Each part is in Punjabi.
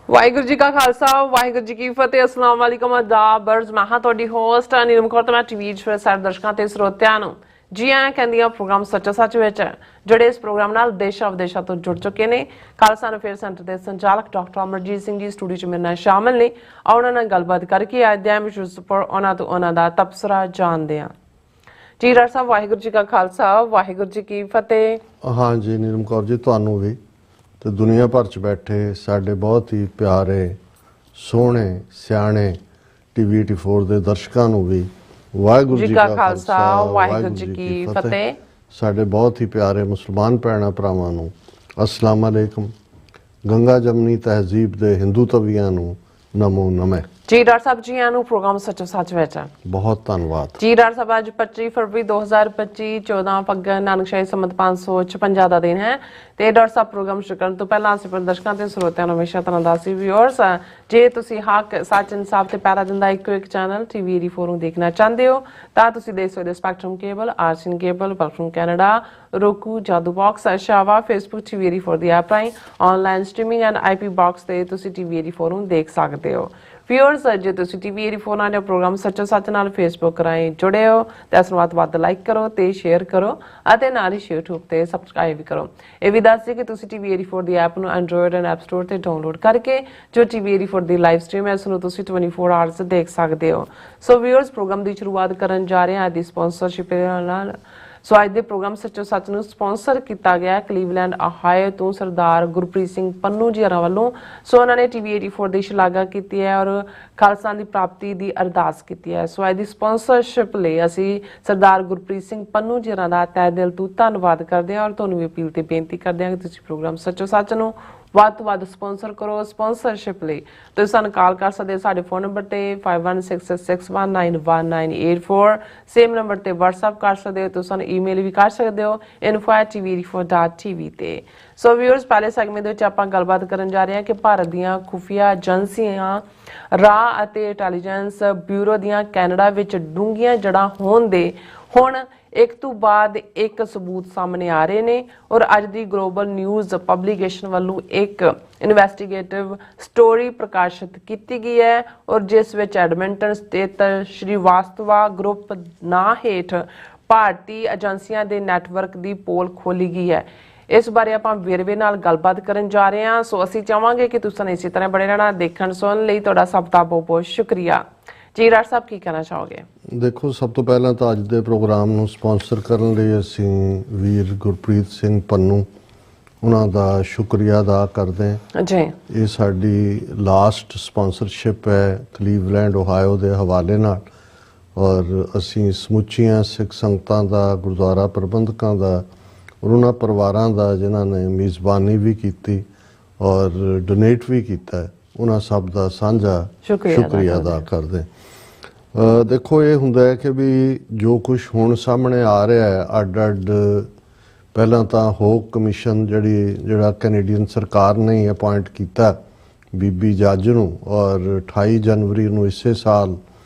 ਵਾਹਿਗੁਰੂ ਜੀ ਕਾ ਖਾਲਸਾ ਵਾਹਿਗੁਰੂ ਜੀ ਕੀ ਫਤਿਹ। ਅਸਲਾਮ ਵਾਲੇਕੁਮ ਆਦਾਬ ਬਰਜ਼ ਮੈਂ ਹਾਂ ਤੁਹਾਡੀ ਹੋਸਟ ਨੀਲਮ ਕੌਰ ਤੇ ਮੈਂ ਟੀਵੀ ਫਿਰ ਸਾਰੇ ਦਰਸ਼ਕਾਂ ਤੇ ਸਰੋਤਿਆਂ ਨੂੰ ਜੀ ਆਇਆਂ ਕਹਿੰਦੀ ਆ ਪ੍ਰੋਗਰਾਮ ਸੱਚਾ ਸੱਚ ਵਿੱਚ ਜਿਹੜੇ ਇਸ ਪ੍ਰੋਗਰਾਮ ਨਾਲ ਦੇਸ਼ਾਂ ਵਿਦੇਸ਼ਾਂ ਤੋਂ ਜੁੜ ਚੁੱਕੇ ਨੇ। ਖਾਲਸਾ ਅਫੇਅਰ ਸੈਂਟਰ ਦੇ ਸੰਚਾਲਕ ਡਾਕਟਰ ਅਮਰਜੀਤ ਸਿੰਘ ਜੀ ਸਟੂਡੀਓ 'ਚ ਮੇਰੇ ਨਾਲ ਸ਼ਾਮਲ ਨੇ। ਉਹਨਾਂ ਨਾਲ ਗੱਲਬਾਤ ਕਰਕੇ ਅੱਜ ਦੇ ਵਿਸ਼ੇਸ਼ ਪਰ ਉਹਨਾਂ ਤੋਂ ਉਹਨਾਂ ਦਾ ਤਬਸਰਾ ਜਾਣਦੇ ਹਾਂ। ਜੀ ਡਾਕਟਰ ਸਾਹਿਬ ਵਾਹਿਗੁਰੂ ਜੀ ਕਾ ਖਾਲਸਾ ਵਾਹਿਗੁਰੂ ਜੀ ਕੀ ਫਤਿਹ। हाँ जी नीलम कौर जी ਤੁਹਾਨੂੰ ਵੀ ਤੇ ਦੁਨੀਆ ਭਰ ਚ ਬੈਠੇ ਸਾਡੇ ਬਹੁਤ ਹੀ ਪਿਆਰੇ ਸੋਹਣੇ ਸਿਆਣੇ ਟੀਵੀ 84 ਦੇ ਦਰਸ਼ਕਾਂ ਨੂੰ ਵੀ ਵਾਹਿਗੁਰੂ ਜੀ ਕਾ ਖਾਲਸਾ ਵਾਹਿਗੁਰੂ ਜੀ ਕੀ ਫਤਿਹ। ਸਾਡੇ ਬਹੁਤ ਹੀ ਪਿਆਰੇ ਮੁਸਲਮਾਨ ਭੈਣਾਂ ਭਰਾਵਾਂ ਨੂੰ ਅਸਲਾਮ ਅਲੈਕਮ। ਗੰਗਾ ਜਮਨੀ ਤਹਿਜ਼ੀਬ ਦੇ ਹਿੰਦੂ ਤਵੀਆਂ ਨੂੰ ਨਮੋ ਨਮੇ। ਜੀ ਡਾਕਟਰ ਸਾਹਿਬ ਜੀ ਆਨੂੰ ਪ੍ਰੋਗਰਾਮ ਸੱਚੋ ਸੱਚ ਵਿੱਚ ਬਹੁਤ ਧੰਨਵਾਦ ਜੀ ਡਾਕਟਰ ਸਾਹਿਬ। ਅੱਜ 25 ਫਰਵਰੀ 2025 14 ਫੱਗਣ ਨਾਨਕਸ਼ਾਹੀ ਸੰਮਤ 556 ਦਾ ਦਿਨ ਹੈ ਤੇ ਡਾਕਟਰ ਸਾਹਿਬ ਪ੍ਰੋਗਰਾਮ ਸ਼ੁਰੂ ਕਰਨ ਤੋਂ ਪਹਿਲਾਂ ਅਸੀਂ ਦਰਸ਼ਕਾਂ ਤੇ ਸਰੋਤਿਆਂ ਨੂੰ ਹਮੇਸ਼ਾ ਤਰ੍ਹਾਂ ਦੱਸੀ ਵਿਊਅਰਸ ਜੇ ਤੁਸੀਂ ਹੱਕ ਸੱਚ ਇਨਸਾਫ ਤੇ ਪੈਰਾ ਦਿੰਦਾ ਇੱਕੋ ਇੱਕ ਚੈਨਲ ਟੀਵੀ 84 ਨੂੰ ਦੇਖਣਾ ਚਾਹੁੰਦੇ ਹੋ ਤਾਂ ਤੁਸੀਂ ਦੇਖ ਸਕਦੇ Spectrum cable RCN cable platform Canada roku Jadoo box ਸ਼ਾਵਾ ਫੇਸਬੁੱਕ ਟੀਵੀ 84 ਦੀ ਐਪ ਰਾਹੀਂ online streaming and IP box ਤੇ ਤੁਸੀਂ ਟੀਵੀ 84 ਨੂੰ ਦੇਖ ਸਕਦੇ ਹੋ। ਵਿਊਅਰਸ ਜੇ ਤੁਸੀਂ ਟੀਵੀ 84 ਨਾਲ ਜੋ ਪ੍ਰੋਗਰਾਮ ਸੱਚੋ ਸੱਚ ਨਾਲ ਫੇਸਬੁੱਕ ਰਾਹੀਂ ਜੁੜੇ ਹੋ ਤਾਂ ਇਸ ਨੂੰ ਵੱਧ ਲਾਈਕ ਕਰੋ ਤੇ ਸ਼ੇਅਰ ਕਰੋ ਅਤੇ ਨਾਲ ਹੀ YouTube ਤੇ ਸਬਸਕ੍ਰਾਈਬ ਵੀ ਕਰੋ। ਇਹ ਵੀ ਦੱਸ ਦਿਓ ਕਿ ਤੁਸੀਂ ਟੀਵੀ 84 ਦੀ ਐਪ ਨੂੰ ਐਂਡਰੋਇਡ ਐਂਡ ਐਪ ਸਟੋਰ ਤੇ ਡਾਊਨਲੋਡ ਕਰਕੇ ਜੋ ਟੀਵੀ 84 ਦੀ ਲਾਈਵ ਸਟ੍ਰੀਮ ਹੈ ਇਸ ਨੂੰ ਤੁਸੀਂ 24 ਆਵਰਸ ਦੇਖ ਸਕਦੇ ਹੋ। ਸੋ ਵਿਊਅਰਸ ਪ੍ਰੋਗਰਾਮ ਦੀ ਸ਼ੁਰੂਆਤ ਕਰਨ ਜਾ ਰਹੇ ਹਾਂ ਅੱਜ ਦੀ ਸਪਾਂਸਰਸ਼ਿਪ ਨਾਲ। ਸੋ ਅੱਜ ਦੇ ਪ੍ਰੋਗਰਾਮ ਸੱਚੋ ਸੱਚ ਨੂੰ ਸਪਾਂਸਰ ਕੀਤਾ ਗਿਆ ਕਲੀਵਲੈਂਡ ਓਹਾਇਓ ਤੋਂ ਸਰਦਾਰ ਗੁਰਪ੍ਰੀਤ ਸਿੰਘ ਪੰਨੂ ਜੀ ਹਰਾਂ ਵੱਲੋਂ। ਸੋ ਉਹਨਾਂ ਨੇ ਟੀਵੀ 84 ਦੀ ਸ਼ਲਾਘਾ ਕੀਤੀ ਹੈ ਔਰ ਖਾਲਸਾ ਦੀ ਪ੍ਰਾਪਤੀ ਦੀ ਅਰਦਾਸ ਕੀਤੀ ਹੈ। ਸੋ ਅੱਜ ਦੀ ਸਪਾਂਸਰਸ਼ਿਪ ਲਈ ਅਸੀਂ ਸਰਦਾਰ ਗੁਰਪ੍ਰੀਤ ਸਿੰਘ ਪੰਨੂ ਜੀ ਹਰਾਂ ਦਾ ਤਹਿ ਦਿਲ ਤੋਂ ਧੰਨਵਾਦ ਕਰਦੇ ਹਾਂ ਔਰ ਤੁਹਾਨੂੰ ਵੀ ਅਪੀਲ ਤੇ ਬੇਨਤੀ ਕਰਦੇ ਹਾਂ ਕਿ ਤੁਸੀਂ ਪ੍ਰੋਗਰਾਮ ਸੱਚੋ ਸੱਚ ਨੂੰ ਵੱਧ ਤੋਂ ਵੱਧ ਸਪਾਂਸਰ ਕਰੋ। ਸਪਾਂਸਰਸ਼ਿਪ ਲਈ ਤੁਸੀਂ ਸਾਨੂੰ ਕਾਲ ਕਰ ਸਕਦੇ ਹੋ ਸਾਡੇ ਫੋਨ ਨੰਬਰ ਤੇ 5166619184 ਸੇਮ ਨੰਬਰ ਤੇ WhatsApp ਕਰ ਸਕਦੇ ਹੋ। ਤੁਸੀਂ ਸਾਨੂੰ ਈਮੇਲ ਵੀ ਕਰ ਸਕਦੇ ਹੋ info@tv84.tv ਤੇ। ਸੋ ਵਿਊਅਰਸ ਪਹਿਲੇ ਸੈਗਮੈਂਟ ਦੇ ਵਿੱਚ ਆਪਾਂ ਗੱਲਬਾਤ ਕਰਨ ਜਾ ਰਹੇ ਹਾਂ ਕਿ ਭਾਰਤ ਦੀਆਂ ਖੁਫੀਆ ਏਜੰਸੀਆਂ ਰਾਹ ਅਤੇ ਇੰਟੈਲੀਜੈਂਸ ਬਿਊਰੋ ਦੀਆਂ ਕੈਨੇਡਾ ਵਿੱਚ ਡੂੰਘੀਆਂ ਜੜ੍ਹਾਂ ਹੋਣ ਦੇ ਹੁਣ ਇੱਕ ਤੋਂ ਬਾਅਦ ਇੱਕ ਸਬੂਤ ਸਾਹਮਣੇ ਆ ਰਹੇ ਨੇ ਔਰ ਅੱਜ ਦੀ ਗਲੋਬਲ ਨਿਊਜ਼ ਪਬਲੀਕੇਸ਼ਨ ਵੱਲੋਂ ਇੱਕ ਇਨਵੈਸਟੀਗੇਟਿਵ ਸਟੋਰੀ ਪ੍ਰਕਾਸ਼ਿਤ ਕੀਤੀ ਗਈ ਹੈ ਔਰ ਜਿਸ ਵਿੱਚ ਐਡਮਿੰਟਨ ਸਥਿਤ ਸ਼੍ਰੀਵਾਸਤਵਾ ਗਰੁੱਪ ਨਾਂ ਹੇਠ ਭਾਰਤੀ ਏਜੰਸੀਆਂ ਦੇ ਨੈਟਵਰਕ ਦੀ ਪੋਲ ਖੋਲੀ ਗਈ ਹੈ। ਇਸ ਬਾਰੇ ਆਪਾਂ ਵੇਰਵੇ ਨਾਲ ਗੱਲਬਾਤ ਕਰਨ ਜਾ ਰਹੇ ਹਾਂ। ਸੋ ਅਸੀਂ ਚਾਹਾਂਗੇ ਕਿ ਤੁਸੀਂ ਇਸੇ ਤਰ੍ਹਾਂ ਬਣੇ ਰਹਿਣਾ। ਦੇਖਣ ਸੁਣਨ ਲਈ ਤੁਹਾਡਾ ਸਭ ਦਾ ਬਹੁਤ ਬਹੁਤ ਸ਼ੁਕਰੀਆ। ਜੀ ਡਾਕਟਰ ਸਾਹਿਬ ਕੀ ਕਹਿਣਾ ਚਾਹੋਗੇ? ਦੇਖੋ ਸਭ ਤੋਂ ਪਹਿਲਾਂ ਤਾਂ ਅੱਜ ਦੇ ਪ੍ਰੋਗਰਾਮ ਨੂੰ ਸਪਾਂਸਰ ਕਰਨ ਲਈ ਅਸੀਂ ਵੀਰ ਗੁਰਪ੍ਰੀਤ ਸਿੰਘ ਪੰਨੂ ਉਹਨਾਂ ਦਾ ਸ਼ੁਕਰੀਆ ਅਦਾ ਕਰਦੇ ਹਾਂ ਜੀ। ਇਹ ਸਾਡੀ ਲਾਸਟ ਸਪਾਂਸਰਸ਼ਿਪ ਹੈ ਕਲੀਵਲੈਂਡ ਓਹਾਇਓ ਦੇ ਹਵਾਲੇ ਨਾਲ ਔਰ ਅਸੀਂ ਸਮੁੱਚੀਆਂ ਸਿੱਖ ਸੰਗਤਾਂ ਦਾ ਗੁਰਦੁਆਰਾ ਪ੍ਰਬੰਧਕਾਂ ਦਾ ਔਰ ਉਹਨਾਂ ਪਰਿਵਾਰਾਂ ਦਾ ਜਿਨ੍ਹਾਂ ਨੇ ਮੇਜ਼ਬਾਨੀ ਵੀ ਕੀਤੀ ਔਰ ਡੋਨੇਟ ਵੀ ਕੀਤਾ ਉਹਨਾਂ ਸਭ ਦਾ ਸਾਂਝਾ ਸ਼ੁਕਰੀਆ ਅਦਾ ਕਰਦੇ। ਦੇਖੋ ਇਹ ਹੁੰਦਾ ਹੈ ਕਿ ਵੀ ਜੋ ਕੁਝ ਹੁਣ ਸਾਹਮਣੇ ਆ ਰਿਹਾ ਹੈ ਅੱਡ ਪਹਿਲਾਂ ਤਾਂ ਹੋਕ ਕਮਿਸ਼ਨ ਜਿਹੜਾ ਕੈਨੇਡੀਅਨ ਸਰਕਾਰ ਨੇ ਅਪਾਇੰਟ ਕੀਤਾ ਬੀਬੀ ਜੱਜ ਨੂੰ ਔਰ 28 ਜਨਵਰੀ ਨੂੰ ਇਸੇ ਸਾਲ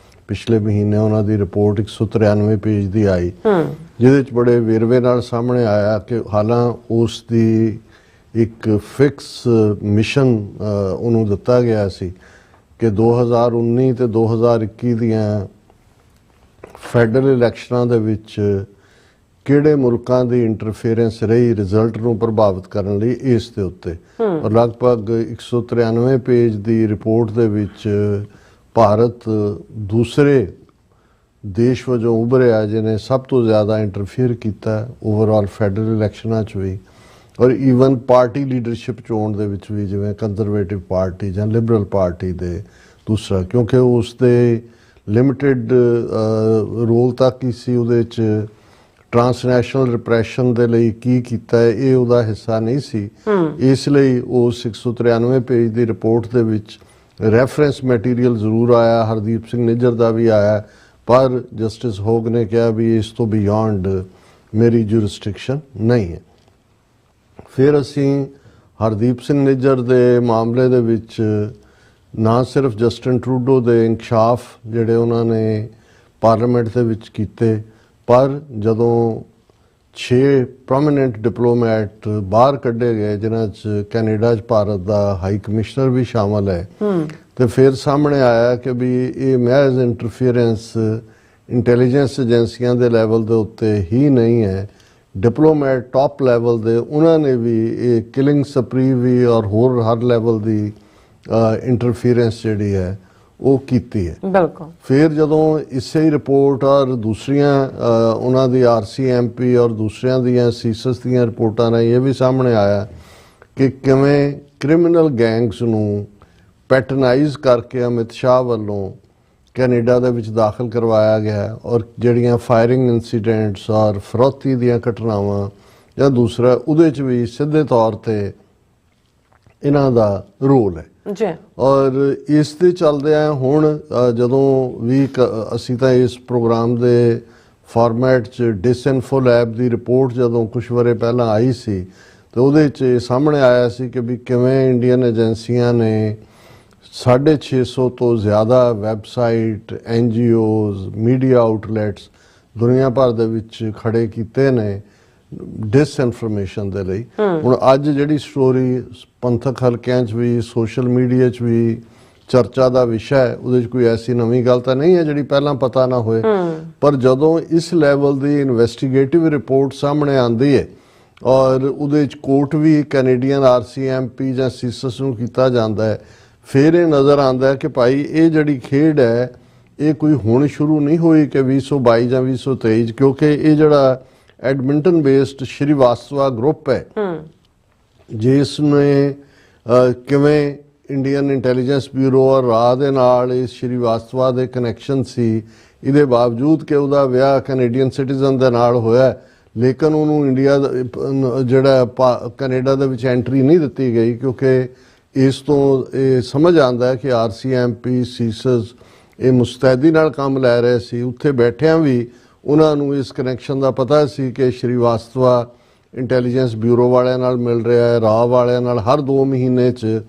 ਪਿਛਲੇ ਮਹੀਨੇ ਉਹਨਾਂ ਦੀ ਰਿਪੋਰਟ 193 ਪੇਜ ਦੀ ਆਈ ਜਿਹਦੇ ਚ ਬੜੇ ਵੇਰਵੇ ਨਾਲ ਸਾਹਮਣੇ ਆਇਆ ਕਿ ਹਾਲਾਂ ਉਸ ਦੀ ਇੱਕ ਫਿਕਸ ਮਿਸ਼ਨ ਉਹਨੂੰ ਦਿੱਤਾ ਗਿਆ ਸੀ ਕਿ 2019 ਤੇ 2021 ਦੀਆਂ ਫੈਡਰਲ ਇਲੈਕਸ਼ਨਾਂ ਦੇ ਵਿੱਚ ਕਿਹੜੇ ਮੁਲਕਾਂ ਦੀ ਇੰਟਰਫੇਰੈਂਸ ਰਹੀ ਰਿਜ਼ਲਟ ਨੂੰ ਪ੍ਰਭਾਵਿਤ ਕਰਨ ਲਈ ਇਸ ਦੇ ਉੱਤੇ ਔਰ ਲਗਭਗ 193 ਪੇਜ ਦੀ ਰਿਪੋਰਟ ਦੇ ਵਿੱਚ ਭਾਰਤ ਦੂਸਰੇ ਦੇਸ਼ ਵਜੋਂ ਉਭਰਿਆ ਜਿਹਨੇ ਸਭ ਤੋਂ ਜ਼ਿਆਦਾ ਇੰਟਰਫੇਅਰ ਕੀਤਾ ਓਵਰਆਲ ਫੈਡਰਲ ਇਲੈਕਸ਼ਨਾਂ 'ਚ ਵੀ ਔਰ ਈਵਨ ਪਾਰਟੀ ਲੀਡਰਸ਼ਿਪ ਚੋਣ ਦੇ ਵਿੱਚ ਵੀ ਜਿਵੇਂ ਕੰਜ਼ਰਵੇਟਿਵ ਪਾਰਟੀ ਜਾਂ ਲਿਬਰਲ ਪਾਰਟੀ ਦੇ ਦੂਸਰਾ ਕਿਉਂਕਿ ਉਸ ਦੇ ਲਿਮਿਟਿਡ ਰੋਲ ਤੱਕ ਹੀ ਸੀ ਉਹਦੇ 'ਚ ਟਰਾਂਸਨੈਸ਼ਨਲ ਰਿਪਰੈਸ਼ਨ ਦੇ ਲਈ ਕੀ ਕੀਤਾ ਹੈ ਇਹ ਉਹਦਾ ਹਿੱਸਾ ਨਹੀਂ ਸੀ। ਇਸ ਲਈ ਉਸ 193 ਪੇਜ ਦੀ ਰਿਪੋਰਟ ਦੇ ਵਿੱਚ ਰੈਫਰੈਂਸ ਮਟੀਰੀਅਲ ਜ਼ਰੂਰ ਆਇਆ ਹਰਦੀਪ ਸਿੰਘ ਨਿੱਜਰ ਦਾ ਵੀ ਆਇਆ ਪਰ ਜਸਟਿਸ ਹੋਗ ਨੇ ਕਿਹਾ ਵੀ ਇਸ ਤੋਂ ਬਿਯੋਂਡ ਮੇਰੀ ਜੁਰਿਸਡਿਕਸ਼ਨ ਨਹੀਂ ਹੈ। ਫਿਰ ਅਸੀਂ ਹਰਦੀਪ ਸਿੰਘ ਨਿੱਜਰ ਦੇ ਮਾਮਲੇ ਦੇ ਵਿੱਚ ਨਾ ਸਿਰਫ ਜਸਟਿਨ ਟਰੂਡੋ ਦੇ ਇਨਕਸ਼ਾਫ ਜਿਹੜੇ ਉਹਨਾਂ ਨੇ ਪਾਰਲੀਮੈਂਟ ਦੇ ਵਿੱਚ ਕੀਤੇ ਪਰ ਜਦੋਂ 6 ਪ੍ਰੋਮੀਨੈਂਟ ਡਿਪਲੋਮੈਟ ਬਾਹਰ ਕੱਢੇ ਗਏ, ਜਿਨ੍ਹਾਂ 'ਚ ਕੈਨੇਡਾ 'ਚ ਭਾਰਤ ਦਾ ਹਾਈ ਕਮਿਸ਼ਨਰ ਵੀ ਸ਼ਾਮਲ ਹੈ। ਤੇ ਫਿਰ ਸਾਹਮਣੇ ਆਇਆ ਕਿ ਵੀ ਇਹ ਮਹਿਜ਼ ਇੰਟਰਫੀਅਰੈਂਸ ਇੰਟੈਲੀਜੈਂਸ ਏਜੰਸੀਆਂ ਦੇ ਲੈਵਲ ਦੇ ਉੱਤੇ ਹੀ ਨਹੀਂ ਹੈ, ਡਿਪਲੋਮੈਟ ਟੌਪ ਲੈਵਲ ਦੇ ਉਹਨਾਂ ਨੇ ਵੀ ਇਹ ਕਿਲਿੰਗ ਸਪਰੀ ਵੀ ਔਰ ਹੋਰ ਹਰ ਲੈਵਲ ਦੀ ਇੰਟਰਫੀਅਰੈਂਸ ਜਿਹੜੀ ਹੈ ਉਹ ਕੀਤੀ ਹੈ। ਬਿਲਕੁਲ। ਫਿਰ ਜਦੋਂ ਇਸੇ ਹੀ ਰਿਪੋਰਟ ਔਰ ਦੂਸਰੀਆਂ ਉਹਨਾਂ ਦੀ RCMP ਔਰ ਦੂਸਰਿਆਂ ਦੀਆਂ ਸੀਸਸ ਦੀਆਂ ਰਿਪੋਰਟਾਂ ਨਾਲ ਇਹ ਵੀ ਸਾਹਮਣੇ ਆਇਆ ਕਿ ਕਿਵੇਂ ਕ੍ਰਿਮੀਨਲ ਗੈਂਗਸ ਨੂੰ ਪੈਟਰਨਾਈਜ਼ ਕਰਕੇ ਅਮਿਤ ਸ਼ਾਹ ਵੱਲੋਂ ਕੈਨੇਡਾ ਦੇ ਵਿੱਚ ਦਾਖਲ ਕਰਵਾਇਆ ਗਿਆ ਔਰ ਜਿਹੜੀਆਂ ਫਾਇਰਿੰਗ ਇਨਸੀਡੈਂਟਸ ਔਰ ਫਰੋਤੀ ਦੀਆਂ ਘਟਨਾਵਾਂ ਜਾਂ ਦੂਸਰਾ ਉਹਦੇ 'ਚ ਵੀ ਸਿੱਧੇ ਤੌਰ ਤੇ ਇਹਨਾਂ ਦਾ ਰੋਲ ਹੈ ਜੀ। ਔਰ ਇਸ ਦੇ ਚੱਲਦਿਆਂ ਹੁਣ ਜਦੋਂ ਵੀ ਅਸੀਂ ਤਾਂ ਇਸ ਪ੍ਰੋਗਰਾਮ ਦੇ ਫਾਰਮੈਟ 'ਚ ਡਿਸਇਨਫੋ ਲੈਬ ਦੀ ਰਿਪੋਰਟ ਜਦੋਂ ਕੁਝ ਵਰੇ ਪਹਿਲਾਂ ਆਈ ਸੀ ਤੇ ਉਹਦੇ 'ਚ ਸਾਹਮਣੇ ਆਇਆ ਸੀ ਕਿ ਵੀ ਕਿਵੇਂ ਇੰਡੀਅਨ ਏਜੰਸੀਆਂ ਨੇ 650 ਤੋਂ ਜ਼ਿਆਦਾ ਵੈਬਸਾਈਟ, NGOs, ਮੀਡੀਆ ਆਊਟਲੈਟਸ ਦੁਨੀਆ ਭਰ ਦੇ ਵਿੱਚ ਖੜੇ ਕੀਤੇ ਨੇ ਡਿਸਇਨਫੋਰਮੇਸ਼ਨ ਦੇ ਲਈ। ਹੁਣ ਅੱਜ ਜਿਹੜੀ ਸਟੋਰੀ ਪੰਥਕ ਹਲਕਿਆਂ 'ਚ ਵੀ ਸੋਸ਼ਲ ਮੀਡੀਆ 'ਚ ਵੀ ਚਰਚਾ ਦਾ ਵਿਸ਼ਾ ਹੈ, ਉਹਦੇ 'ਚ ਕੋਈ ਐਸੀ ਨਵੀਂ ਗੱਲ ਤਾਂ ਨਹੀਂ ਹੈ ਜਿਹੜੀ ਪਹਿਲਾਂ ਪਤਾ ਨਾ ਹੋਏ, ਪਰ ਜਦੋਂ ਇਸ ਲੈਵਲ ਦੀ ਇਨਵੈਸਟੀਗੇਟਿਵ ਰਿਪੋਰਟ ਸਾਹਮਣੇ ਆਉਂਦੀ ਹੈ ਔਰ ਉਹਦੇ 'ਚ ਕੋਰਟ ਵੀ ਕੈਨੇਡੀਅਨ RCMP ਜਾਂ ਸੀਸਸ ਨੂੰ ਕੀਤਾ ਜਾਂਦਾ ਹੈ, ਫਿਰ ਇਹ ਨਜ਼ਰ ਆਉਂਦਾ ਹੈ ਕਿ ਭਾਈ ਇਹ ਜਿਹੜੀ ਖੇਡ ਹੈ ਇਹ ਕੋਈ ਹੁਣ ਸ਼ੁਰੂ ਨਹੀਂ ਹੋਈ ਕਿ 2022 ਜਾਂ 2023 ਕਿਉਂਕਿ ਇਹ ਜਿਹੜਾ ਐਡਮਿੰਟਨ ਬੇਸਡ ਸ਼੍ਰੀਵਾਸਤਵਾ ਗਰੁੱਪ ਹੈ ਜਿਸ ਨੇ ਕਿਵੇਂ ਇੰਡੀਅਨ ਇੰਟੈਲੀਜੈਂਸ ਬਿਊਰੋ ਔਰ ਰਾਹ ਦੇ ਨਾਲ ਇਸ ਸ਼੍ਰੀਵਾਸਤਵਾ ਦੇ ਕਨੈਕਸ਼ਨ ਸੀ, ਇਹਦੇ ਬਾਵਜੂਦ ਕਿ ਉਹਦਾ ਵਿਆਹ ਕੈਨੇਡੀਅਨ ਸਿਟੀਜ਼ਨ ਦੇ ਨਾਲ ਹੋਇਆ ਲੇਕਿਨ ਉਹਨੂੰ ਇੰਡੀਆ ਜਿਹੜਾ ਕੈਨੇਡਾ ਦੇ ਵਿੱਚ ਐਂਟਰੀ ਨਹੀਂ ਦਿੱਤੀ ਗਈ ਕਿਉਂਕਿ ਇਸ ਤੋਂ ਇਹ ਸਮਝ ਆਉਂਦਾ ਹੈ ਕਿ RCMP ਸੀਸਸ ਇਹ ਮੁਸਤੈਦੀ ਨਾਲ ਕੰਮ ਲੈ ਰਹੇ ਸੀ। ਉੱਥੇ ਬੈਠਿਆਂ ਵੀ ਉਹਨਾਂ ਨੂੰ ਇਸ ਕਨੈਕਸ਼ਨ ਦਾ ਪਤਾ ਸੀ ਕਿ ਸ਼੍ਰੀਵਾਸਤਵਾ ਇੰਟੈਲੀਜੈਂਸ ਬਿਊਰੋ ਵਾਲਿਆਂ ਨਾਲ ਮਿਲ ਰਿਹਾ ਹੈ, ਰਾਹ ਵਾਲਿਆਂ ਨਾਲ ਹਰ 2 ਮਹੀਨੇ 'ਚ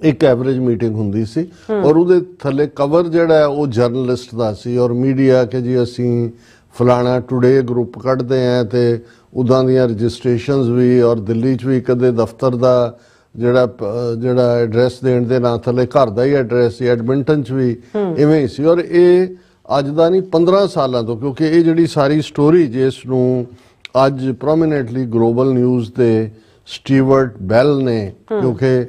ਇੱਕ ਐਵਰੇਜ ਮੀਟਿੰਗ ਹੁੰਦੀ ਸੀ ਔਰ ਉਹਦੇ ਥੱਲੇ ਕਵਰ ਜਿਹੜਾ ਹੈ ਉਹ ਜਰਨਲਿਸਟ ਦਾ ਸੀ ਔਰ ਮੀਡੀਆ ਕਿ ਜੀ ਅਸੀਂ ਫਲਾਣਾ ਟੁਡੇ ਗਰੁੱਪ ਕੱਢਦੇ ਹਾਂ ਤੇ ਉੱਦਾਂ ਦੀਆਂ ਰਜਿਸਟ੍ਰੇਸ਼ਨਸ ਵੀ ਔਰ ਦਿੱਲੀ 'ਚ ਵੀ ਕਦੇ ਦਫ਼ਤਰ ਦਾ ਜਿਹੜਾ ਐਡਰੈਸ ਦੇਣ ਦੇ ਨਾਂ ਥੱਲੇ ਘਰ ਦਾ ਹੀ ਐਡਰੈਸ ਸੀ, ਐਡਮਿੰਟਨ 'ਚ ਵੀ ਇਵੇਂ ਹੀ ਸੀ। ਔਰ ਇਹ ਅੱਜ ਦਾ ਨਹੀਂ 15 ਸਾਲਾਂ ਤੋਂ ਕਿਉਂਕਿ ਇਹ ਜਿਹੜੀ ਸਾਰੀ ਸਟੋਰੀ ਜਿਸ ਨੂੰ ਅੱਜ ਪ੍ਰੋਮੀਨੈਂਟਲੀ ਗਲੋਬਲ ਨਿਊਜ਼ ਦੇ ਸਟੀਵਰਟ ਬੈਲ ਨੇ ਕਿਉਂਕਿ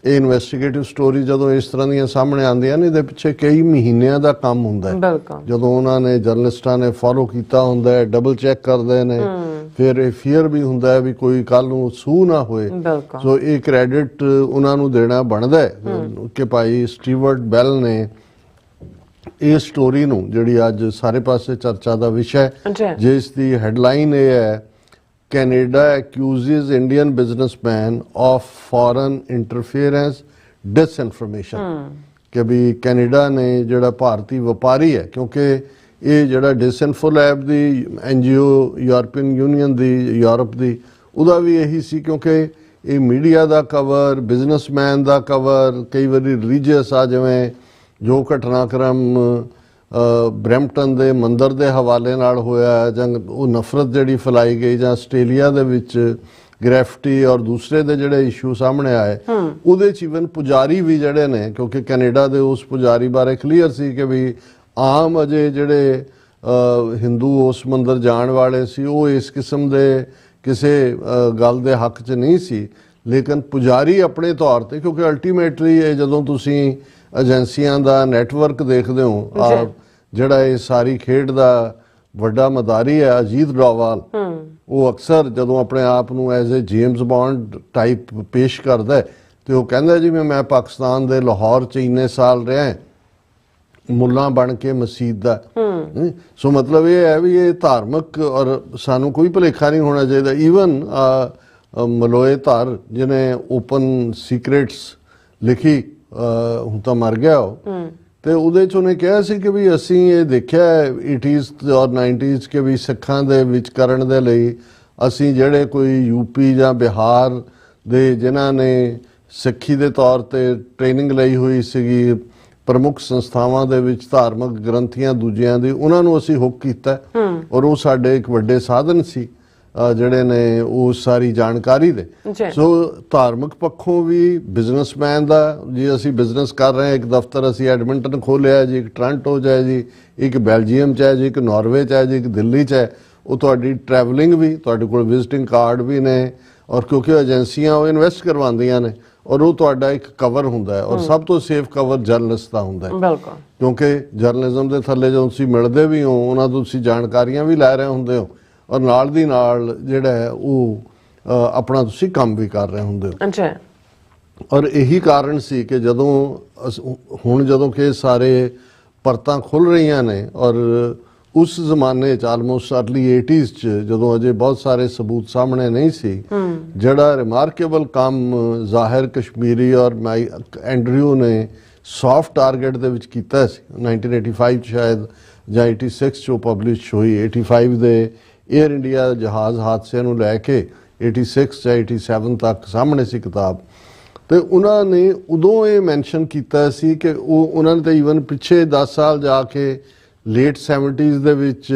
ਇਹ ਇਨਵੈਸਟੀਗੇਟਿਵ ਸਟੋਰੀ ਜਦੋਂ ਇਸ ਤਰ੍ਹਾਂ ਦੀਆਂ ਸਾਹਮਣੇ ਆਉਂਦੀਆਂ ਨੇ ਇਹਦੇ ਪਿੱਛੇ ਕਈ ਮਹੀਨਿਆਂ ਦਾ ਕੰਮ ਹੁੰਦਾ ਹੈ। ਜਦੋਂ ਉਹਨਾਂ ਨੇ ਜਰਨਲਿਸਟਾਂ ਨੇ ਫੋਲੋ ਕੀਤਾ ਹੁੰਦਾ ਹੈ, ਡਬਲ ਚੈੱਕ ਕਰਦੇ ਨੇ, ਫਿਰ ਇਹ ਫੀਅਰ ਵੀ ਹੁੰਦਾ ਹੈ ਵੀ ਕੋਈ ਕੱਲ ਨੂੰ ਸੂ ਨਾ ਹੋਏ। ਸੋ ਇਹ ਕ੍ਰੈਡਿਟ ਉਹਨਾਂ ਨੂੰ ਦੇਣਾ ਬਣਦਾ ਹੈ ਕਿ ਭਾਈ ਸਟੀਵਰਟ ਬੈਲ ਨੇ ਇਹ ਸਟੋਰੀ ਨੂੰ ਜਿਹੜੀ ਅੱਜ ਸਾਰੇ ਪਾਸੇ ਚਰਚਾ ਦਾ ਵਿਸ਼ਾ ਹੈ ਜਿਸ ਦੀ ਹੈਡਲਾਈਨ ਇਹ ਹੈ Canada accuses Indian businessman of foreign interference, disinformation। ਕਿ ਵੀ ਕੈਨੇਡਾ ਨੇ ਜਿਹੜਾ ਭਾਰਤੀ ਵਪਾਰੀ ਹੈ ਕਿਉਂਕਿ ਇਹ ਜਿਹੜਾ ਡਿਸਇਨਫੋ ਲੈਬ ਦੀ NGO ਯੂਰਪੀਅਨ ਯੂਨੀਅਨ ਦੀ ਯੂਰਪ ਦੀ ਉਹਦਾ ਵੀ ਇਹੀ ਸੀ ਕਿਉਂਕਿ ਇਹ ਮੀਡੀਆ ਦਾ ਕਵਰ, ਬਿਜ਼ਨਸਮੈਨ ਦਾ ਕਵਰ, ਕਈ ਵਾਰੀ ਰਿਲੀਜੀਅਸ ਆ ਜਿਵੇਂ ਜੋ ਘਟਨਾਕ੍ਰਮ ਬਰੈਂਪਟਨ ਦੇ ਮੰਦਰ ਦੇ ਹਵਾਲੇ ਨਾਲ ਹੋਇਆ ਜਾਂ ਉਹ ਨਫ਼ਰਤ ਜਿਹੜੀ ਫੈਲਾਈ ਗਈ ਜਾਂ ਆਸਟ੍ਰੇਲੀਆ ਦੇ ਵਿੱਚ ਗ੍ਰੈਫਿਟੀ ਔਰ ਦੂਸਰੇ ਦੇ ਜਿਹੜੇ ਇਸ਼ੂ ਸਾਹਮਣੇ ਆਏ ਉਹਦੇ 'ਚ ਇਵਨ ਪੁਜਾਰੀ ਵੀ ਜਿਹੜੇ ਨੇ ਕਿਉਂਕਿ ਕੈਨੇਡਾ ਦੇ ਉਸ ਪੁਜਾਰੀ ਬਾਰੇ ਕਲੀਅਰ ਸੀ ਕਿ ਵੀ ਆਮ ਅਜੇ ਜਿਹੜੇ ਹਿੰਦੂ ਉਸ ਮੰਦਰ ਜਾਣ ਵਾਲੇ ਸੀ ਉਹ ਇਸ ਕਿਸਮ ਦੇ ਕਿਸੇ ਗੱਲ ਦੇ ਹੱਕ 'ਚ ਨਹੀਂ ਸੀ ਲੇਕਿਨ ਪੁਜਾਰੀ ਆਪਣੇ ਤੌਰ ਤੇ ਕਿਉਂਕਿ ਅਲਟੀਮੇਟਲੀ ਇਹ ਜਦੋਂ ਤੁਸੀਂ ਏਜੰਸੀਆਂ ਦਾ ਨੈਟਵਰਕ ਦੇਖਦੇ ਹੋ ਜਿਹੜਾ ਇਹ ਸਾਰੀ ਖੇਡ ਦਾ ਵੱਡਾ ਮਦਾਰੀ ਹੈ ਅਜੀਤ ਡੋਵਾਲ ਉਹ ਅਕਸਰ ਜਦੋਂ ਆਪਣੇ ਆਪ ਨੂੰ as a James bond type ਪੇਸ਼ ਕਰਦਾ ਹੈ ਤੇ ਉਹ ਕਹਿੰਦਾ ਜਿਵੇਂ ਮੈਂ ਪਾਕਿਸਤਾਨ ਦੇ ਲਾਹੌਰ 'ਚ ਇੰਨੇ ਸਾਲ ਰਿਹਾ ਮੁੱਲਾ ਬਣ ਕੇ ਮਸਜਿਦ ਦਾ ਸੋ ਮਤਲਬ ਇਹ ਹੈ ਵੀ ਇਹ ਧਾਰਮਿਕ ਔਰ ਸਾਨੂੰ ਕੋਈ ਭੁਲੇਖਾ ਨਹੀਂ ਹੋਣਾ ਚਾਹੀਦਾ ਈਵਨ ਮਲੋਏ ਧਰ ਜਿਹਨੇ ਓਪਨ ਸੀਕ੍ਰੇਟਸ ਲਿਖੀ ਹੁਣ ਤਾਂ ਮਰ ਗਿਆ ਉਹ ਤੇ ਉਹਦੇ 'ਚ ਉਹਨੇ ਕਿਹਾ ਸੀ ਕਿ ਵੀ ਅਸੀਂ ਇਹ ਦੇਖਿਆ 80s ਔਰ 90s ਕਿ ਵੀ ਸਿੱਖਾਂ ਦੇ ਵਿੱਚ ਕਰਨ ਦੇ ਲਈ ਅਸੀਂ ਜਿਹੜੇ ਕੋਈ ਯੂਪੀ ਜਾਂ ਬਿਹਾਰ ਦੇ ਜਿਨ੍ਹਾਂ ਨੇ ਸਿੱਖੀ ਦੇ ਤੌਰ ਤੇ ਟ੍ਰੇਨਿੰਗ ਲਈ ਹੋਈ ਸੀਗੀ ਪ੍ਰਮੁੱਖ ਸੰਸਥਾਵਾਂ ਦੇ ਵਿੱਚ ਧਾਰਮਿਕ ਗ੍ਰੰਥੀਆਂ ਦੂਜਿਆਂ ਦੀ ਉਹਨਾਂ ਨੂੰ ਅਸੀਂ ਹੁੱਕ ਕੀਤਾ ਔਰ ਉਹ ਸਾਡੇ ਇੱਕ ਵੱਡੇ ਸਾਧਨ ਸੀ ਜਿਹੜੇ ਨੇ ਉਹ ਸਾਰੀ ਜਾਣਕਾਰੀ ਦੇ। ਸੋ ਧਾਰਮਿਕ ਪੱਖੋਂ ਵੀ ਬਿਜ਼ਨਸਮੈਨ ਦਾ ਜੀ ਅਸੀਂ ਬਿਜ਼ਨਸ ਕਰ ਰਹੇ ਹਾਂ, ਇੱਕ ਦਫ਼ਤਰ ਅਸੀਂ ਐਡਮਿੰਟਨ ਖੋਲ੍ਹਿਆ ਜੀ, ਇੱਕ ਟੋਰਾਂਟੋ 'ਚ ਹੈ ਜੀ, ਇੱਕ ਬੈਲਜੀਅਮ 'ਚ ਹੈ ਜੀ, ਇੱਕ ਨਾਰਵੇ 'ਚ ਹੈ ਜੀ, ਇੱਕ ਦਿੱਲੀ 'ਚ ਹੈ। ਉਹ ਤੁਹਾਡੀ ਟਰੈਵਲਿੰਗ ਵੀ, ਤੁਹਾਡੇ ਕੋਲ ਵਿਜ਼ਿਟਿੰਗ ਕਾਰਡ ਵੀ ਨੇ ਔਰ ਕਿਉਂਕਿ ਏਜੰਸੀਆਂ ਉਹ ਇਨਵੈਸਟ ਕਰਵਾਉਂਦੀਆਂ ਨੇ ਔਰ ਉਹ ਤੁਹਾਡਾ ਇੱਕ ਕਵਰ ਹੁੰਦਾ ਹੈ ਔਰ ਸਭ ਤੋਂ ਸੇਫ ਕਵਰ ਜਰਨਲਿਸਟ ਦਾ ਹੁੰਦਾ ਹੈ। ਬਿਲਕੁਲ, ਕਿਉਂਕਿ ਜਰਨਲਿਜ਼ਮ ਦੇ ਥੱਲੇ ਜਦੋਂ ਤੁਸੀਂ ਮਿਲਦੇ ਵੀ ਹੋ ਉਹਨਾਂ ਤੋਂ ਤੁਸੀਂ ਜਾਣਕਾਰੀਆਂ ਵੀ ਲੈ ਰਹੇ ਹੁੰਦੇ ਹੋ ਔਰ ਨਾਲ ਦੀ ਨਾਲ ਜਿਹੜਾ ਹੈ ਉਹ ਆਪਣਾ ਤੁਸੀਂ ਕੰਮ ਵੀ ਕਰ ਰਹੇ ਹੁੰਦੇ ਹੋ। ਅੱਛਾ। ਔਰ ਇਹੀ ਕਾਰਨ ਸੀ ਕਿ ਜਦੋਂ ਕਿ ਸਾਰੇ ਪਰਤਾਂ ਖੁੱਲ ਰਹੀਆਂ ਨੇ ਔਰ ਉਸ ਜ਼ਮਾਨੇ 'ਚ ਆਲਮੋਸਟ ਅਰਲੀ 80s 'ਚ ਜਦੋਂ ਅਜੇ ਬਹੁਤ ਸਾਰੇ ਸਬੂਤ ਸਾਹਮਣੇ ਨਹੀਂ ਸੀ, ਜਿਹੜਾ ਰਿਮਾਰਕੇਬਲ ਕੰਮ ਜ਼ਾਹਿਰ ਕਸ਼ਮੀਰੀ ਔਰ ਐਂਡਰਿਊ ਨੇ ਸੌਫਟ ਟਾਰਗੇਟ ਦੇ ਵਿੱਚ ਕੀਤਾ ਸੀ 1985 'ਚ ਸ਼ਾਇਦ ਜਾਂ 86 'ਚ ਉਹ ਪਬਲਿਸ਼ ਹੋਈ। 85 ਦੇ ਏਅਰ ਇੰਡੀਆ ਜਹਾਜ਼ ਹਾਦਸੇ ਨੂੰ ਲੈ ਕੇ 86 ਜਾਂ 87 ਤੱਕ ਸਾਹਮਣੇ ਸੀ ਕਿਤਾਬ। ਤੇ ਉਹਨਾਂ ਨੇ ਉਦੋਂ ਇਹ ਮੈਂਸ਼ਨ ਕੀਤਾ ਸੀ ਕਿ ਉਹਨਾਂ ਨੇ ਤਾਂ ਈਵਨ ਪਿੱਛੇ 10 ਸਾਲ ਜਾ ਕੇ ਲੇਟ 70s ਦੇ ਵਿੱਚ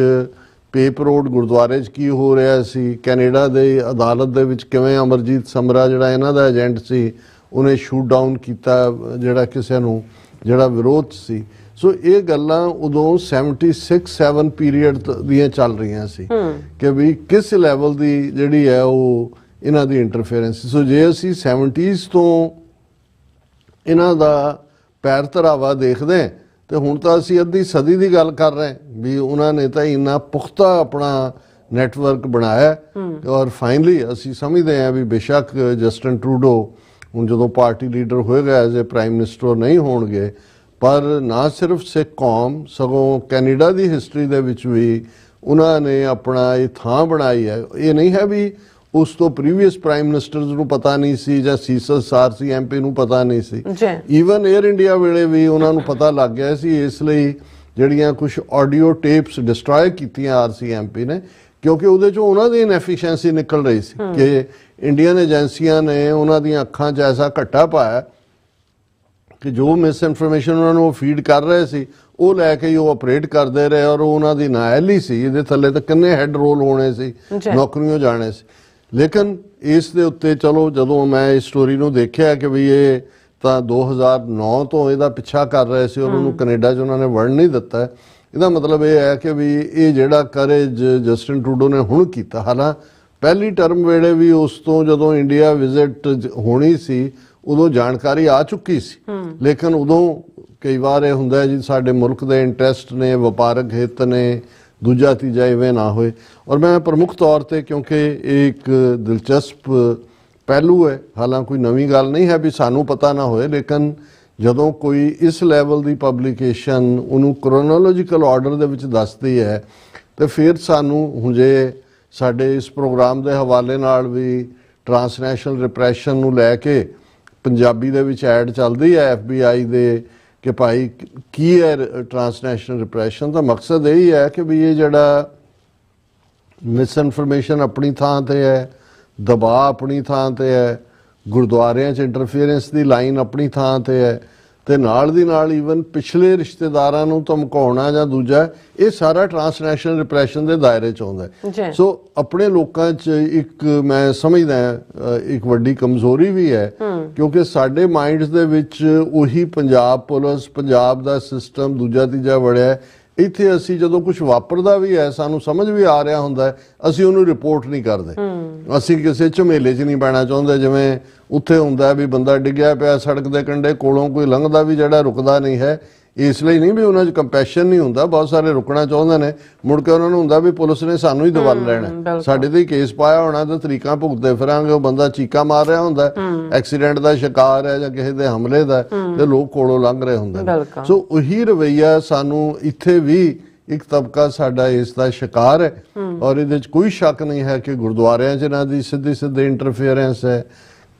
ਪੇਪ ਰੋਡ ਗੁਰਦੁਆਰੇ 'ਚ ਕੀ ਹੋ ਰਿਹਾ ਸੀ, ਕੈਨੇਡਾ ਦੇ ਅਦਾਲਤ ਦੇ ਵਿੱਚ ਕਿਵੇਂ ਅਮਰਜੀਤ ਸਮਰਾ ਜਿਹੜਾ ਇਹਨਾਂ ਦਾ ਏਜੰਟ ਸੀ ਉਹਨੇ ਸ਼ੂਟ ਡਾਊਨ ਕੀਤਾ ਜਿਹੜਾ ਕਿਸੇ ਨੂੰ ਜਿਹੜਾ ਵਿਰੋਧ ਸੀ। ਸੋ ਇਹ ਗੱਲਾਂ ਉਦੋਂ 76-7 ਪੀਰੀਅਡ ਦੀਆਂ ਚੱਲ ਰਹੀਆਂ ਸੀ ਕਿ ਵੀ ਕਿਸ ਲੈਵਲ ਦੀ ਜਿਹੜੀ ਹੈ ਉਹ ਇਹਨਾਂ ਦੀ ਇੰਟਰਫੇਰੈਂਸ। ਸੋ ਜੇ ਅਸੀਂ 70s ਤੋਂ ਇਹਨਾਂ ਦਾ ਪੈਰ ਧਰਾਵਾ ਦੇਖਦੇ ਹਾਂ ਤੇ ਹੁਣ ਤਾਂ ਅਸੀਂ ਅੱਧੀ ਸਦੀ ਦੀ ਗੱਲ ਕਰ ਰਹੇ ਵੀ ਉਹਨਾਂ ਨੇ ਤਾਂ ਇੰਨਾ ਪੁਖਤਾ ਆਪਣਾ ਨੈਟਵਰਕ ਬਣਾਇਆ ਔਰ ਫਾਈਨਲੀ ਅਸੀਂ ਸਮਝਦੇ ਹਾਂ ਵੀ ਬੇਸ਼ੱਕ ਜਸਟਿਨ ਟਰੂਡੋ ਹੁਣ ਜਦੋਂ ਪਾਰਟੀ ਲੀਡਰ ਹੋਏਗਾ ਐਜ਼ ਏ ਪ੍ਰਾਈਮ ਮਿਨਿਸਟਰ ਨਹੀਂ ਹੋਣਗੇ, ਪਰ ਨਾ ਸਿਰਫ ਸਿੱਖ ਕੌਮ ਸਗੋਂ ਕੈਨੇਡਾ ਦੀ ਹਿਸਟਰੀ ਦੇ ਵਿੱਚ ਵੀ ਉਹਨਾਂ ਨੇ ਆਪਣਾ ਇਹ ਥਾਂ ਬਣਾਈ ਹੈ। ਇਹ ਨਹੀਂ ਹੈ ਵੀ ਉਸ ਤੋਂ ਪ੍ਰੀਵੀਅਸ ਪ੍ਰਾਈਮ ਮਿਨਿਸਟਰਸ ਨੂੰ ਪਤਾ ਨਹੀਂ ਸੀ ਜਾਂ ਸੀਸਸ ਆਰਸੀ ਐਮਪੀ ਨੂੰ ਪਤਾ ਨਹੀਂ ਸੀ। ਈਵਨ 에ਅਰ ਇੰਡੀਆ ਵੇਲੇ ਵੀ ਉਹਨਾਂ ਨੂੰ ਪਤਾ ਲੱਗ ਗਿਆ ਸੀ। ਇਸ ਲਈ ਜਿਹੜੀਆਂ ਕੁਝ ਆਡੀਓ ਟੇਪਸ ਡਿਸਟਰੋਏ ਕੀਤੀਆਂ ਆਰਸੀ ਐਮਪੀ ਨੇ ਕਿਉਂਕਿ ਉਹਦੇ ਚੋਂ ਉਹਨਾਂ ਦੀ ਇਨਐਫੀਸ਼ੀਐਂਸੀ ਨਿਕਲ ਰਹੀ ਸੀ ਕਿ ਇੰਡੀਅਨ ਏਜੰਸੀਆਂ ਨੇ ਉਹਨਾਂ ਦੀਆਂ ਅੱਖਾਂ 'ਚ ਐਸਾ ਘੱਟਾ ਪਾਇਆ ਕਿ ਜੋ ਮਿਸ ਇਨਫੋਰਮੇਸ਼ਨ ਉਹਨਾਂ ਨੂੰ ਫੀਡ ਕਰ ਰਹੇ ਸੀ ਉਹ ਲੈ ਕੇ ਹੀ ਉਹ ਆਪਰੇਟ ਕਰਦੇ ਰਹੇ ਔਰ ਉਹਨਾਂ ਦੀ ਨਾਅਹਿਲੀ ਸੀ। ਇਹਦੇ ਥੱਲੇ ਤਾਂ ਕਿੰਨੇ ਹੈੱਡ ਰੋਲ ਹੋਣੇ ਸੀ, ਨੌਕਰੀਆਂ ਜਾਣੇ ਸੀ। ਲੇਕਿਨ ਇਸ ਦੇ ਉੱਤੇ ਚਲੋ ਜਦੋਂ ਮੈਂ ਇਸ ਸਟੋਰੀ ਨੂੰ ਦੇਖਿਆ ਕਿ ਵੀ ਇਹ ਤਾਂ 2009 ਤੋਂ ਇਹਦਾ ਪਿੱਛਾ ਕਰ ਰਹੇ ਸੀ ਔਰ ਉਹਨੂੰ ਕੈਨੇਡਾ 'ਚ ਉਹਨਾਂ ਨੇ ਵੜਨ ਨਹੀਂ ਦਿੱਤਾ। ਇਹਦਾ ਮਤਲਬ ਇਹ ਹੈ ਕਿ ਵੀ ਇਹ ਜਿਹੜਾ ਕਰੇਜ ਜਸਟਿਨ ਟਰੂਡੋ ਨੇ ਹੁਣ ਕੀਤਾ, ਹਾਲਾਂਕਿ ਪਹਿਲੀ ਟਰਮ ਵੇਲੇ ਵੀ ਉਸ ਤੋਂ ਜਦੋਂ ਇੰਡੀਆ ਵਿਜ਼ਿਟ ਹੋਣੀ ਸੀ ਉਦੋਂ ਜਾਣਕਾਰੀ ਆ ਚੁੱਕੀ ਸੀ, ਲੇਕਿਨ ਉਦੋਂ ਕਈ ਵਾਰ ਇਹ ਹੁੰਦਾ ਜੀ ਸਾਡੇ ਮੁਲਕ ਦੇ ਇੰਟਰਸਟ ਨੇ, ਵਪਾਰਕ ਹਿੱਤ ਨੇ, ਦੂਜਾ ਤੀਜਾ ਇਵੇਂ ਨਾ ਹੋਏ। ਔਰ ਮੈਂ ਪ੍ਰਮੁੱਖ ਤੌਰ ਤੇ ਕਿਉਂਕਿ ਇਹ ਇੱਕ ਦਿਲਚਸਪ ਪਹਿਲੂ ਹੈ, ਹਾਲਾਂਕਿ ਕੋਈ ਨਵੀਂ ਗੱਲ ਨਹੀਂ ਹੈ ਵੀ ਸਾਨੂੰ ਪਤਾ ਨਾ ਹੋਏ, ਲੇਕਿਨ ਜਦੋਂ ਕੋਈ ਇਸ ਲੈਵਲ ਦੀ ਪਬਲੀਕੇਸ਼ਨ ਉਹਨੂੰ ਕ੍ਰੋਨੋਲੋਜੀਕਲ ਆਰਡਰ ਦੇ ਵਿੱਚ ਦੱਸਦੀ ਹੈ ਤੇ ਫਿਰ ਸਾਨੂੰ ਹੁਣ ਜੇ ਸਾਡੇ ਇਸ ਪ੍ਰੋਗਰਾਮ ਦੇ ਹਵਾਲੇ ਨਾਲ ਵੀ ਟਰਾਂਸਨੈਸ਼ਨਲ ਰਿਪਰੈਸ਼ਨ ਨੂੰ ਲੈ ਕੇ ਪੰਜਾਬੀ ਦੇ ਵਿੱਚ ਐਡ ਚੱਲਦੀ ਹੈ FBI ਦੇ ਕਿ ਭਾਈ ਕੀ ਹੈ ਟਰਾਂਸਨੈਸ਼ਨਲ ਰਿਪਰੈਸ਼ਨ ਦਾ ਮਕਸਦ ਇਹ ਹੀ ਹੈ ਕਿ ਵੀ ਇਹ ਜਿਹੜਾ ਮਿਸ ਇਨਫੋਰਮੇਸ਼ਨ ਆਪਣੀ ਥਾਂ ਤੇ ਹੈ, ਦਬਾਅ ਆਪਣੀ ਥਾਂ ਤੇ ਹੈ, ਗੁਰਦੁਆਰਿਆਂ 'ਚ ਇੰਟਰਫੀਅਰੈਂਸ ਦੀ ਲਾਈਨ ਆਪਣੀ ਥਾਂ ਤੇ ਹੈ ਤੇ ਨਾਲ ਦੀ ਨਾਲ ਈਵਨ ਪਿਛਲੇ ਰਿਸ਼ਤੇਦਾਰਾਂ ਨੂੰ ਧਮਕਾਉਣਾ ਜਾਂ ਦੂਜਾ, ਇਹ ਸਾਰਾ ਟਰਾਂਸਨੈਸ਼ਨਲ ਰਿਪਰੈਸ਼ਨ ਦੇ ਦਾਇਰੇ 'ਚ ਆਉਂਦਾ ਹੈ। ਸੋ ਆਪਣੇ ਲੋਕਾਂ 'ਚ ਇੱਕ ਮੈਂ ਸਮਝਦਾ ਇੱਕ ਵੱਡੀ ਕਮਜ਼ੋਰੀ ਵੀ ਹੈ ਕਿਉਂਕਿ ਸਾਡੇ ਮਾਈਂਡਸ ਦੇ ਵਿੱਚ ਉਹੀ ਪੰਜਾਬ ਪੁਲਿਸ, ਪੰਜਾਬ ਦਾ ਸਿਸਟਮ ਦੂਜਾ ਤੀਜਾ ਵੜਿਆ। ਇੱਥੇ ਅਸੀਂ ਜਦੋਂ ਕੁਝ ਵਾਪਰਦਾ ਵੀ ਹੈ ਸਾਨੂੰ ਸਮਝ ਵੀ ਆ ਰਿਹਾ ਹੁੰਦਾ ਅਸੀਂ ਉਹਨੂੰ ਰਿਪੋਰਟ ਨਹੀਂ ਕਰਦੇ। ਅਸੀਂ ਕਿਸੇ ਝਮੇਲੇ 'ਚ ਨਹੀਂ ਪੈਣਾ ਚਾਹੁੰਦੇ, ਜਿਵੇਂ ਉੱਥੇ ਹੁੰਦਾ ਵੀ ਬੰਦਾ ਡਿੱਗਿਆ ਪਿਆ ਸੜਕ ਦੇ ਕੰਢੇ, ਕੋਲੋਂ ਕੋਈ ਲੰਘਦਾ ਵੀ ਜਿਹੜਾ ਰੁਕਦਾ ਨਹੀਂ ਹੈ। ਇਸ ਲਈ ਨਹੀਂ ਵੀ ਉਹਨਾਂ 'ਚ ਕੰਪੈਸ਼ਨ ਨਹੀਂ ਹੁੰਦਾ, ਬਹੁਤ ਸਾਰੇ ਰੁਕਣਾ ਚਾਹੁੰਦੇ ਨੇ, ਮੁੜ ਕੇ ਉਹਨਾਂ ਨੂੰ ਹੁੰਦਾ ਵੀ ਪੁਲਿਸ ਨੇ ਸਾਨੂੰ ਹੀ ਦਵਲ ਲੈਣਾ, ਸਾਡੇ ਤੇ ਹੀ ਕੇਸ ਪਾਇਆ ਹੋਣਾ ਤੇ ਤਰੀਕਾਂ ਭੁਗਤਦੇ ਫਿਰਾਂਗੇ। ਉਹ ਬੰਦਾ ਚੀਕਾ ਮਾਰ ਰਿਹਾ ਹੁੰਦਾ, ਐਕਸੀਡੈਂਟ ਦਾ ਸ਼ਿਕਾਰ ਹੈ ਜਾਂ ਕਿਸੇ ਦੇ ਹਮਲੇ ਦਾ, ਤੇ ਲੋਕ ਕੋਲੋਂ ਲੰਘ ਰਹੇ ਹੁੰਦੇ ਨੇ। ਸੋ ਉਹੀ ਰਵੱਈਆ ਸਾਨੂੰ ਇੱਥੇ ਵੀ ਇੱਕ ਤਬਕਾ ਸਾਡਾ ਇਸ ਦਾ ਸ਼ਿਕਾਰ ਹੈ ਔਰ ਇਹਦੇ 'ਚ ਕੋਈ ਸ਼ੱਕ ਨਹੀਂ ਹੈ ਕਿ ਗੁਰਦੁਆਰਿਆਂ 'ਚ ਇਹਨਾਂ ਦੀ ਸਿੱਧੀ ਇੰਟਰਫੇਅਰੈਂਸ ਹੈ।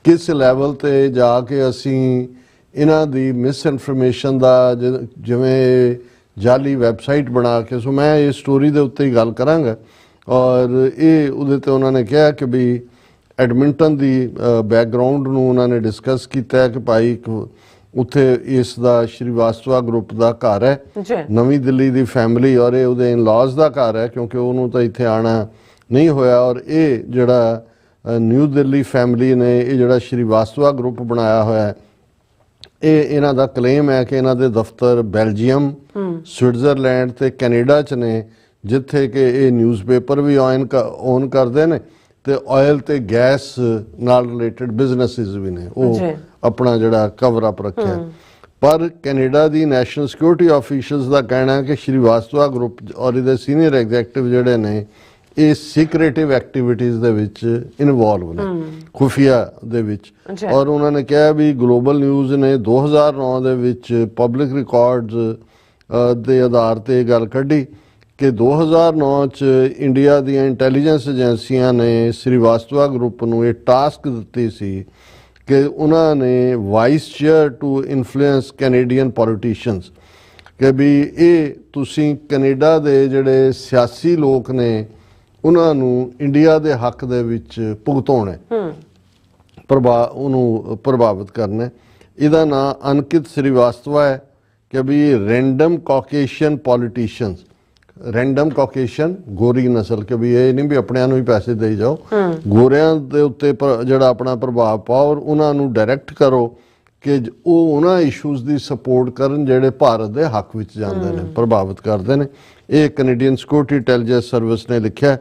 ਕਿਸ ਲੈਵਲ ਤੇ ਜਾ ਕੇ ਅਸੀਂ ਇਹਨਾਂ ਦੀ ਮਿਸ ਇਨਫੋਰਮੇਸ਼ਨ ਦਾ ਜਿਵੇਂ ਜਾਲੀ ਵੈਬਸਾਈਟ ਬਣਾ ਕੇ, ਸੋ ਮੈਂ ਇਹ ਸਟੋਰੀ ਦੇ ਉੱਤੇ ਹੀ ਗੱਲ ਕਰਾਂਗਾ ਔਰ ਇਹ ਉਹਦੇ ਤੇ ਉਹਨਾਂ ਨੇ ਕਿਹਾ ਕਿ ਵੀ ਐਡਮਿੰਟਨ ਦੀ ਬੈਕਗਰਾਉਂਡ ਨੂੰ ਉਹਨਾਂ ਨੇ ਡਿਸਕਸ ਕੀਤਾ ਕਿ ਭਾਈ ਉੱਥੇ ਇਸ ਦਾ ਸ਼੍ਰੀਵਾਸਤਵਾ ਗਰੁੱਪ ਦਾ ਘਰ ਹੈ ਜੀ ਨਵੀਂ ਦਿੱਲੀ ਦੀ ਫੈਮਿਲੀ, ਔਰ ਇਹ ਉਹਦੇ ਇਨ-ਲਾਜ਼ ਦਾ ਘਰ ਹੈ ਕਿਉਂਕਿ ਉਹਨੂੰ ਤਾਂ ਇੱਥੇ ਆਣਾ ਨਹੀਂ ਹੋਇਆ। ਔਰ ਇਹ ਜਿਹੜਾ ਨਿਊ ਦਿੱਲੀ ਫੈਮਿਲੀ ਨੇ ਇਹ ਜਿਹੜਾ ਸ਼੍ਰੀਵਾਸਤਵਾ ਗਰੁੱਪ ਬਣਾਇਆ ਹੋਇਆ ਹੈ, ਇਹ ਇਹਨਾਂ ਦਾ ਕਲੇਮ ਹੈ ਕਿ ਇਹਨਾਂ ਦੇ ਦਫ਼ਤਰ ਬੈਲਜੀਅਮ, ਸਵਿਟਜ਼ਰਲੈਂਡ ਤੇ ਕੈਨੇਡਾ 'ਚ ਨੇ, ਜਿੱਥੇ ਕਿ ਇਹ ਨਿਊਜ਼ਪੇਪਰ ਵੀ ਓਨ ਕਰਦੇ ਨੇ ਤੇ ਆਇਲ ਤੇ ਗੈਸ ਨਾਲ ਰਿਲੇਟਡ ਬਿਜ਼ਨੈਸਿਸ ਵੀ ਨੇ, ਉਹ ਆਪਣਾ ਜਿਹੜਾ ਕਵਰ ਅਪ ਰੱਖਿਆ। ਪਰ ਕੈਨੇਡਾ ਦੀ ਨੈਸ਼ਨਲ ਸਿਕਿਉਰਿਟੀ ਆਫੀਸ਼ੀਅਲਸ ਦਾ ਕਹਿਣਾ ਹੈ ਕਿ ਸ਼੍ਰੀਵਾਸਤਵਾ ਗਰੁੱਪ ਔਰ ਇਹਦੇ ਸੀਨੀਅਰ ਐਗਜ਼ੈਕਟਿਵ ਜਿਹੜੇ ਨੇ ਇਹ ਸੀਕ੍ਰੇਟਿਵ ਐਕਟੀਵਿਟੀਜ਼ ਦੇ ਵਿੱਚ ਇਨਵੋਲਵ ਨੇ, ਖੁਫੀਆ ਦੇ ਵਿੱਚ। ਔਰ ਉਹਨਾਂ ਨੇ ਕਿਹਾ ਵੀ ਗਲੋਬਲ ਨਿਊਜ਼ ਨੇ 2009 ਦੇ ਵਿੱਚ ਪਬਲਿਕ ਰਿਕਾਰਡਸ ਦੇ ਆਧਾਰ ਤੇ ਇਹ ਗੱਲ ਕੱਢੀ ਕਿ 2009 ਚ ਇੰਡੀਆ ਦੀਆਂ ਇੰਟੈਲੀਜੈਂਸ ਏਜੰਸੀਆਂ ਨੇ ਸ਼੍ਰੀਵਾਸਤਵਾ ਗਰੁੱਪ ਨੂੰ ਇਹ ਟਾਸਕ ਦਿੱਤੀ ਸੀ ਕਿ ਉਹਨਾਂ ਨੇ vice chair to influence Canadian politicians, ਕਿ ਵੀ ਇਹ ਤੁਸੀਂ ਕੈਨੇਡਾ ਦੇ ਜਿਹੜੇ ਸਿਆਸੀ ਲੋਕ ਨੇ ਉਹਨਾਂ ਨੂੰ ਇੰਡੀਆ ਦੇ ਹੱਕ ਦੇ ਵਿੱਚ ਭੁਗਤਾਉਣਾ, ਉਹਨੂੰ ਪ੍ਰਭਾਵਿਤ ਕਰਨਾ। ਇਹਦਾ ਨਾਂ ਅੰਕਿਤ ਸ਼੍ਰੀਵਾਸਤਵਾ ਹੈ ਕਿ ਵੀ ਰੈਂਡਮ ਕਾਕੇਸ਼ੀਅਨ ਪੋਲੀਟੀਸ਼ੀਅਨਸ, ਰੈਂਡਮ ਕਾਕੇਸ਼ੀਅਨ ਗੋਰੀ ਨਸਲ, ਕਿ ਵੀ ਇਹ ਨਹੀਂ ਵੀ ਆਪਣਿਆਂ ਨੂੰ ਹੀ ਪੈਸੇ ਦੇਈ ਜਾਓ, ਗੋਰਿਆਂ ਦੇ ਉੱਤੇ ਜਿਹੜਾ ਆਪਣਾ ਪ੍ਰਭਾਵ ਪਾਓ ਔਰ ਉਹਨਾਂ ਨੂੰ ਡਾਇਰੈਕਟ ਕਰੋ ਕਿ ਉਹ ਉਹਨਾਂ ਇਸ਼ੂਜ਼ ਦੀ ਸਪੋਰਟ ਕਰਨ ਜਿਹੜੇ ਭਾਰਤ ਦੇ ਹੱਕ ਵਿੱਚ ਜਾਂਦੇ ਨੇ, ਪ੍ਰਭਾਵਿਤ ਕਰਦੇ ਨੇ। ਇਹ ਕੈਨੇਡੀਅਨ ਸਿਕਿਉਰਿਟੀ ਇੰਟੈਲੀਜੈਂਸ ਸਰਵਿਸ ਨੇ ਲਿਖਿਆ।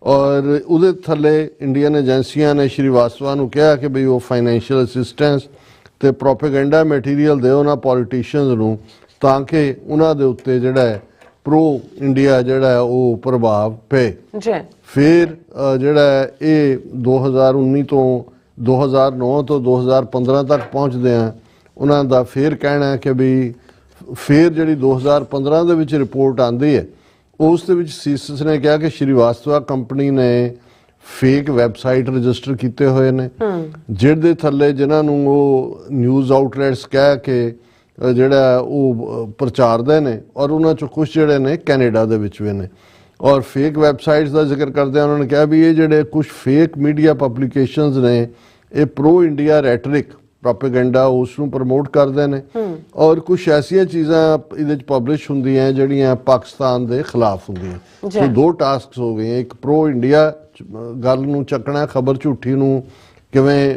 ਔਰ ਉਹਦੇ ਥੱਲੇ ਇੰਡੀਅਨ ਏਜੰਸੀਆਂ ਨੇ ਸ਼੍ਰੀਵਾਸਤਵਾ ਨੂੰ ਕਿਹਾ ਕਿ ਬਈ ਉਹ ਫਾਈਨੈਂਸ਼ੀਅਲ ਅਸਿਸਟੈਂਸ ਤੇ ਪ੍ਰੋਪੇਗੈਂਡਾ ਮਟੀਰੀਅਲ ਦੇ ਉਹਨਾਂ ਪੋਲੀਟੀਸ਼ੀਅਨਸ ਨੂੰ, ਤਾਂ ਕਿ ਉਹਨਾਂ ਦੇ ਉੱਤੇ ਜਿਹੜਾ ਹੈ ਪ੍ਰੋ ਇੰਡੀਆ ਜਿਹੜਾ ਉਹ ਪ੍ਰਭਾਵ ਪਏ। ਫਿਰ ਜਿਹੜਾ ਇਹ 2019 ਤੋਂ 2009 ਤੋਂ 2015 ਤੱਕ ਪਹੁੰਚਦੇ ਆ, ਉਹਨਾਂ ਦਾ ਫਿਰ ਕਹਿਣਾ ਹੈ ਕਿ ਵੀ ਫਿਰ ਜਿਹੜੀ 2015 ਦੇ ਵਿੱਚ ਰਿਪੋਰਟ ਆਉਂਦੀ ਹੈ ਉਸ ਦੇ ਵਿੱਚ ਸੀਐਸਐਸ ਨੇ ਕਿਹਾ ਕਿ ਸ਼੍ਰੀਵਾਸਤਵਾ ਕੰਪਨੀ ਨੇ ਫੇਕ ਵੈਬਸਾਈਟ ਰਜਿਸਟਰ ਕੀਤੇ ਹੋਏ ਨੇ, ਜਿਹਦੇ ਥੱਲੇ ਜਿਨ੍ਹਾਂ ਨੂੰ ਉਹ ਨਿਊਜ਼ ਆਊਟਲੈਟਸ ਕਹਿ ਕੇ ਜਿਹੜਾ ਉਹ ਪ੍ਰਚਾਰਦੇ ਨੇ, ਔਰ ਉਹਨਾਂ ਚੋਂ ਕੁਝ ਜਿਹੜੇ ਨੇ ਕੈਨੇਡਾ ਦੇ ਵਿੱਚ ਵੀ ਨੇ। ਔਰ ਫੇਕ ਵੈਬਸਾਈਟਸ ਦਾ ਜ਼ਿਕਰ ਕਰਦਿਆਂ ਉਹਨਾਂ ਨੇ ਕਿਹਾ ਵੀ ਇਹ ਜਿਹੜੇ ਕੁਝ ਫੇਕ ਮੀਡੀਆ ਪਬਲੀਕੇਸ਼ਨਸ ਨੇ ਇਹ ਪ੍ਰੋ ਇੰਡੀਆ ਰੈਟਰਿਕ ਪ੍ਰੋਪੇਗੈਂਡਾ ਉਸ ਨੂੰ ਪ੍ਰਮੋਟ ਕਰਦੇ ਨੇ, ਔਰ ਕੁਝ ਐਸੀਆਂ ਚੀਜ਼ਾਂ ਇਹਦੇ ਚ ਪਬਲਿਸ਼ ਹੁੰਦੀਆਂ ਜਿਹੜੀਆਂ ਪਾਕਿਸਤਾਨ ਦੇ ਖਿਲਾਫ ਹੁੰਦੀਆਂ। ਸੋ ਦੋ ਟਾਸਕਸ ਹੋ ਗਏ, ਇੱਕ ਪ੍ਰੋ ਇੰਡੀਆ ਗੱਲ ਨੂੰ ਚੱਕਣਾ, ਖਬਰ ਝੂਠੀ ਨੂੰ ਕਿਵੇਂ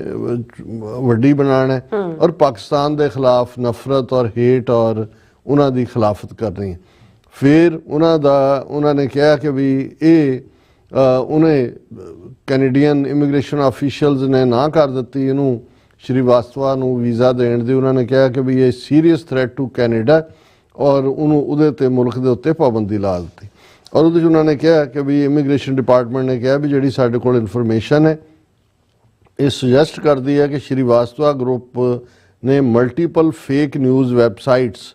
ਵੱਡੀ ਬਣਾਉਣਾ, ਔਰ ਪਾਕਿਸਤਾਨ ਦੇ ਖਿਲਾਫ ਨਫ਼ਰਤ ਔਰ ਹੇਟ ਔਰ ਉਹਨਾਂ ਦੀ ਖਿਲਾਫਤ ਕਰਨੀ ਹੈ। ਫਿਰ ਉਹਨਾਂ ਨੇ ਕਿਹਾ ਕਿ ਵੀ ਇਹ ਉਹਨੇ ਕੈਨੇਡੀਅਨ ਇਮੀਗ੍ਰੇਸ਼ਨ ਆਫੀਸ਼ੀਅਲਸ ਨੇ ਨਾ ਕਰ ਦਿੱਤੀ ਇਹਨੂੰ ਸ਼੍ਰੀਵਾਸਤਵਾ ਨੂੰ ਵੀਜ਼ਾ ਦੇਣ ਦੀ। ਉਹਨਾਂ ਨੇ ਕਿਹਾ ਕਿ ਵੀ ਇਹ ਸੀਰੀਅਸ ਥ੍ਰੈਟ ਟੂ ਕੈਨੇਡਾ, ਔਰ ਉਹਦੇ ਤੇ ਮੁਲਕ ਦੇ ਉੱਤੇ ਪਾਬੰਦੀ ਲਾ ਦਿੱਤੀ। ਔਰ ਉਹਦੇ 'ਚ ਉਹਨਾਂ ਨੇ ਕਿਹਾ ਕਿ ਵੀ ਇਮੀਗ੍ਰੇਸ਼ਨ ਡਿਪਾਰਟਮੈਂਟ ਨੇ ਕਿਹਾ ਵੀ ਜਿਹੜੀ ਸਾਡੇ ਕੋਲ ਇਨਫੋਰਮੇਸ਼ਨ ਹੈ ਇਹ ਸੁਜੈਸਟ ਕਰਦੀ ਹੈ ਕਿ ਸ਼੍ਰੀਵਾਸਤਵਾ ਗਰੁੱਪ ਨੇ ਮਲਟੀਪਲ ਫੇਕ ਨਿਊਜ਼ ਵੈਬਸਾਈਟਸ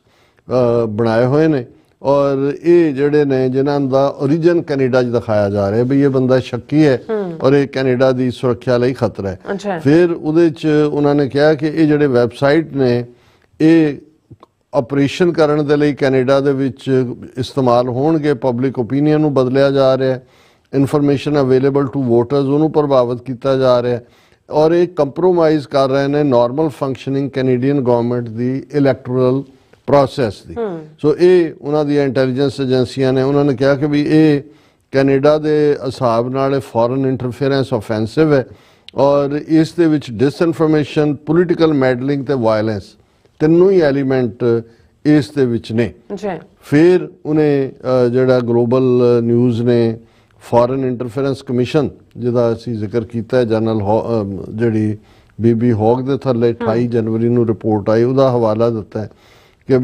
ਬਣਾਏ ਹੋਏ ਨੇ, ਔਰ ਇਹ ਜਿਹੜੇ ਨੇ ਜਿਨ੍ਹਾਂ ਦਾ ਓਰੀਜਨ ਕੈਨੇਡਾ 'ਚ ਦਿਖਾਇਆ ਜਾ ਰਿਹਾ ਵੀ ਇਹ ਬੰਦਾ ਸ਼ੱਕੀ ਹੈ ਔਰ ਇਹ ਕੈਨੇਡਾ ਦੀ ਸੁਰੱਖਿਆ ਲਈ ਖਤਰਾ ਹੈ। ਫਿਰ ਉਹਦੇ 'ਚ ਉਹਨਾਂ ਨੇ ਕਿਹਾ ਕਿ ਇਹ ਜਿਹੜੇ ਵੈਬਸਾਈਟ ਨੇ ਇਹ ਆਪਰੇਸ਼ਨ ਕਰਨ ਦੇ ਲਈ ਕੈਨੇਡਾ ਦੇ ਵਿੱਚ ਇਸਤੇਮਾਲ ਹੋਣਗੇ, ਪਬਲਿਕ ਓਪੀਨੀਅਨ ਨੂੰ ਬਦਲਿਆ ਜਾ ਰਿਹਾ, ਇਨਫੋਰਮੇਸ਼ਨ ਅਵੇਲੇਬਲ ਟੂ ਵੋਟਰਸ ਉਹਨੂੰ ਪ੍ਰਭਾਵਿਤ ਕੀਤਾ ਜਾ ਰਿਹਾ, ਔਰ ਇਹ ਕੰਪਰੋਮਾਈਜ਼ ਕਰ ਰਹੇ ਨੇ ਨਾਰਮਲ ਫੰਕਸ਼ਨਿੰਗ ਕੈਨੇਡੀਅਨ ਗਵਰਨਮੈਂਟ ਦੀ ਇਲੈਕਟੋਰਲ ਪ੍ਰੋਸੈਸ ਦੀ। ਸੋ ਇਹ ਉਹਨਾਂ ਦੀਆਂ ਇੰਟੈਲੀਜੈਂਸ ਏਜੰਸੀਆਂ ਨੇ ਉਹਨਾਂ ਨੇ ਕਿਹਾ ਕਿ ਵੀ ਇਹ ਕੈਨੇਡਾ ਦੇ ਹਿਸਾਬ ਨਾਲ ਫੋਰਨ ਇੰਟਰਫੇਰੈਂਸ ਆਫੈਂਸਿਵ ਹੈ, ਔਰ ਇਸ ਦੇ ਵਿੱਚ ਡਿਸਇਨਫੋਰਮੇਸ਼ਨ, ਪੋਲੀਟੀਕਲ ਮੈਡਲਿੰਗ ਤੇ ਵਾਇਲੈਂਸ ਤਿੰਨੋਂ ਹੀ ਐਲੀਮੈਂਟ ਇਸ ਦੇ ਵਿੱਚ ਨੇ। ਫਿਰ ਉਹਨੇ ਜਿਹੜਾ ਗਲੋਬਲ ਨਿਊਜ਼ ਨੇ ਫੋਰਨ ਇੰਟਰਫੇਰੈਂਸ ਕਮਿਸ਼ਨ ਜਿਹਦਾ ਅਸੀਂ ਜ਼ਿਕਰ ਕੀਤਾ, ਜਨਰਲ ਜਿਹੜੀ ਬੀਬੀ ਹੌਗ ਦੇ ਥੱਲੇ 28 ਜਨਵਰੀ ਨੂੰ ਰਿਪੋਰਟ ਆਈ, ਉਹਦਾ ਹਵਾਲਾ ਦਿੱਤਾ ਹੈ ਕਿ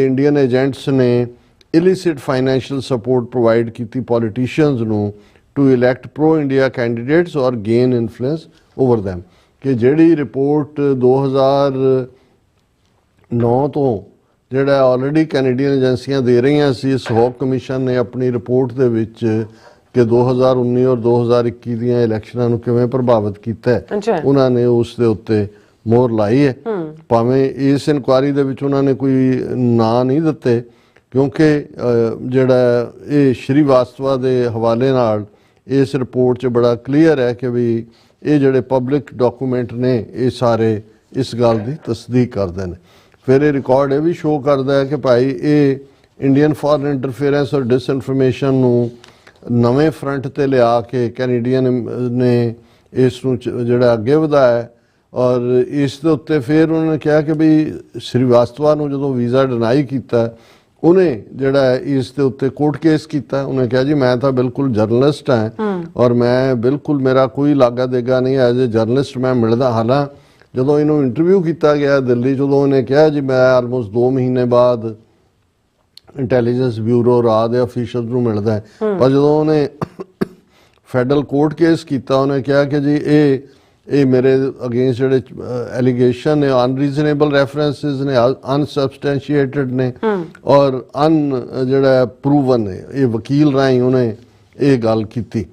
ਇੰਡੀਅਨ ਏਜੰਟਸ ਨੇ ਇਲਿਸਿਟ ਫਾਈਨੈਂਸ਼ੀਅਲ ਸਪੋਰਟ ਪ੍ਰੋਵਾਈਡ ਕੀਤੀ ਪੋਲੀਟੀਸ਼ੀਅਨਸ ਨੂੰ to elect pro India candidates or gain influence over them, ਕਿ ਜਿਹੜੀ ਰਿਪੋਰਟ 2009 ਤੋਂ ਜਿਹੜਾ ਆਲਰੇਡੀ ਕੈਨੇਡੀਅਨ ਏਜੰਸੀਆਂ ਦੇ ਰਹੀਆਂ ਸੀ, ਇਸ ਹੌਗ ਕਮਿਸ਼ਨ ਨੇ ਆਪਣੀ ਰਿਪੋਰਟ ਦੇ ਵਿੱਚ ਕਿ 2019 ਔਰ 2021 ਦੀਆਂ ਇਲੈਕਸ਼ਨਾਂ ਨੂੰ ਕਿਵੇਂ ਪ੍ਰਭਾਵਿਤ ਕੀਤਾ ਹੈ, ਉਹਨਾਂ ਨੇ ਉਸ ਦੇ ਉੱਤੇ ਮੋਹਰ ਲਾਈ ਹੈ। ਭਾਵੇਂ ਇਸ ਇਨਕੁਆਇਰੀ ਦੇ ਵਿੱਚ ਉਹਨਾਂ ਨੇ ਕੋਈ ਨਾਂ ਨਹੀਂ ਦਿੱਤੇ, ਕਿਉਂਕਿ ਜਿਹੜਾ ਇਹ ਸ਼੍ਰੀਵਾਸਤਵਾ ਦੇ ਹਵਾਲੇ ਨਾਲ ਇਸ ਰਿਪੋਰਟ 'ਚ ਬੜਾ ਕਲੀਅਰ ਹੈ ਕਿ ਵੀ ਇਹ ਜਿਹੜੇ ਪਬਲਿਕ ਡਾਕੂਮੈਂਟ ਨੇ ਇਹ ਸਾਰੇ ਇਸ ਗੱਲ ਦੀ ਤਸਦੀਕ ਕਰਦੇ ਨੇ। ਫਿਰ ਇਹ ਰਿਕਾਰਡ ਇਹ ਵੀ ਸ਼ੋਅ ਕਰਦਾ ਹੈ ਕਿ ਭਾਈ ਇਹ ਇੰਡੀਅਨ ਫੋਰਨ ਇੰਟਰਫੇਰੈਂਸ ਔਰ ਡਿਸਇਨਫੋਰਮੇਸ਼ਨ ਨੂੰ ਨਵੇਂ ਫਰੰਟ ਤੇ ਲਿਆ ਕੇ ਕੈਨੇਡੀਅਨ ਨੇ ਇਸ ਨੂੰ ਜਿਹੜਾ ਅੱਗੇ ਵਧਾਇਆ। ਔਰ ਇਸ ਦੇ ਉੱਤੇ ਫਿਰ ਉਹਨਾਂ ਨੇ ਕਿਹਾ ਕਿ ਵੀ ਸ੍ਰੀਵਾਸਤਵਾ ਨੂੰ ਜਦੋਂ ਵੀਜ਼ਾ ਡਿਨਾਈ ਕੀਤਾ, ਉਹਨੇ ਜਿਹੜਾ ਇਸ ਦੇ ਉੱਤੇ ਕੋਰਟ ਕੇਸ ਕੀਤਾ। ਉਹਨੇ ਕਿਹਾ ਜੀ ਮੈਂ ਤਾਂ ਬਿਲਕੁਲ ਜਰਨਲਿਸਟ ਹਾਂ ਔਰ ਮੈਂ ਬਿਲਕੁਲ ਮੇਰਾ ਕੋਈ ਲਾਗਾ ਦੇਗਾ ਨਹੀਂ, ਐਜ਼ ਏ ਜਰਨਲਿਸਟ ਮੈਂ ਮਿਲਦਾ। ਹਾਲਾਂ ਜਦੋਂ ਇਹਨੂੰ ਇੰਟਰਵਿਊ ਕੀਤਾ ਗਿਆ ਦਿੱਲੀ, ਜਦੋਂ ਉਹਨੇ ਕਿਹਾ ਜੀ ਮੈਂ ਆਲਮੋਸਟ 2 ਮਹੀਨੇ ਬਾਅਦ ਇੰਟੈਲੀਜੈਂਸ ਬਿਊਰੋ ਰਾਹ ਦੇ ਅਫੀਸ਼ੀਅਲ ਨੂੰ ਮਿਲਦਾ, ਪਰ ਜਦੋਂ ਉਹਨੇ ਫੈਡਰਲ ਕੋਰਟ ਕੇਸ ਕੀਤਾ ਉਹਨੇ ਕਿਹਾ ਕਿ ਜੀ ਇਹ ਮੇਰੇ ਅਗੇਂਸਟ ਜਿਹੜੇ ਐਲੀਗੇਸ਼ਨ ਨੇ ਅਨਰੀਜ਼ਨੇਬਲ ਰੈਫਰੈਂਸਿਸ ਨੇ, ਅਨਸਬਸਟੈਂਸ਼ੀਏਟਡ ਨੇ ਔਰ ਜਿਹੜਾ ਪ੍ਰੂਵਨ ਨੇ। ਇਹ ਵਕੀਲ ਰਾਹੀਂ ਉਹਨੇ ਇਹ ਗੱਲ ਕੀਤੀ।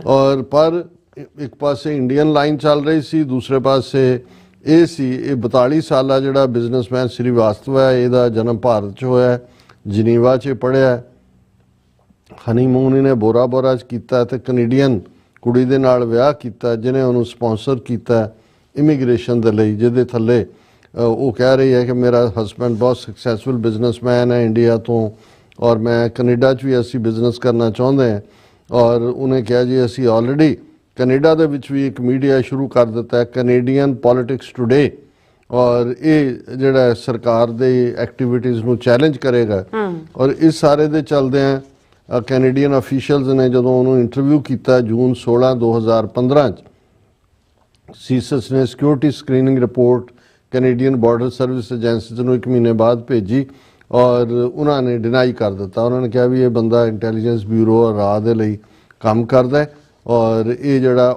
ਔਰ ਪਰ ਇੱਕ ਪਾਸੇ ਇੰਡੀਅਨ ਲਾਈਨ ਚੱਲ ਰਹੀ ਸੀ, ਦੂਸਰੇ ਪਾਸੇ ਇਹ ਸੀ ਇਹ 42 ਸਾਲਾ ਜਿਹੜਾ ਬਿਜ਼ਨਸਮੈਨ ਸ੍ਰੀਵਾਸਤਵਾ ਹੈ, ਇਹਦਾ ਜਨਮ ਭਾਰਤ 'ਚ ਹੋਇਆ, ਜਨੀਵਾ 'ਚ ਪੜ੍ਹਿਆ, ਹਨੀਮੂਨ ਇਹਨੇ ਬੋਰਾ ਬੋਰਾ 'ਚ ਕੀਤਾ ਤੇ ਕੈਨੇਡੀਅਨ ਕੁੜੀ ਦੇ ਨਾਲ ਵਿਆਹ ਕੀਤਾ ਜਿਹਨੇ ਉਹਨੂੰ ਸਪਾਂਸਰ ਕੀਤਾ ਇਮੀਗ੍ਰੇਸ਼ਨ ਦੇ ਲਈ, ਜਿਹਦੇ ਥੱਲੇ ਉਹ ਕਹਿ ਰਹੀ ਹੈ ਕਿ ਮੇਰਾ ਹਸਬੈਂਡ ਬਹੁਤ ਸਕਸੈਸਫੁਲ ਬਿਜ਼ਨਸਮੈਨ ਹੈ ਇੰਡੀਆ ਤੋਂ ਔਰ ਮੈਂ ਕੈਨੇਡਾ 'ਚ ਵੀ ਅਸੀਂ ਬਿਜ਼ਨਸ ਕਰਨਾ ਚਾਹੁੰਦੇ ਹਾਂ। ਔਰ ਉਹਨੇ ਕਿਹਾ ਜੀ ਅਸੀਂ ਆਲਰੇਡੀ ਕੈਨੇਡਾ ਦੇ ਵਿੱਚ ਵੀ ਇੱਕ ਮੀਡੀਆ ਸ਼ੁਰੂ ਕਰ ਦਿੱਤਾ ਹੈ, ਕੈਨੇਡੀਅਨ ਪੋਲਿਟਿਕਸ ਟੂਡੇ, ਔਰ ਇਹ ਜਿਹੜਾ ਸਰਕਾਰ ਦੇ ਐਕਟੀਵਿਟੀਜ਼ ਨੂੰ ਚੈਲੰਜ ਕਰੇਗਾ। ਔਰ ਇਸ ਸਾਰੇ ਦੇ ਚਲਦਿਆਂ ਕੈਨੇਡੀਅਨ ਅਫੀਸ਼ੀਅਲਸ ਨੇ ਜਦੋਂ ਉਹਨੂੰ ਇੰਟਰਵਿਊ ਕੀਤਾ ਜੂਨ 16, 2015 'ਚ, ਸੀਸਸ ਨੇ security screening report Canadian border service agencies ਨੂੰ 1 ਮਹੀਨੇ ਬਾਅਦ ਭੇਜੀ ਔਰ ਉਹਨਾਂ ਨੇ ਡਿਨਾਈ ਕਰ ਦਿੱਤਾ। ਉਹਨਾਂ ਨੇ ਕਿਹਾ ਵੀ ਇਹ ਬੰਦਾ ਇੰਟੈਲੀਜੈਂਸ ਬਿਊਰੋ ਰਾਹ ਦੇ ਲਈ ਕੰਮ ਕਰਦਾ ਔਰ ਇਹ ਜਿਹੜਾ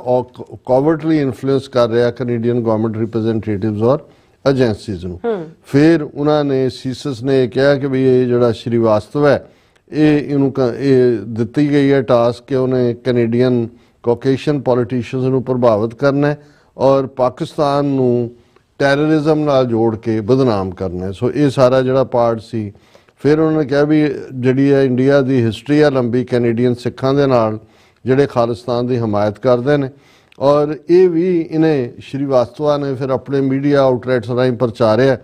ਕੋਵਰਟਲੀ ਇਨਫਲੂਐਂਸ ਕਰ ਰਿਹਾ ਕੈਨੇਡੀਅਨ ਗਵਰਨਮੈਂਟ ਰਿਪਰੈਜ਼ੈਂਟੇਟਿਵਸ ਔਰ ਏਜੰਸੀਜ਼ ਨੂੰ। ਫਿਰ ਉਹਨਾਂ ਨੇ ਸੀਸਸ ਨੇ ਕਿਹਾ ਕਿ ਵੀ ਇਹ ਜਿਹੜਾ ਸ੍ਰੀਵਾਸਤਵਾ ਹੈ ਇਹਨੂੰ ਦਿੱਤੀ ਗਈ ਹੈ ਟਾਸਕ ਕਿ ਉਹਨੇ ਕੈਨੇਡੀਅਨ ਕਾਕੇਸ਼ੀਅਨ ਪੋਲੀਟੀਸ਼ੀਅਨਸ ਨੂੰ ਪ੍ਰਭਾਵਿਤ ਕਰਨਾ ਔਰ ਪਾਕਿਸਤਾਨ ਨੂੰ ਟੈਰਰਿਜ਼ਮ ਨਾਲ ਜੋੜ ਕੇ ਬਦਨਾਮ ਕਰਨਾ। ਸੋ ਇਹ ਸਾਰਾ ਜਿਹੜਾ ਪਾਰਟ ਸੀ। ਫਿਰ ਉਹਨਾਂ ਨੇ ਕਿਹਾ ਵੀ ਜਿਹੜੀ ਹੈ ਇੰਡੀਆ ਦੀ ਹਿਸਟਰੀ ਆ ਲੰਬੀ ਕੈਨੇਡੀਅਨ ਸਿੱਖਾਂ ਦੇ ਨਾਲ ਜਿਹੜੇ ਖਾਲਿਸਤਾਨ ਦੀ ਹਮਾਇਤ ਕਰਦੇ ਨੇ ਔਰ ਇਹ ਵੀ ਇਹਨੇ ਸ੍ਰੀਵਾਸਤਵਾ ਨੇ ਫਿਰ ਆਪਣੇ ਮੀਡੀਆ ਆਊਟਲੈਟਸ ਰਾਹੀਂ ਪ੍ਰਚਾਰਿਆ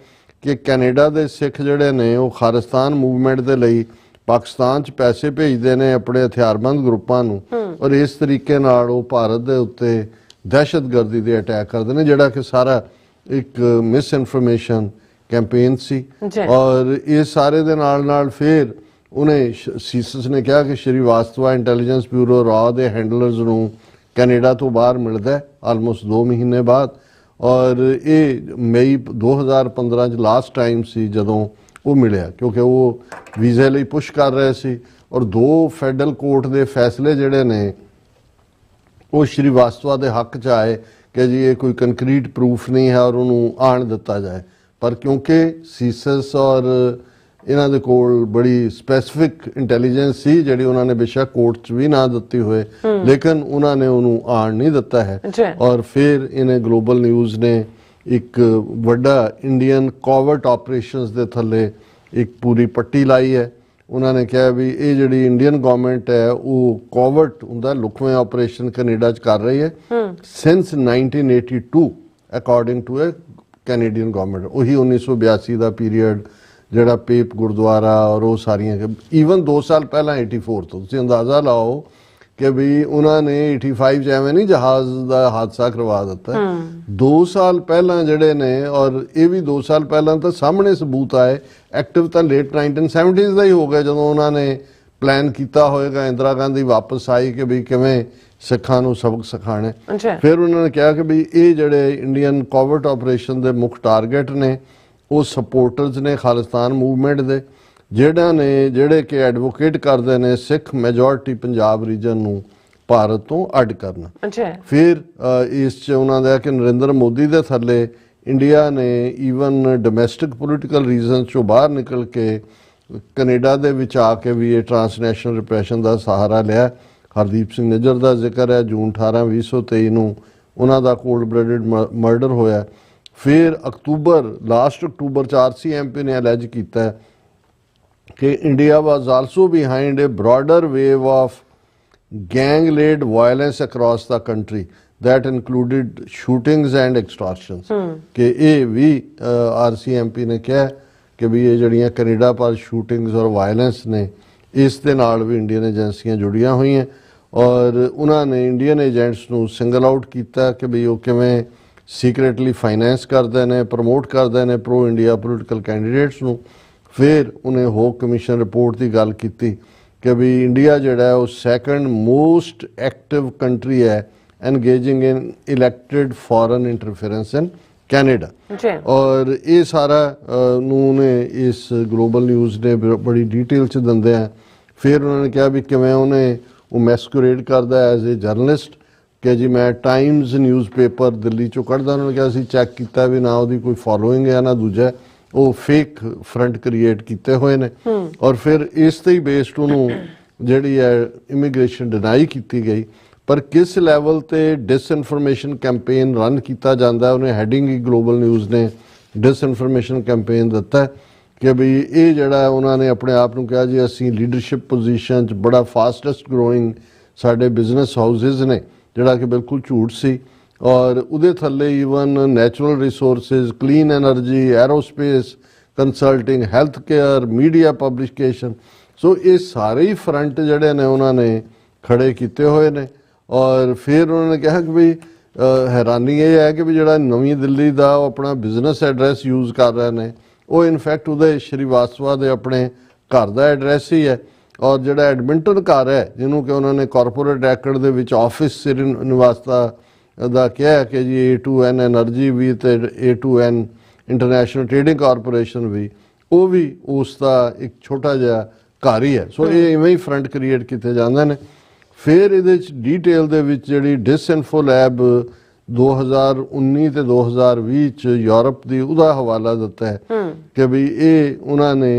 ਕਿ ਕੈਨੇਡਾ ਦੇ ਸਿੱਖ ਜਿਹੜੇ ਨੇ ਉਹ ਖਾਲਿਸਤਾਨ ਮੂਵਮੈਂਟ ਦੇ ਲਈ ਪਾਕਿਸਤਾਨ 'ਚ ਪੈਸੇ ਭੇਜਦੇ ਨੇ ਆਪਣੇ ਹਥਿਆਰਬੰਦ ਗਰੁੱਪਾਂ ਨੂੰ ਔਰ ਇਸ ਤਰੀਕੇ ਨਾਲ ਉਹ ਭਾਰਤ ਦੇ ਉੱਤੇ ਦਹਿਸ਼ਤਗਰਦੀ ਦੇ ਅਟੈਕ ਕਰਦੇ ਨੇ, ਜਿਹੜਾ ਕਿ ਸਾਰਾ ਇੱਕ ਮਿਸ ਇਨਫੋਰਮੇਸ਼ਨ ਕੈਂਪੇਨ ਸੀ। ਔਰ ਇਹ ਸਾਰੇ ਦੇ ਨਾਲ ਫਿਰ ਉਹਨੇ ਸੀਸਸ ਨੇ ਕਿਹਾ ਕਿ ਸ੍ਰੀਵਾਸਤਵਾ ਇੰਟੈਲੀਜੈਂਸ ਬਿਊਰੋ ਰਾਹ ਦੇ ਹੈਂਡਲਰਸ ਨੂੰ ਕੈਨੇਡਾ ਤੋਂ ਬਾਹਰ ਮਿਲਦਾ ਆਲਮੋਸਟ 2 ਮਹੀਨੇ ਬਾਅਦ। ਔਰ ਇਹ ਮਈ 2015 'ਚ ਲਾਸਟ ਟਾਈਮ ਸੀ ਜਦੋਂ ਉਹ ਮਿਲਿਆ, ਕਿਉਂਕਿ ਉਹ ਵੀਜ਼ੇ ਲਈ ਪੁਸ਼ ਕਰ ਰਹੇ ਸੀ ਔਰ 2 ਫੈਡਰਲ ਕੋਰਟ ਦੇ ਫੈਸਲੇ ਜਿਹੜੇ ਨੇ ਉਹ ਸ੍ਰੀਵਾਸਤਵਾ ਦੇ ਹੱਕ 'ਚ ਆਏ ਕਿ ਜੀ ਇਹ ਕੋਈ ਕੰਕਰੀਟ ਪ੍ਰੂਫ ਨਹੀਂ ਹੈ ਔਰ ਉਹਨੂੰ ਆਣ ਦਿੱਤਾ ਜਾਏ। ਪਰ ਕਿਉਂਕਿ ਸੀਸਸ ਔਰ ਇਹਨਾਂ ਦੇ ਕੋਲ ਬੜੀ ਸਪੈਸੀਫਿਕ ਇੰਟੈਲੀਜੈਂਸ ਸੀ ਜਿਹੜੀ ਉਹਨਾਂ ਨੇ ਬੇਸ਼ੱਕ ਕੋਰਟ 'ਚ ਵੀ ਨਾ ਦਿੱਤੀ ਹੋਏ, ਲੇਕਿਨ ਉਹਨਾਂ ਨੇ ਉਹਨੂੰ ਆਣ ਨਹੀਂ ਦਿੱਤਾ ਹੈ। ਔਰ ਫਿਰ ਇਹਨੇ ਗਲੋਬਲ ਨਿਊਜ਼ ਨੇ ਇੱਕ ਵੱਡਾ ਇੰਡੀਅਨ ਕੋਵਰਟ ਆਪਰੇਸ਼ਨਸ ਦੇ ਥੱਲੇ ਇੱਕ ਪੂਰੀ ਪੱਟੀ ਲਾਈ ਹੈ। ਉਹਨਾਂ ਨੇ ਕਿਹਾ ਵੀ ਇਹ ਜਿਹੜੀ ਇੰਡੀਅਨ ਗਵਰਨਮੈਂਟ ਹੈ ਉਹ ਕੋਵਰਟ ਹੁੰਦਾ ਲੁਕਵੇਂ ਆਪਰੇਸ਼ਨ ਕੈਨੇਡਾ 'ਚ ਕਰ ਰਹੀ ਹੈ since 1982 according to a Canadian government. ਉਹੀ 1982 ਦਾ ਪੀਰੀਅਡ ਜਿਹੜਾ ਪੇਪ ਗੁਰਦੁਆਰਾ ਔਰ ਉਹ ਸਾਰੀਆਂ ਈਵਨ 2 ਸਾਲ ਪਹਿਲਾਂ 84 ਤੋਂ ਤੁਸੀਂ ਅੰਦਾਜ਼ਾ ਲਾਓ ਕਿ ਵੀ ਉਹਨਾਂ ਨੇ 85 'ਚ ਐਵੇਂ ਨਹੀਂ ਜਹਾਜ਼ ਦਾ ਹਾਦਸਾ ਕਰਵਾ ਦਿੱਤਾ। 2 ਸਾਲ ਪਹਿਲਾਂ ਜਿਹੜੇ ਨੇ ਔਰ ਇਹ ਵੀ 2 ਸਾਲ ਪਹਿਲਾਂ ਤਾਂ ਸਾਹਮਣੇ ਸਬੂਤ ਆਏ, ਐਕਟਿਵ ਤਾਂ ਲੇਟ 1970s ਦਾ ਹੀ ਹੋ ਗਿਆ ਜਦੋਂ ਉਹਨਾਂ ਨੇ ਪਲਾਨ ਕੀਤਾ ਹੋਏਗਾ ਇੰਦਰਾ ਗਾਂਧੀ ਵਾਪਸ ਆਈ ਕਿ ਵੀ ਕਿਵੇਂ ਸਿੱਖਾਂ ਨੂੰ ਸਬਕ ਸਿਖਾਣਾ। ਫਿਰ ਉਹਨਾਂ ਨੇ ਕਿਹਾ ਕਿ ਵੀ ਇਹ ਜਿਹੜੇ ਇੰਡੀਅਨ ਕੋਵਰਟ ਆਪਰੇਸ਼ਨ ਦੇ ਮੁੱਖ ਟਾਰਗੇਟ ਨੇ ਉਹ ਸਪੋਰਟਰਸ ਨੇ ਖਾਲਿਸਤਾਨ ਮੂਵਮੈਂਟ ਦੇ ਜਿਹੜੇ ਕਿ ਐਡਵੋਕੇਟ ਕਰਦੇ ਨੇ ਸਿੱਖ ਮੈਜੋਰਿਟੀ ਪੰਜਾਬ ਰੀਜਨ ਨੂੰ ਭਾਰਤ ਤੋਂ ਅੱਡ ਕਰਨਾ। ਫਿਰ ਇਸ 'ਚ ਉਹਨਾਂ ਦਾ ਕਿ ਨਰਿੰਦਰ ਮੋਦੀ ਦੇ ਥੱਲੇ ਇੰਡੀਆ ਨੇ ਈਵਨ ਡੋਮੈਸਟਿਕ ਪੋਲੀਟੀਕਲ ਰੀਜ਼ਨਸ 'ਚੋਂ ਬਾਹਰ ਨਿਕਲ ਕੇ ਕੈਨੇਡਾ ਦੇ ਵਿੱਚ ਆ ਕੇ ਵੀ ਇਹ ਟਰਾਂਸਨੈਸ਼ਨਲ ਰਿਪਰੈਸ਼ਨ ਦਾ ਸਹਾਰਾ ਲਿਆ। ਹਰਦੀਪ ਸਿੰਘ ਨਿੱਜਰ ਦਾ ਜ਼ਿਕਰ ਹੈ, ਜੂਨ 18, 2023 ਨੂੰ ਉਹਨਾਂ ਦਾ ਕੋਲਡ ਬਲੱਡਡ ਮਰਡਰ ਹੋਇਆ। ਫਿਰ ਲਾਸਟ ਅਕਤੂਬਰ 'ਚ RCMP ਨੇ ਅਲੈਜ ਕੀਤਾ ਕਿ India was also behind a broader wave of gang-led violence across the country। that included shootings and extortions कि ये भी RCMP ने कहा कि भी ये जड़ियाँ कनेडा पर शूटिंग्स और वायलेंस ने इस दे नाल भी इंडियन एजेंसियां जुड़ियां हुई हैं और उन्होंने इंडियन एजेंट्स ਨੂੰ ਸਿੰਗਲ ਆਊਟ ਕੀਤਾ कि भी वो किवें सीक्रेटली फाइनेंस करते हैं प्रमोट करते हैं प्रो इंडिया पोलिटिकल कैंਡੀਡੇਟਸ ਨੂੰ फिर उन्हें होक कमीशन रिपोर्ट की गल की कि भी इंडिया जोड़ा है वो सैकेंड मोस्ट एक्टिव कंट्री है engaging in elected foreign interference in Canada और ये सारा ने इस ग्लोबल न्यूज़ ने बड़ी डिटेल च दिंदे हैं फिर उन्होंने कहा भी किवें उन्हें वो मैस्कुरेड करता एज ए जर्नलिस्ट कि जी मैं टाइम्स न्यूज़पेपर दिल्ली चों कढ़दा उन्होंने कहा असीं चैक किया भी ना उसकी कोई फॉलोइंग है ना दूजा वो फेक फ्रंट क्रिएट किए हुए ने और फिर इस ते ही बेस्ड उन्होंने जिहड़ी है इमीग्रेशन डिनाई की गई पर किस लैवल ते डिसइनफॉर्मेशन कैंपेन रन किया जाता है उन्हें हैडिंग ही ग्लोबल न्यूज़ ने डिसइनफॉर्मेशन कैंपेन दिता है कि भी ये जड़ा उन्होंने अपने आप को कहा जी असी लीडरशिप पोजीशन च बड़ा फास्टेस्ट ग्रोइंग साडे बिजनेस हाउसिस ने जड़ा कि बिल्कुल झूठ सी और उदे थल्ले even natural resources clean energy aerospace consulting health care media publication so ये सारे ही फ्रंट जड़े ने उन्होंने खड़े किए हुए ने और फिर उन्होंने कहा कि भी हैरानी ये है कि भी जड़ा नवी दिल्ली का अपना बिजनेस एड्रैस यूज़ कर रहे हैं वो इनफैक्ट उदय श्रीवास्तवा के अपने घर का एड्रैस ही है और जोड़ा एडमिंटन घर है जिन्होंने कि उन्होंने कॉरपोरेट रैकड के ऑफिस श्रीवास्तवा का कहा है कि जी A2N एनर्जी भी तो A2N इंटरनेशनल ट्रेडिंग कॉरपोरेशन भी वो भी उसका एक छोटा जिहा घर ही है सो ये इवें ही फ्रंट क्रिएट किए जाते हैं फिर ये डिटेल जी डिसइनफो लैब 2019 ते 2020 च यूरोप की उसका हवाला दिता है कि भी ये उन्होंने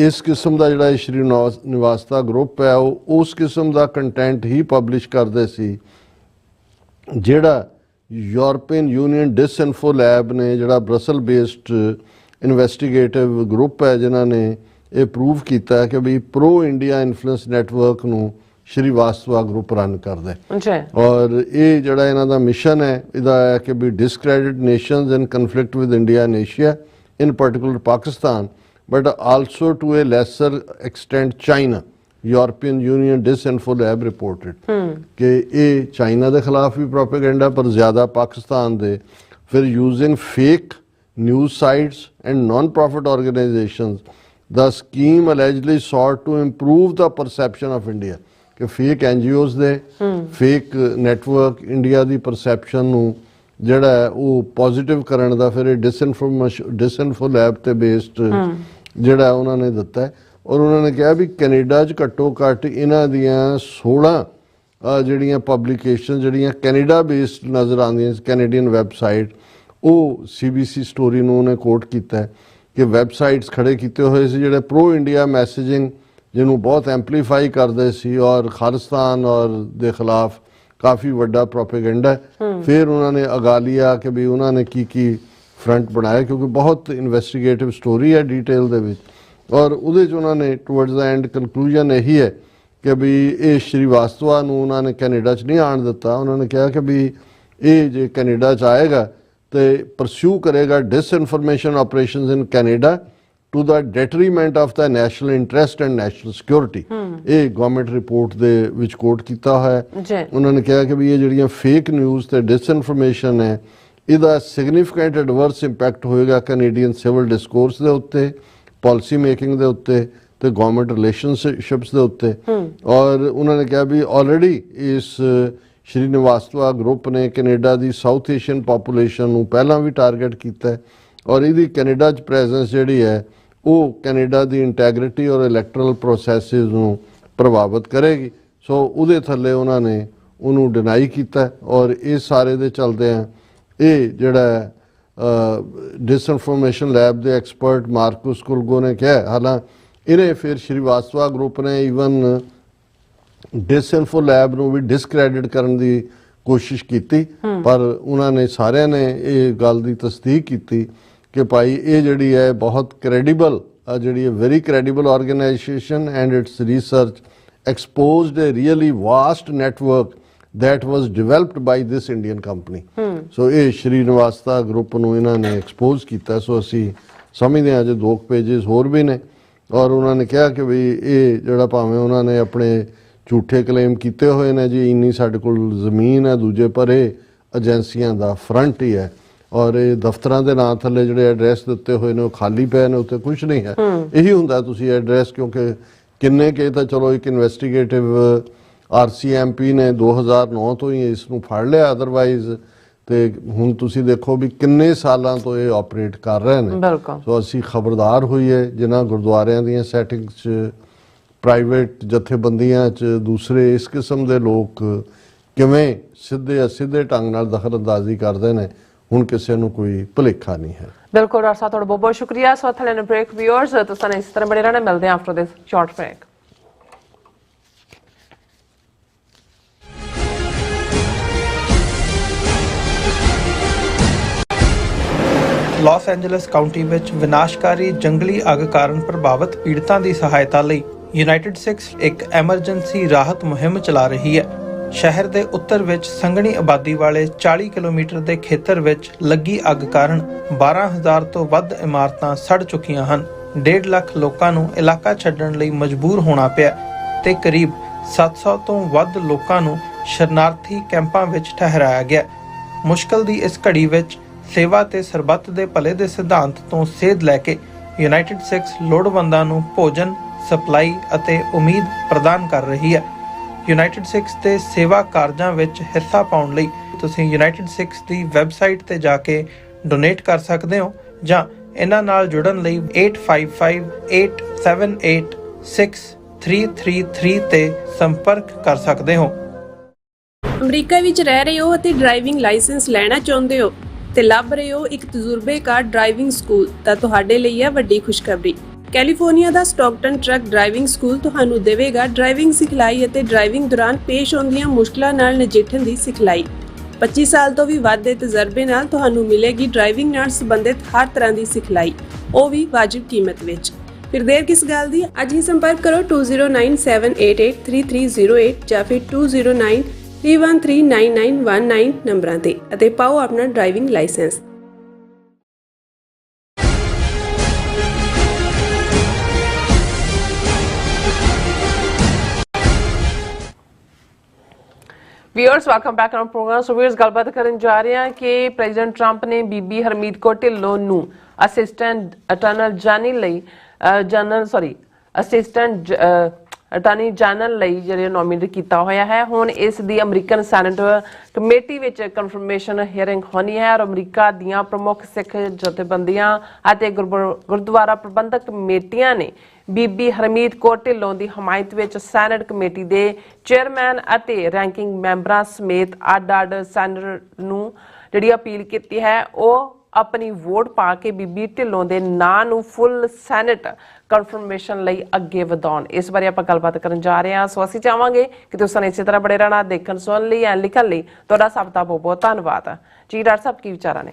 इस किस्म का जोड़ा श्रीनिवासता ग्रुप है वो उस किस्म का कंटेंट ही पब्लिश करते सी जिहड़ा यूरोपियन यूनियन डिसइनफो लैब ने जिहड़ा ब्रसल बेस्ड इन्वेस्टिगेटिव ग्रुप है जिन्होंने ये प्रूव किया है कि भी प्रो इंडिया इन्फ्लुएंस नैटवर्क नूं श्रीवास्तवा ग्रुप रन करता है और ये जड़ा इन्हां दा मिशन है इहदा है कि भी discredit nations in conflict with India and Asia in particular Pakistan but also to a lesser extent China European Union DisInfo Lab reported कि ये चाइना के खिलाफ भी प्रोपेगेंडा पर ज़्यादा पाकिस्तान दे फिर using fake news sites and non profit organisations the scheme allegedly sought to improve the perception of India कि फेक NGOs दे फेक नैटवर्क इंडिया की परसैप्शन जोड़ा है वो पॉजिटिव करने का फिर डिसइनफो लैब ते बेस्ड जोड़ा उन्होंने दिता है और उन्होंने कहा भी कैनेडा च घट्टो घट्ट इन्हां दियां 16 जिहड़ियां पब्लिकेशन जिहड़ियां कैनेडा बेस्ड नज़र आंदियां कैनेडियन वैबसाइट वो CBC स्टोरी उन्हें कोट किया है कि वैबसाइट्स खड़े किए हुए सी जिहड़े प्रो इंडिया मैसेजिंग जिन्होंने बहुत एंपलीफाई करते सी और खालिस्तान और दे खिलाफ काफ़ी वड्डा प्रोपेगेंडा है फिर उन्होंने अगा लिया कि भी उन्होंने की फ्रंट बनाया क्योंकि बहुत इन्वेस्टिगेटिव स्टोरी है डिटेल दे विच और उहदे च उन्होंने टुवर्ड्स द एंड कंक्लूजन यही है कि भी ये श्रीवास्तवा नूं उन्होंने कैनेडा च नहीं आण दिता उन्होंने कहा कि भी ये जे कैनेडा च आएगा तो परस्यू करेगा disinformation operations in Canada to the detriment of the national interest and national security ये गवर्नमेंट रिपोर्ट दे विच कोट किया है उन्होंने कहा कि भी ये जिहड़ियां फेक न्यूज़ ते डिसइनफॉर्मेशन है इसका सिग्निफिकेंट एडवर्स इंपैक्ट होएगा कैनेडियन सिविल डिस्कोर्स के उत्ते पॉलिसी मेकिंग के उत्ते ते गवर्नमेंट रिलेशनशिप्स के उत्ते और उन्होंने कहा भी ऑलरेडी इस श्रीनिवास्तवा ग्रुप ने कैनेडा की साउथ एशियन पॉपूलेशन नूं पहलां भी टारगेट किया है और इसकी कैनेडा च प्रेजेंस जिहड़ी है वो कैनेडा की इंटैग्रिटी और इलैक्टरल प्रोसैसिस नूं प्रभावित करेगी सो उहदे थल्ले उन्होंने उन्होंने डिनाई किया और इस सारे दे चलते हैं ये जिहड़ा डिसइनफॉर्मेशन लैब के एक्सपर्ट मार्कस कुलगो ने कहा हालांकि इन्हें फिर श्रीवास्तवा ग्रुप ने ईवन डिसइनफो लैब नूं भी डिसक्रैडिट करने की कोशिश की पर उन्होंने सारिਆਂ ने ये गल की तस्दीक की कि भाई ये जिहड़ी है बहुत क्रेडिबल जिहड़ी है very credible organisation and its research exposed a really vast network that was developed by this Indian company. So ਇਹ ਸ਼੍ਰੀਨਿਵਾਸਤਾ ਗਰੁੱਪ ਨੂੰ ਇਹਨਾਂ ਨੇ ਐਕਸਪੋਜ਼ ਕੀਤਾ। ਸੋ ਅਸੀਂ ਸਮਝਦੇ ਹਾਂ ਜੇ 2 ਪੇजेस ਹੋਰ ਵੀ ਨੇ ਔਰ ਉਹਨਾਂ ਨੇ ਕਿਹਾ ਕਿ ਵੀ ਇਹ ਜਿਹੜਾ ਭਾਵੇਂ ਉਹਨਾਂ ਨੇ ਆਪਣੇ ਝੂਠੇ ਕਲੇਮ ਕੀਤੇ ਹੋਏ ਨੇ ਜੀ ਇੰਨੀ ਸਾਡੇ ਕੋਲ ਜ਼ਮੀਨ ਹੈ, ਦੂਜੇ ਪਰ ਇਹ ਏਜੰਸੀਆਂ ਦਾ ਫਰੰਟ ਹੀ ਹੈ ਔਰ ਇਹ ਦਫ਼ਤਰਾਂ ਦੇ ਨਾਂ ਥੱਲੇ ਜਿਹੜੇ ਐਡਰੈਸ ਦਿੱਤੇ ਹੋਏ ਨੇ ਉਹ ਖਾਲੀ ਪਏ ਨੇ, ਉੱਤੇ ਕੁਝ ਨਹੀਂ ਹੈ। ਇਹੀ ਹੁੰਦਾ ਤੁਸੀਂ ਐਡਰੈਸ, ਕਿਉਂਕਿ ਕਿੰਨੇ ਕੇ ਤਾਂ ਚਲੋ ਇੱਕ ਇਨਵੈਸਟੀਗੇਟਿਵ RCMP ਨੇ 2009 ਤੋਂ ਹੀ ਇਸ ਨੂੰ ਫੜ ਲਿਆ, ਅਦਰਵਾਈਜ਼ ਤੇ ਹੁਣ ਤੁਸੀਂ ਦੇਖੋ ਵੀ ਕਿੰਨੇ ਸਾਲਾਂ ਤੋਂ ਇਹ ਆਪਰੇਟ ਕਰ ਰਹੇ ਨੇ। ਸੋ ਅਸੀਂ ਖਬਰਦਾਰ ਹੋਈਏ ਜਿਨ੍ਹਾਂ ਗੁਰਦੁਆਰਿਆਂ ਦੀਆਂ ਸੈਟਿੰਗਸ 'ਚ, ਪ੍ਰਾਈਵੇਟ ਜਥੇਬੰਦੀਆਂ 'ਚ ਦੂਸਰੇ ਇਸ ਕਿਸਮ ਦੇ ਲੋਕ ਕਿਵੇਂ ਸਿੱਧੇ ਢੰਗ ਨਾਲ ਦਖਲਅੰਦਾਜ਼ੀ ਕਰਦੇ ਨੇ, ਹੁਣ ਕਿਸੇ ਨੂੰ ਕੋਈ ਭੁਲੇਖਾ ਨਹੀਂ ਹੈ। ਬਿਲਕੁਲ ਡਾਕਟਰ ਸਾਹਿਬ, ਤੁਹਾਡਾ ਬਹੁਤ ਬਹੁਤ ਸ਼ੁਕਰੀਆ। ਸੋ ਥਲੇ ਬ੍ਰੇਕ ਵਿਊਅਰਸ, ਤੁਸੀਂ ਇਸ ਤਰ੍ਹਾਂ ਬਣੇ ਰਹਿਣਾ, ਮਿਲਦੇ ਹਾਂ after this short break. Los Angeles County ਵਿੱਚ ਵਿਨਾਸ਼ਕਾਰੀ ਜੰਗਲੀ ਅੱਗ ਕਾਰਨ ਪ੍ਰਭਾਵਿਤ ਪੀੜਤਾਂ ਦੀ ਸਹਾਇਤਾ ਲਈ ਯੂਨਾਈਟਿਡ ਸਿਕਸ ਇੱਕ ਐਮਰਜੈਂਸੀ ਰਾਹਤ ਮੁਹਿੰਮ ਚਲਾ ਰਹੀ ਹੈ। ਸ਼ਹਿਰ ਦੇ ਉੱਤਰ ਵਿੱਚ ਸੰਘਣੀ ਆਬਾਦੀ ਵਾਲੇ 40 ਕਿਲੋਮੀਟਰ ਦੇ ਖੇਤਰ ਵਿੱਚ ਲੱਗੀ ਅੱਗ ਕਾਰਨ 12,000 ਤੋਂ ਵੱਧ ਇਮਾਰਤਾਂ ਸੜ ਚੁੱਕੀਆਂ ਹਨ। 1.5 ਲੱਖ ਲੋਕਾਂ ਨੂੰ ਇਲਾਕਾ ਛੱਡਣ ਲਈ ਮਜਬੂਰ ਹੋਣਾ ਪਿਆ ਤੇ ਕਰੀਬ 700 ਤੋਂ ਵੱਧ ਲੋਕਾਂ ਨੂੰ ਸ਼ਰਨਾਰਥੀ ਕੈਂਪਾਂ ਵਿੱਚ ਠਹਿਰਾਇਆ ਗਿਆ। ਮੁਸ਼ਕਲ ਦੀ ਇਸ ਘੜੀ ਵਿੱਚ ਸੇਵਾ ਤੇ ਸਰਬੱਤ ਦੇ ਭਲੇ ਦੇ ਸਿਧਾਂਤ ਤੋਂ ਸੇਧ ਲੈ ਕੇ ਯੂਨਾਈਟਿਡ ਸਿਕਸ ਲੋੜਵੰਦਾਂ ਨੂੰ ਭੋਜਨ, ਸਪਲਾਈ ਅਤੇ ਉਮੀਦ ਪ੍ਰਦਾਨ ਕਰ ਰਹੀ ਹੈ। ਯੂਨਾਈਟਿਡ ਸਿਕਸ ਦੇ ਸੇਵਾ ਕਾਰਜਾਂ ਵਿੱਚ ਹਿੱਸਾ ਪਾਉਣ ਲਈ ਤੁਸੀਂ ਯੂਨਾਈਟਿਡ ਸਿਕਸ ਦੀ ਵੈਬਸਾਈਟ ਤੇ ਜਾ ਕੇ ਡੋਨੇਟ ਕਰ ਸਕਦੇ ਹੋ ਜਾਂ ਇਹਨਾਂ ਨਾਲ ਜੁੜਨ ਲਈ 8558786333 ਤੇ ਸੰਪਰਕ ਕਰ ਸਕਦੇ ਹੋ। ਅਮਰੀਕਾ ਵਿੱਚ ਰਹਿ ਰਹੇ ਹੋ ਅਤੇ ਡਰਾਈਵਿੰਗ ਲਾਇਸੈਂਸ ਲੈਣਾ ਚਾਹੁੰਦੇ ਹੋ ਤੇ ਲੱਭ ਰਹੇ ਹੋ ਇੱਕ ਤਜਰਬੇਕਾਰ ਡਰਾਈਵਿੰਗ ਸਕੂਲ, ਤਾਂ ਤੁਹਾਡੇ ਲਈ ਹੈ ਵੱਡੀ ਖੁਸ਼ਖਬਰੀ। ਕੈਲੀਫੋਰਨੀਆ ਦਾ ਸਟਾਕਟਨ ਟਰੱਕ ਡਰਾਈਵਿੰਗ ਸਕੂਲ ਤੁਹਾਨੂੰ ਦੇਵੇਗਾ ਡਰਾਈਵਿੰਗ ਸਿਖਲਾਈ ਅਤੇ ਡਰਾਈਵਿੰਗ ਦੌਰਾਨ ਪੇਸ਼ ਆਉਂਦੀਆਂ ਮੁਸ਼ਕਲਾਂ ਨਾਲ ਨਜਿੱਠਣ ਦੀ ਸਿਖਲਾਈ। 25 ਸਾਲ ਤੋਂ ਵੀ ਵੱਧ ਦੇ ਤਜਰਬੇ ਨਾਲ ਤੁਹਾਨੂੰ ਮਿਲੇਗੀ ਡਰਾਈਵਿੰਗ ਨਾਲ ਸੰਬੰਧਿਤ ਹਰ ਤਰ੍ਹਾਂ ਦੀ ਸਿਖਲਾਈ, ਉਹ ਵੀ ਵਾਜਿਬ ਕੀਮਤ ਵਿੱਚ। ਫਿਰ ਦੇਰ ਕਿਸ ਗੱਲ ਦੀ, ਅੱਜ ਹੀ ਸੰਪਰਕ ਕਰੋ 2097883308 ਜਾਂ ਫਿਰ 2093139919 ਨੰਬਰਾਂ ਤੇ ਅਤੇ ਪਾਓ ਆਪਣਾ driving licence. Viewers, welcome back on programme. So viewers, ਗੱਲਬਾਤ ਕਰਨ ਜਾ ਰਹੇ ਹਾਂ ਕਿ ਪ੍ਰੈਜ਼ੀਡੈਂਟ ਟਰੰਪ ਨੇ ਬੀਬੀ ਹਰਮੀਤ ਕੌਰ ਢਿੱਲੋਂ ਨੂੰ ਅਸਿਸਟੈਂਟ ਅਟਾਰਨੀ ਜਨਰਲ ਲਈ ਜਿਹੜੇ ਨੋਮੀਨੇਟ ਕੀਤਾ ਹੋਇਆ ਹੈ। ਹੁਣ ਇਸ ਦੀ ਅਮਰੀਕਨ ਸੈਨੇਟ ਕਮੇਟੀ ਵਿੱਚ ਕਨਫਰਮੇਸ਼ਨ ਹੀਅਰਿੰਗ ਹੋਣੀ ਹੈ ਔਰ ਅਮਰੀਕਾ ਦੀਆਂ ਪ੍ਰਮੁੱਖ ਸਿੱਖ ਜਥੇਬੰਦੀਆਂ ਅਤੇ ਗੁਰਦੁਆਰਾ ਪ੍ਰਬੰਧਕ ਕਮੇਟੀਆਂ ਨੇ ਬੀਬੀ ਹਰਮੀਤ ਕੌਰ ਢਿੱਲੋਂ ਦੀ ਹਮਾਇਤ ਵਿੱਚ ਸੈਨੇਟ ਕਮੇਟੀ ਦੇ ਚੇਅਰਮੈਨ ਅਤੇ ਰੈਂਕਿੰਗ ਮੈਂਬਰਾਂ ਸਮੇਤ ਅੱਡ-ਅੱਡ ਸੈਨੇਟਰ ਨੂੰ ਜਿਹੜੀ ਅਪੀਲ ਕੀਤੀ ਹੈ ਉਹ ਆਪਣੀ ਵੋਟ ਪਾ ਕੇ ਬੀਬੀ ਢਿੱਲੋਂ ਦੇ ਨਾਂ ਨੂੰ ਫੁੱਲ ਸੈਨੇਟ ਕਨਫਰਮੇਸ਼ਨ ਲਈ ਅੱਗੇ ਵਧਾਉਣ। ਇਸ ਬਾਰੇ ਆਪਾਂ ਗੱਲਬਾਤ ਕਰਨ ਜਾ ਰਹੇ ਹਾਂ। ਸੋ ਅਸੀਂ ਚਾਹਾਂਗੇ ਕਿ ਤੁਸੀਂ ਇਸੇ ਤਰ੍ਹਾਂ ਬੜੇ ਰਹਿਣਾ, ਦੇਖਣ ਸੁਣਨ ਲਈ ਐਂ ਲਿਖਣ ਲਈ ਤੁਹਾਡਾ ਸਭ ਦਾ ਬਹੁਤ ਬਹੁਤ ਧੰਨਵਾਦ। ਜੀ ਡਾਕਟਰ ਸਾਹਿਬ, ਕੀ ਵਿਚਾਰਾਂ ਨੇ?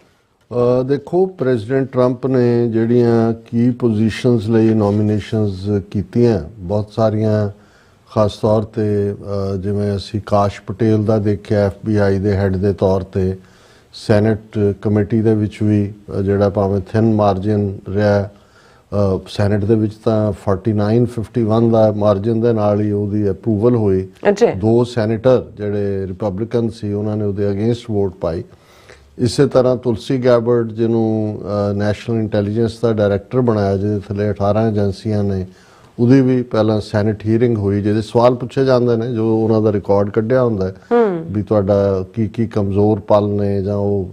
ਦੇਖੋ, ਪ੍ਰੈਜ਼ੀਡੈਂਟ ਟਰੰਪ ਨੇ ਜਿਹੜੀਆਂ ਕੀ ਪੋਜੀਸ਼ਨਸ ਲਈ ਨੋਮੀਨੇਸ਼ਨਸ ਕੀਤੀਆਂ ਬਹੁਤ ਸਾਰੀਆਂ, ਖਾਸ ਤੌਰ ਤੇ ਜਿਵੇਂ ਅਸੀਂ ਕਾਸ਼ ਪਟੇਲ ਦਾ ਦੇਖਿਆ FBI ਦੇ ਹੈੱਡ ਦੇ ਤੌਰ ਤੇ ਸੈਨੇਟ ਕਮੇਟੀ ਦੇ ਵਿੱਚ ਵੀ ਜਿਹੜਾ ਭਾਵੇਂ ਥਿਨ ਮਾਰਜਨ ਰਿਹਾ ਸੈਨੇਟ ਦੇ ਵਿੱਚ ਤਾਂ 49-51 ਦਾ ਮਾਰਜਨ ਦੇ ਨਾਲ ਹੀ ਉਹਦੀ ਅਪਰੂਵਲ ਹੋਈ। 2 ਸੈਨੇਟਰ ਜਿਹੜੇ ਰਿਪਬਲਿਕਨ ਸੀ ਉਹਨਾਂ ਨੇ ਉਹਦੇ ਅਗੇਂਸਟ ਵੋਟ ਪਾਈ। ਇਸੇ ਤਰ੍ਹਾਂ ਤੁਲਸੀ ਗੈਬਰਟ, ਜਿਹਨੂੰ ਨੈਸ਼ਨਲ ਇੰਟੈਲੀਜੈਂਸ ਦਾ ਡਾਇਰੈਕਟਰ ਬਣਾਇਆ, ਜਿਹਦੇ ਥੱਲੇ 18 ਏਜੰਸੀਆਂ ਨੇ, ਉਹਦੀ ਵੀ ਪਹਿਲਾਂ ਸੈਨੇਟ ਹੀਅਰਿੰਗ ਹੋਈ ਜਿਹਦੇ ਸਵਾਲ ਪੁੱਛੇ ਜਾਂਦੇ ਨੇ, ਜੋ ਉਹਨਾਂ ਦਾ ਰਿਕਾਰਡ ਕੱਢਿਆ ਹੁੰਦਾ ਹੈ ਵੀ ਤੁਹਾਡਾ ਕੀ ਕਮਜ਼ੋਰ ਪਲ ਨੇ, ਜਾਂ ਉਹ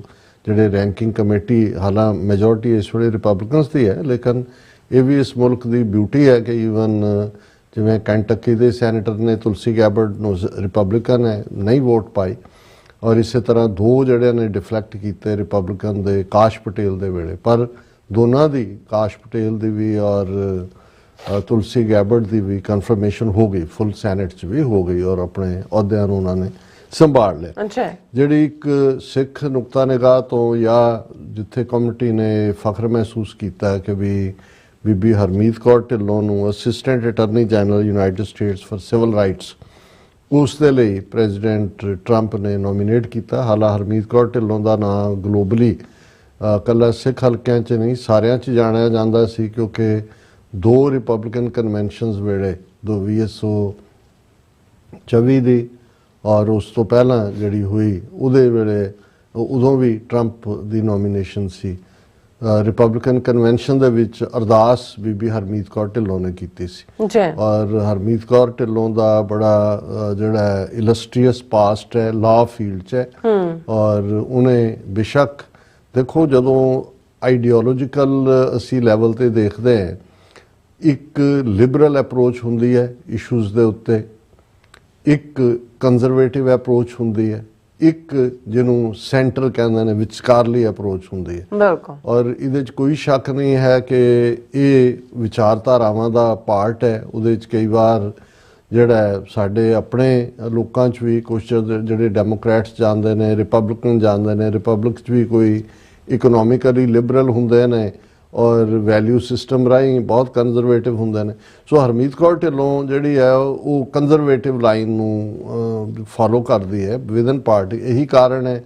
ਜਿਹੜੇ ਰੈਂਕਿੰਗ ਕਮੇਟੀ, ਹਾਲਾਂ ਮੈਜੋਰਟੀ ਇਸ ਵੇਲੇ ਰਿਪਬਲਿਕਨਸ ਦੀ ਹੈ, ਲੇਕਿਨ ਇਹ ਵੀ ਇਸ ਮੁਲਕ ਦੀ ਬਿਊਟੀ ਹੈ ਕਿ ਈਵਨ ਜਿਵੇਂ ਕੈਂਟਕੀ ਦੇ ਸੈਨੇਟਰ ਨੇ ਤੁਲਸੀ ਗੈਬਰਟ ਨੂੰ ਰਿਪਬਲਿਕਨ ਹੈ, ਨਹੀਂ ਵੋਟ ਪਾਈ, ਔਰ ਇਸੇ ਤਰ੍ਹਾਂ 2 ਜਿਹੜੇ ਨੇ ਡਿਫਲੈਕਟ ਕੀਤੇ ਰਿਪਬਲਿਕਨ ਦੇ ਕਾਸ਼ ਪਟੇਲ ਦੇ ਵੇਲੇ, ਪਰ ਦੋਨਾਂ ਦੀ, ਕਾਸ਼ ਪਟੇਲ ਦੀ ਵੀ ਔਰ ਤੁਲਸੀ ਗੈਬਰਟ ਦੀ ਵੀ ਕਨਫਰਮੇਸ਼ਨ ਹੋ ਗਈ, ਫੁੱਲ ਸੈਨੇਟ 'ਚ ਵੀ ਹੋ ਗਈ ਔਰ ਆਪਣੇ ਅਹੁਦਿਆਂ ਨੂੰ ਉਹਨਾਂ ਨੇ ਸੰਭਾਲ ਲਿਆ। ਜਿਹੜੀ ਇੱਕ ਸਿੱਖ ਨੁਕਤਾ ਨਿਗਾਹ ਤੋਂ ਜਾਂ ਜਿੱਥੇ ਕਮਿਊਨਿਟੀ ਨੇ ਫਖਰ ਮਹਿਸੂਸ ਕੀਤਾ ਕਿ ਵੀ ਬੀਬੀ ਹਰਮੀਤ ਕੌਰ ਢਿੱਲੋਂ ਨੂੰ assistant attorney general United States for civil rights ਉਸ ਦੇ ਲਈ ਪ੍ਰੈਜ਼ੀਡੈਂਟ ਟਰੰਪ ਨੇ ਨੋਮੀਨੇਟ ਕੀਤਾ। ਹਾਲਾ ਹਰਮੀਤ ਕੌਰ ਢਿੱਲੋਂ ਦਾ ਨਾਂ ਗਲੋਬਲੀ ਇਕੱਲਾ ਸਿੱਖ ਹਲਕਿਆਂ 'ਚ ਨਹੀਂ ਸਾਰਿਆਂ 'ਚ ਜਾਣਿਆ ਜਾਂਦਾ ਸੀ, ਕਿਉਂਕਿ 2 ਰਿਪਬਲਿਕਨ ਕਨਵੈਨਸ਼ਨਸ ਵੇਲੇ 2024 ਦੀ ਔਰ ਉਸ ਤੋਂ ਪਹਿਲਾਂ ਜਿਹੜੀ ਹੋਈ ਉਹਦੇ ਵੇਲੇ ਉਦੋਂ ਵੀ ਟਰੰਪ ਦੀ ਨੋਮੀਨੇਸ਼ਨ ਸੀ। ਰਿਪਬਲਿਕਨ ਕਨਵੈਨਸ਼ਨ ਦੇ ਵਿੱਚ ਅਰਦਾਸ ਬੀਬੀ ਹਰਮੀਤ ਕੌਰ ਢਿੱਲੋਂ ਨੇ ਕੀਤੀ ਸੀ ਜੀ। ਔਰ ਹਰਮੀਤ ਕੌਰ ਢਿੱਲੋਂ ਦਾ ਬੜਾ ਜਿਹੜਾ ਇਲਸਟਰੀਅਸ ਪਾਸਟ ਹੈ ਲਾਅ ਫੀਲਡ 'ਚ ਹੈ। ਔਰ ਉਹਨੇ ਬੇਸ਼ੱਕ ਦੇਖੋ ਜਦੋਂ ਆਈਡੀਓਲੋਜੀਕਲ ਅਸੀਂ ਲੈਵਲ ਤੇ ਦੇਖਦੇ ਹਾਂ, ਇੱਕ ਲਿਬਰਲ ਅਪਰੋਚ ਹੁੰਦੀ ਹੈ ਇਸ਼ੂਜ਼ ਦੇ ਉੱਤੇ, ਇੱਕ ਕੰਜ਼ਰਵੇਟਿਵ ਅਪਰੋਚ ਹੁੰਦੀ ਹੈ, ਇੱਕ ਜਿਹਨੂੰ ਸੈਂਟਰ ਕਹਿੰਦੇ ਨੇ ਵਿਚਕਾਰਲੀ ਅਪਰੋਚ ਹੁੰਦੀ ਹੈ। ਬਿਲਕੁਲ। ਔਰ ਇਹਦੇ 'ਚ ਕੋਈ ਸ਼ੱਕ ਨਹੀਂ ਹੈ ਕਿ ਇਹ ਵਿਚਾਰਧਾਰਾਵਾਂ ਦਾ ਪਾਰਟ ਹੈ। ਉਹਦੇ 'ਚ ਕਈ ਵਾਰ ਜਿਹੜਾ ਸਾਡੇ ਆਪਣੇ ਲੋਕਾਂ 'ਚ ਵੀ ਕੁਝ ਜਿਹੜੇ ਡੈਮੋਕ੍ਰੈਟਸ ਜਾਂਦੇ ਨੇ, ਰਿਪਬਲਿਕਨ ਜਾਂਦੇ ਨੇ, ਰਿਪਬਲਿਕ 'ਚ ਵੀ ਕੋਈ ਇਕਨੋਮਿਕਲੀ ਲਿਬਰਲ ਹੁੰਦੇ ਨੇ ਔਰ ਵੈਲਿਊ ਸਿਸਟਮ ਰਾਹੀਂ ਬਹੁਤ ਕੰਜ਼ਰਵੇਟਿਵ ਹੁੰਦੇ ਨੇ। ਸੋ ਹਰਮੀਤ ਕੌਰ ਢਿੱਲੋਂ ਜਿਹੜੀ ਹੈ ਉਹ ਕੰਜ਼ਰਵੇਟਿਵ ਲਾਈਨ ਨੂੰ ਫੋਲੋ ਕਰਦੀ ਹੈ ਵਿਦਨ ਪਾਰਟੀ। ਇਹੀ ਕਾਰਨ ਹੈ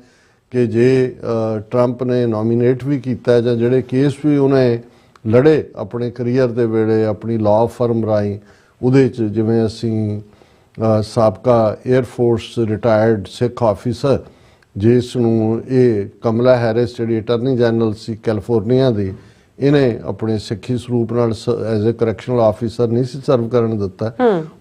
ਕਿ ਜੇ ਟਰੰਪ ਨੇ ਨੋਮੀਨੇਟ ਵੀ ਕੀਤਾ ਜਾਂ ਜਿਹੜੇ ਕੇਸ ਵੀ ਉਹਨੇ ਲੜੇ ਆਪਣੇ ਕਰੀਅਰ ਦੇ ਵੇਲੇ ਆਪਣੀ ਲਾਅ ਫਰਮ ਰਾਹੀਂ, ਉਹਦੇ 'ਚ ਜਿਵੇਂ ਅਸੀਂ ਸਾਬਕਾ 에ਅਰ ਫੋਰਸ ਰਿਟਾਇਰਡ ਸਿੱਖ ਆਫੀਸਰ ਜਿਸ ਨੂੰ ਇਹ ਕਮਲਾ ਹੈਰਿਸ ਜਿਹੜੀ ਅਟਾਰਨੀ ਜਨਰਲ ਸੀ ਕੈਲੀਫੋਰਨੀਆ ਦੀ, ਇਹਨੇ ਆਪਣੇ ਸਿੱਖੀ ਸਰੂਪ ਨਾਲ ਐਜ਼ ਅ ਕਰੈਕਸ਼ਨਲ ਆਫੀਸਰ ਨਹੀਂ ਸੀ ਸਰਵ ਕਰਨ ਦਿੱਤਾ।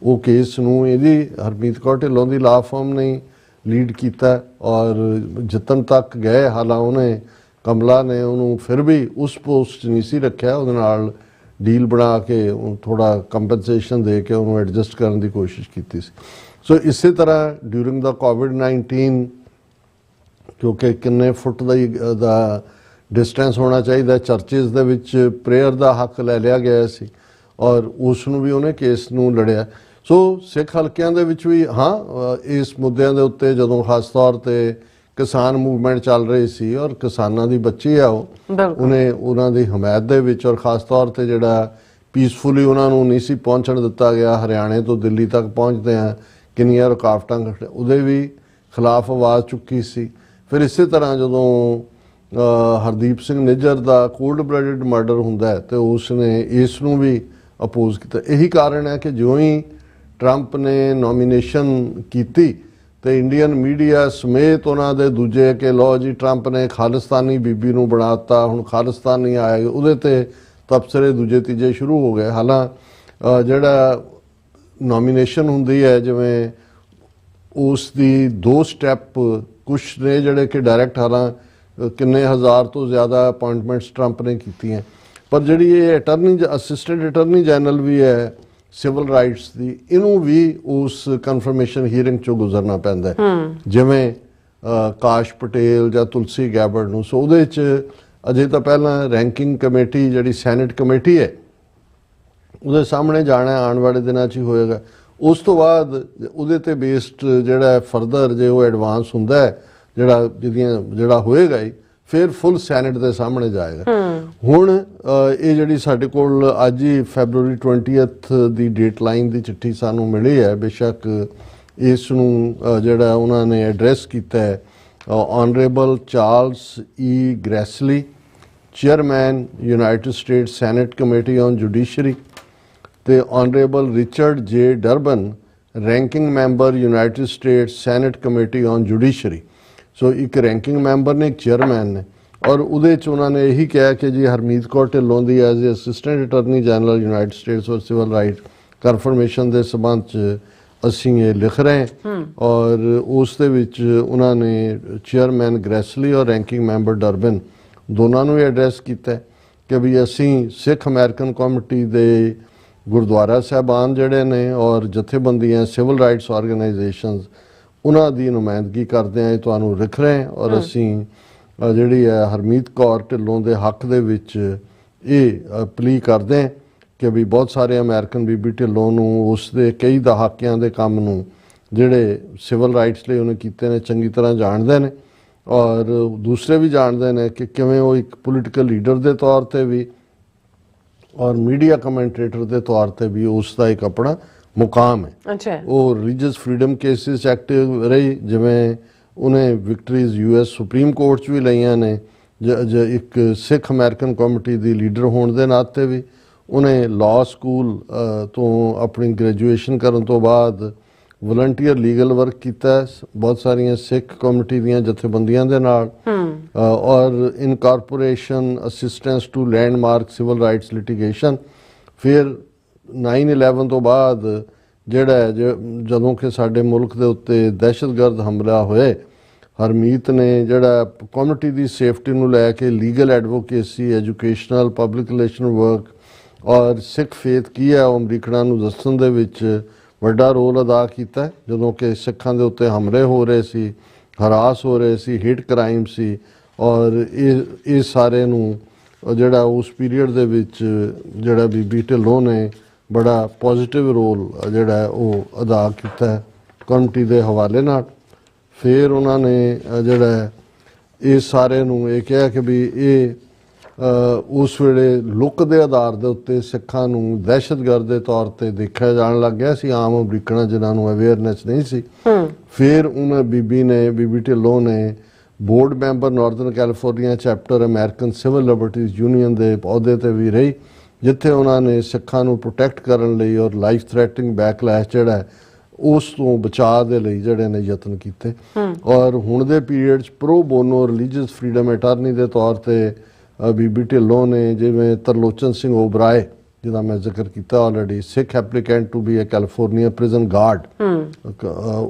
ਉਹ ਕੇਸ ਨੂੰ ਇਹਦੀ ਹਰਮੀਤ ਕੌਰ ਢਿੱਲੋਂ ਦੀ ਲਾਅ ਫਰਮ ਨੇ ਲੀਡ ਕੀਤਾ ਔਰ ਜਿੱਤਣ ਤੱਕ ਗਏ। ਹਾਲਾਂ ਉਹਨੇ ਕਮਲਾ ਨੇ ਉਹਨੂੰ ਫਿਰ ਵੀ ਉਸ ਪੋਸਟ 'ਚ ਨਹੀਂ ਸੀ ਰੱਖਿਆ, ਉਹਦੇ ਨਾਲ ਡੀਲ ਬਣਾ ਕੇ ਥੋੜਾ ਕੰਪਨਸੇਸ਼ਨ ਦੇ ਕੇ ਉਹਨੂੰ ਐਡਜਸਟ ਕਰਨ ਦੀ ਕੋਸ਼ਿਸ਼ ਕੀਤੀ ਸੀ। ਸੋ ਇਸੇ ਤਰ੍ਹਾਂ ਡਿਊਰਿੰਗ ਦਾ ਕੋਵਿਡ-19 ਕਿਉਂਕਿ ਕਿੰਨੇ ਫੁੱਟ ਦਾ ਡਿਸਟੈਂਸ ਹੋਣਾ ਚਾਹੀਦਾ, ਚਰਚਿਸ ਦੇ ਵਿੱਚ ਪ੍ਰੇਅਰ ਦਾ ਹੱਕ ਲੈ ਲਿਆ ਗਿਆ ਸੀ ਔਰ ਉਸ ਨੂੰ ਵੀ ਉਹਨੇ ਕੇਸ ਨੂੰ ਲੜਿਆ। ਸੋ ਸਿੱਖ ਹਲਕਿਆਂ ਦੇ ਵਿੱਚ ਵੀ ਇਸ ਮੁੱਦਿਆਂ ਦੇ ਉੱਤੇ ਜਦੋਂ ਖਾਸ ਤੌਰ ਤੇ ਕਿਸਾਨ ਮੂਵਮੈਂਟ ਚੱਲ ਰਹੀ ਸੀ ਔਰ ਕਿਸਾਨਾਂ ਦੀ ਬੱਚੀ ਆ ਉਹਨੇ ਉਹਨਾਂ ਦੀ ਹਮਾਇਤ ਦੇ ਵਿੱਚ ਔਰ ਖਾਸ ਤੌਰ ਤੇ ਜਿਹੜਾ ਪੀਸਫੁਲੀ ਉਹਨਾਂ ਨੂੰ ਨਹੀਂ ਸੀ ਪਹੁੰਚਣ ਦਿੱਤਾ ਗਿਆ, ਹਰਿਆਣੇ ਤੋਂ ਦਿੱਲੀ ਤੱਕ ਪਹੁੰਚਦੇ ਆ ਕਿੰਨੀਆਂ ਰੁਕਾਵਟਾਂ ਉਹਦੇ ਵੀ ਖਿਲਾਫ ਆਵਾਜ਼ ਚੁੱਕੀ ਸੀ। ਫਿਰ ਇਸੇ ਤਰ੍ਹਾਂ ਜਦੋਂ ਹਰਦੀਪ ਸਿੰਘ ਨਿੱਜਰ ਦਾ ਕੋਲਡ ਬਲੱਡਡ ਮਰਡਰ ਹੁੰਦਾ ਹੈ ਤੇ ਉਸ ਨੇ ਇਸ ਨੂੰ ਵੀ ਅਪੋਜ਼ ਕੀਤਾ। ਇਹੀ ਕਾਰਨ ਹੈ ਕਿ ਜਿਉਂ ਹੀ ਟਰੰਪ ਨੇ ਨੋਮੀਨੇਸ਼ਨ ਕੀਤੀ ਤੇ ਇੰਡੀਅਨ ਮੀਡੀਆ ਸਮੇਤ ਉਹਨਾਂ ਦੇ ਦੂਜੇ ਕਿ ਲੋ ਜੀ ਟਰੰਪ ਨੇ ਖਾਲਿਸਤਾਨੀ ਬੀਬੀ ਨੂੰ ਬਣਾਤਾ, ਹੁਣ ਖਾਲਿਸਤਾਨੀ ਆਏ, ਉਹਦੇ ਤੇ ਤਬਸਰੇ ਦੂਜੇ ਤੀਜੇ ਸ਼ੁਰੂ ਹੋ ਗਏ। ਹਾਲਾਂ ਜਿਹੜਾ ਨੋਮੀਨੇਸ਼ਨ ਹੁੰਦੀ ਹੈ ਜਿਵੇਂ ਉਸ ਦੀ 2 ਸਟੈਪ ਕੁਛ ਨੇ ਜਿਹੜੇ ਕਿ ਡਾਇਰੈਕਟ ਹਾਲਾਂ ਕਿੰਨੇ ਹਜ਼ਾਰ ਤੋਂ ਜ਼ਿਆਦਾ ਅਪਾਇੰਟਮੈਂਟਸ ਟਰੰਪ ਨੇ ਕੀਤੀਆਂ, ਪਰ ਜਿਹੜੀ ਇਹ ਅਸਿਸਟੈਂਟ ਅਟਾਰਨੀ ਜਨਰਲ ਵੀ ਹੈ ਸਿਵਲ ਰਾਈਟਸ ਦੀ, ਇਹਨੂੰ ਵੀ ਉਸ ਕਨਫਰਮੇਸ਼ਨ ਹੀਅਰਿੰਗ ਚੋਂ ਗੁਜ਼ਰਨਾ ਪੈਂਦਾ ਜਿਵੇਂ ਕਾਸ਼ ਪਟੇਲ ਜਾਂ ਤੁਲਸੀ ਗੈਬਰਡ ਨੂੰ। ਸੋ ਉਹਦੇ 'ਚ ਅਜੇ ਤਾਂ ਪਹਿਲਾਂ ਰੈਂਕਿੰਗ ਕਮੇਟੀ ਜਿਹੜੀ ਸੈਨੇਟ ਕਮੇਟੀ ਹੈ ਉਹਦੇ ਸਾਹਮਣੇ ਜਾਣਾ ਆਉਣ ਵਾਲੇ ਦਿਨਾਂ 'ਚ ਹੀ ਹੋਏਗਾ। ਉਸ ਤੋਂ ਬਾਅਦ ਉਹਦੇ ਤੇ ਬੇਸਡ ਜਿਹੜਾ ਫਰਦਰ ਜੇ ਉਹ ਐਡਵਾਂਸ ਹੁੰਦਾ ਹੈ ਜਿਹੜਾ ਹੋਏਗਾ ਹੀ ਫਿਰ ਫੁੱਲ ਸੈਨੇਟ ਦੇ ਸਾਹਮਣੇ ਜਾਏਗਾ। ਹੁਣ ਇਹ ਜਿਹੜੀ ਸਾਡੇ ਕੋਲ ਅੱਜ ਹੀ ਫੈਬਰੂਰੀ 20 ਦੀ ਡੇਟ ਲਾਈਨ ਦੀ ਚਿੱਠੀ ਸਾਨੂੰ ਮਿਲੀ ਹੈ। ਬੇਸ਼ੱਕ ਇਸ ਨੂੰ ਜਿਹੜਾ ਉਹਨਾਂ ਨੇ ਐਡਰੈਸ ਕੀਤਾ ਹੈ honourable Charles E Grassley, chairman United States Senate Committee on Judiciary, ਤੇ honourable Richard J Durbin, ranking member United States Senate Committee on Judiciary. So ਇੱਕ ਰੈਂਕਿੰਗ ਮੈਂਬਰ ਨੇ, ਇੱਕ ਚੇਅਰਮੈਨ ਨੇ, ਔਰ ਉਹਦੇ 'ਚ ਉਹਨਾਂ ਨੇ ਇਹੀ ਕਿਹਾ ਕਿ ਜੀ ਹਰਮੀਤ ਕੌਰ ਢਿੱਲੋਂ ਦੀ as a assistant attorney general United States for civil right confirmation ਦੇ ਸੰਬੰਧ 'ਚ ਅਸੀਂ ਇਹ ਲਿਖ ਰਹੇ ਔਰ ਉਸ ਦੇ ਵਿੱਚ ਉਹਨਾਂ ਨੇ ਚੇਅਰਮੈਨ ਗ੍ਰੈਸਲੀ ਔਰ ਰੈਂਕਿੰਗ ਮੈਂਬਰ ਡਰਬਨ ਦੋਨਾਂ ਨੂੰ ਐਡਰੈਸ ਕੀਤਾ ਕਿ ਵੀ ਅਸੀਂ ਸਿੱਖ ਅਮਰੀਕਨ ਕਮਿਊਨਿਟੀ ਦੇ ਗੁਰਦੁਆਰਾ ਸਾਹਿਬਾਨ ਜਿਹੜੇ ਨੇ ਔਰ ਜਥੇਬੰਦੀਆਂ ਸਿਵਲ ਰਾਈਟਸ ਆਰਗੇਨਾਈਜੇਸ਼ਨਸ ਉਹਨਾਂ ਦੀ ਨੁਮਾਇੰਦਗੀ ਕਰਦੇ ਹਾਂ, ਤੁਹਾਨੂੰ ਲਿਖ ਰਹੇ ਔਰ ਅਸੀਂ ਜਿਹੜੀ ਹੈ ਹਰਮੀਤ ਕੌਰ ਢਿੱਲੋਂ ਦੇ ਹੱਕ ਦੇ ਵਿੱਚ ਇਹ ਪਲੀ ਕਰਦੇ ਹਾਂ ਕਿ ਵੀ ਬਹੁਤ ਸਾਰੇ ਅਮਰੀਕਨ ਬੀਬੀ ਢਿੱਲੋਂ ਨੂੰ ਉਸ ਦੇ ਕਈ ਦਹਾਕਿਆਂ ਦੇ ਕੰਮ ਨੂੰ ਜਿਹੜੇ ਸਿਵਲ ਰਾਈਟਸ ਲਈ ਉਹਨੇ ਕੀਤੇ ਨੇ ਚੰਗੀ ਤਰ੍ਹਾਂ ਜਾਣਦੇ ਨੇ ਔਰ ਦੂਸਰੇ ਵੀ ਜਾਣਦੇ ਨੇ ਕਿ ਕਿਵੇਂ ਉਹ ਇੱਕ ਪੋਲੀਟੀਕਲ ਲੀਡਰ ਦੇ ਤੌਰ ਤੇ ਵੀ ਔਰ ਮੀਡੀਆ ਕਮੈਂਟੇਟਰ ਦੇ ਤੌਰ ਤੇ ਵੀ ਉਸ ਦਾ ਇੱਕ ਆਪਣਾ ਮੁਕਾਮ ਹੈ। ਅੱਛਾ ਉਹ ਰਿਲੀਜੀਅਸ ਫਰੀडम ਕੇਸਿਸ ਐਕਟਿਵ ਰਹੀ, ਜਿਵੇਂ ਉਹਨੇ ਵਿਕਟਰੀਜ਼ US ਸੁਪਰੀਮ ਕੋਰਟ 'ਚ ਵੀ ਲਈਆਂ ਨੇ। ਇੱਕ ਸਿੱਖ ਅਮਰੀਕਨ ਕਮਿਊਨਿਟੀ ਦੀ ਲੀਡਰ ਹੋਣ ਦੇ ਨਾਤੇ ਵੀ ਉਹਨੇ ਲਾਅ ਸਕੂਲ ਤੋਂ ਆਪਣੀ ਗ੍ਰੈਜੂਏਸ਼ਨ ਕਰਨ ਤੋਂ ਬਾਅਦ ਵਲੰਟੀਅਰ ਲੀਗਲ ਵਰਕ ਕੀਤਾ ਬਹੁਤ ਸਾਰੀਆਂ ਸਿੱਖ ਕਮਿਊਨਿਟੀ ਦੀਆਂ ਜਥੇਬੰਦੀਆਂ ਦੇ ਨਾਲ, ਔਰ incorporation assistance to landmark civil rights litigation. ਫਿਰ 9/11 ਤੋਂ ਬਾਅਦ ਜਿਹੜਾ ਜਦੋਂ ਕਿ ਸਾਡੇ ਮੁਲਕ ਦੇ ਉੱਤੇ ਦਹਿਸ਼ਤਗਰਦ ਹਮਲਾ ਹੋਏ, ਹਰਮੀਤ ਨੇ ਜਿਹੜਾ ਕਮਿਊਨਿਟੀ ਦੀ ਸੇਫਟੀ ਨੂੰ ਲੈ ਕੇ legal advocacy, educational, public relation work ਔਰ ਸਿੱਖ ਫੇਥ ਕੀ ਹੈ ਉਹ ਅਮਰੀਕਨਾਂ ਨੂੰ ਦੱਸਣ ਦੇ ਵਿੱਚ ਵੱਡਾ ਰੋਲ ਅਦਾ ਕੀਤਾ। ਜਦੋਂ ਕਿ ਸਿੱਖਾਂ ਦੇ ਉੱਤੇ ਹਮਲੇ ਹੋ ਰਹੇ ਸੀ, ਹਰਾਸ ਹੋ ਰਹੇ ਸੀ, ਹਿਟ ਕ੍ਰਾਈਮ ਸੀ, ਔਰ ਇਹ ਸਾਰੇ ਨੂੰ ਜਿਹੜਾ ਉਸ ਪੀਰੀਅਡ ਦੇ ਵਿੱਚ ਜਿਹੜਾ ਬੀਬੀ ਢਿੱਲੋਂ ਨੇ ਬੜਾ ਪੋਜ਼ਿਟਿਵ ਰੋਲ ਜਿਹੜਾ ਉਹ ਅਦਾ ਕੀਤਾ ਕਮਿਊਨਿਟੀ ਦੇ ਹਵਾਲੇ ਨਾਲ। ਫਿਰ ਉਹਨਾਂ ਨੇ ਜਿਹੜਾ ਇਹ ਸਾਰੇ ਨੂੰ ਇਹ ਕਿਹਾ ਕਿ ਵੀ ਇਹ ਉਸ ਵੇਲੇ ਲੁੱਕ ਦੇ ਆਧਾਰ ਦੇ ਉੱਤੇ ਸਿੱਖਾਂ ਨੂੰ ਦਹਿਸ਼ਤਗਰਦ ਦੇ ਤੌਰ ਤੇ ਦੇਖਿਆ ਜਾਣ ਲੱਗ ਗਿਆ ਸੀ, ਆਮ ਅਮਰੀਕਨਾਂ ਜਿਨ੍ਹਾਂ ਨੂੰ ਅਵੇਅਰਨੈਸ ਨਹੀਂ ਸੀ। ਫਿਰ ਉਹਨਾਂ ਬੀਬੀ ਢਿੱਲੋਂ ਨੇ board member northern California chapter American civil liberties union ਦੇ ਅਹੁਦੇ ਤੇ ਵੀ ਰਹੀ, ਜਿੱਥੇ ਉਹਨਾਂ ਨੇ ਸਿੱਖਾਂ ਨੂੰ ਪ੍ਰੋਟੈਕਟ ਕਰਨ ਲਈ ਔਰ ਲਾਈਫ ਥ੍ਰੈਟਨਿੰਗ ਬੈਕਲੈਸ਼ ਜਿਹੜਾ ਉਸ ਤੋਂ ਬਚਾਅ ਦੇ ਲਈ ਜਿਹੜੇ ਨੇ ਯਤਨ ਕੀਤੇ। ਔਰ ਹੁਣ ਦੇ ਪੀਰੀਅਡ 'ਚ pro bono religious freedom attorney ਦੇ ਤੌਰ ਤੇ ਬੀਬੀ ਢਿੱਲੋਂ ਨੇ, ਜਿਵੇਂ ਤਰਲੋਚਨ ਸਿੰਘ ਓਬਰਾਏ ਜਿਹਦਾ ਮੈਂ ਜ਼ਿਕਰ ਕੀਤਾ already, Sikh applicant to be a California prison guard,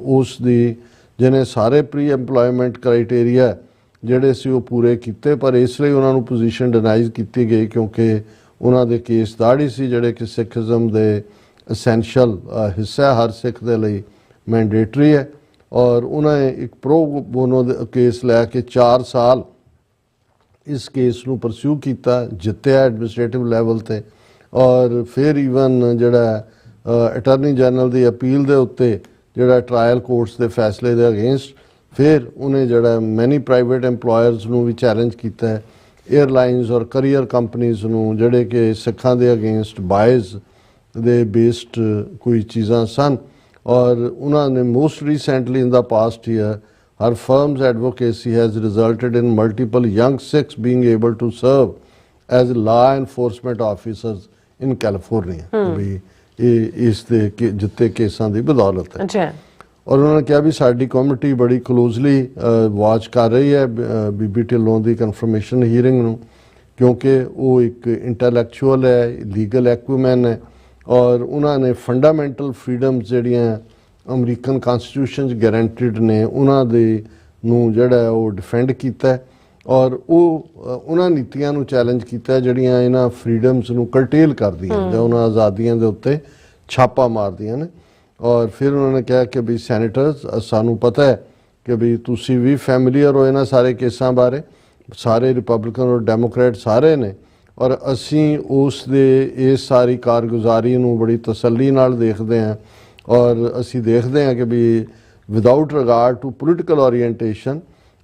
ਉਸ ਦੀ ਜਿਹਨੇ ਸਾਰੇ ਪ੍ਰੀ ਐਮਪਲੋਇਮੈਂਟ ਕ੍ਰਾਈਟੇਰੀਆ ਜਿਹੜੇ ਸੀ ਉਹ ਪੂਰੇ ਕੀਤੇ, ਪਰ ਇਸ ਲਈ ਉਹਨਾਂ ਨੂੰ ਪੋਜੀਸ਼ਨ ਡਿਨਾਈਜ਼ ਕੀਤੀ ਗਈ ਕਿਉਂਕਿ ਉਹਨਾਂ ਦੇ ਕੇਸ ਦਾੜੀ ਸੀ ਜਿਹੜੇ ਕਿ ਸਿੱਖੀਜ਼ਮ ਦੇ ਅਸੈਂਸ਼ੀਅਲ ਹਿੱਸਾ ਹਰ ਸਿੱਖ ਦੇ ਲਈ ਮੈਂਡੇਟਰੀ ਹੈ। ਔਰ ਉਹਨਾਂ ਨੇ ਇੱਕ ਪ੍ਰੋ ਬੋਨੋ ਕੇਸ ਲੈ ਕੇ 4 ਸਾਲ ਇਸ ਕੇਸ ਨੂੰ ਪਰਸਿਊ ਕੀਤਾ, ਜਿੱਤਿਆ ਐਡਮਿਨਿਸਟ੍ਰੇਟਿਵ ਲੈਵਲ ਤੇ। ਔਰ ਫਿਰ ਈਵਨ ਜਿਹੜਾ ਅਟਾਰਨੀ ਜਨਰਲ ਦੀ ਅਪੀਲ ਦੇ ਉੱਤੇ ਜਿਹੜਾ ਟਰਾਇਲ ਕੋਰਟਸ ਦੇ ਫੈਸਲੇ ਦੇ ਅਗੇਂਸਟ, ਫਿਰ ਉਹਨੇ ਜਿਹੜਾ ਮੈਨੀ ਪ੍ਰਾਈਵੇਟ ਐਮਪਲੋਇਰਸ ਨੂੰ ਵੀ ਚੈਲੰਜ ਕੀਤਾ ਹੈ, ਏਅਰਲਾਈਨਸ ਔਰ ਕਰੀਅਰ ਕੰਪਨੀਜ਼ ਨੂੰ ਜਿਹੜੇ ਕਿ ਸਿੱਖਾਂ ਦੇ ਅਗੇਂਸਟ ਬਾਇਜ਼ ਦੇ ਬੇਸਡ ਕੋਈ ਚੀਜ਼ਾਂ ਸਨ। ਔਰ ਉਹਨਾਂ ਨੇ most recently in the past year her firm's advocacy has resulted in multiple young Sikhs being able to serve as law enforcement officers in California। ਵੀ ਇਹ ਇਸ ਦੇ ਜਿੱਤੇ ਕੇਸਾਂ ਦੀ ਬਦੌਲਤ ਹੈ। ਅੱਛਾ। ਔਰ ਉਹਨਾਂ ਨੇ ਕਿਹਾ ਵੀ ਸਾਡੀ ਕਮਿਊਨਿਟੀ ਬੜੀ ਕਲੋਜ਼ਲੀ ਵਾਚ ਕਰ ਰਹੀ ਹੈ ਬੀਬੀ ਢਿੱਲੋਂ ਦੀ ਕਨਫਰਮੇਸ਼ਨ ਹੀਅਰਿੰਗ ਨੂੰ, ਕਿਉਂਕਿ ਉਹ ਇੱਕ ਇੰਟੈਲੈਕਚੁਅਲ ਹੈ, ਲੀਗਲ ਐਕੂਮੈਨ ਹੈ, ਔਰ ਉਹਨਾਂ ਨੇ ਫੰਡਾਮੈਂਟਲ ਫਰੀडम्स ਜਿਹੜੀਆਂ ਅਮਰੀਕਨ ਕਨਸਟੀਟਿਊਸ਼ਨ 'ਚ ਗਰੰਟਿਡ ਨੇ ਉਹਨਾਂ ਦੇ ਨੂੰ ਜਿਹੜਾ ਉਹ ਡਿਫੈਂਡ ਕੀਤਾ, ਔਰ ਉਹ ਉਹਨਾਂ ਨੀਤੀਆਂ ਨੂੰ ਚੈਲੰਜ ਕੀਤਾ ਜਿਹੜੀਆਂ ਇਹਨਾਂ ਫਰੀडम्स ਨੂੰ ਕਰਟੇਲ ਕਰਦੀਆਂ ਜਾਂ ਉਹਨਾਂ ਆਜ਼ਾਦੀਆਂ ਦੇ ਉੱਤੇ ਛਾਪਾ ਮਾਰਦੀਆਂ ਨੇ। ਔਰ ਫਿਰ ਉਹਨਾਂ ਨੇ ਕਿਹਾ ਕਿ ਵੀ ਸੈਨੇਟਰਸ, ਸਾਨੂੰ ਪਤਾ ਹੈ ਕਿ ਵੀ ਤੁਸੀਂ ਵੀ ਫੈਮਿਲੀਅਰ ਹੋ ਇਹਨਾਂ ਸਾਰੇ ਕੇਸਾਂ ਬਾਰੇ, ਸਾਰੇ ਰਿਪਬਲਿਕਨ ਔਰ ਡੈਮੋਕ੍ਰੇਟ ਸਾਰੇ ਨੇ, ਔਰ ਅਸੀਂ ਉਸ ਦੇ ਇਸ ਸਾਰੀ ਕਾਰਗੁਜ਼ਾਰੀ ਨੂੰ ਬੜੀ ਤਸੱਲੀ ਨਾਲ ਦੇਖਦੇ ਹਾਂ। ਔਰ ਅਸੀਂ ਦੇਖਦੇ ਹਾਂ ਕਿ ਵੀ without regard to political orientation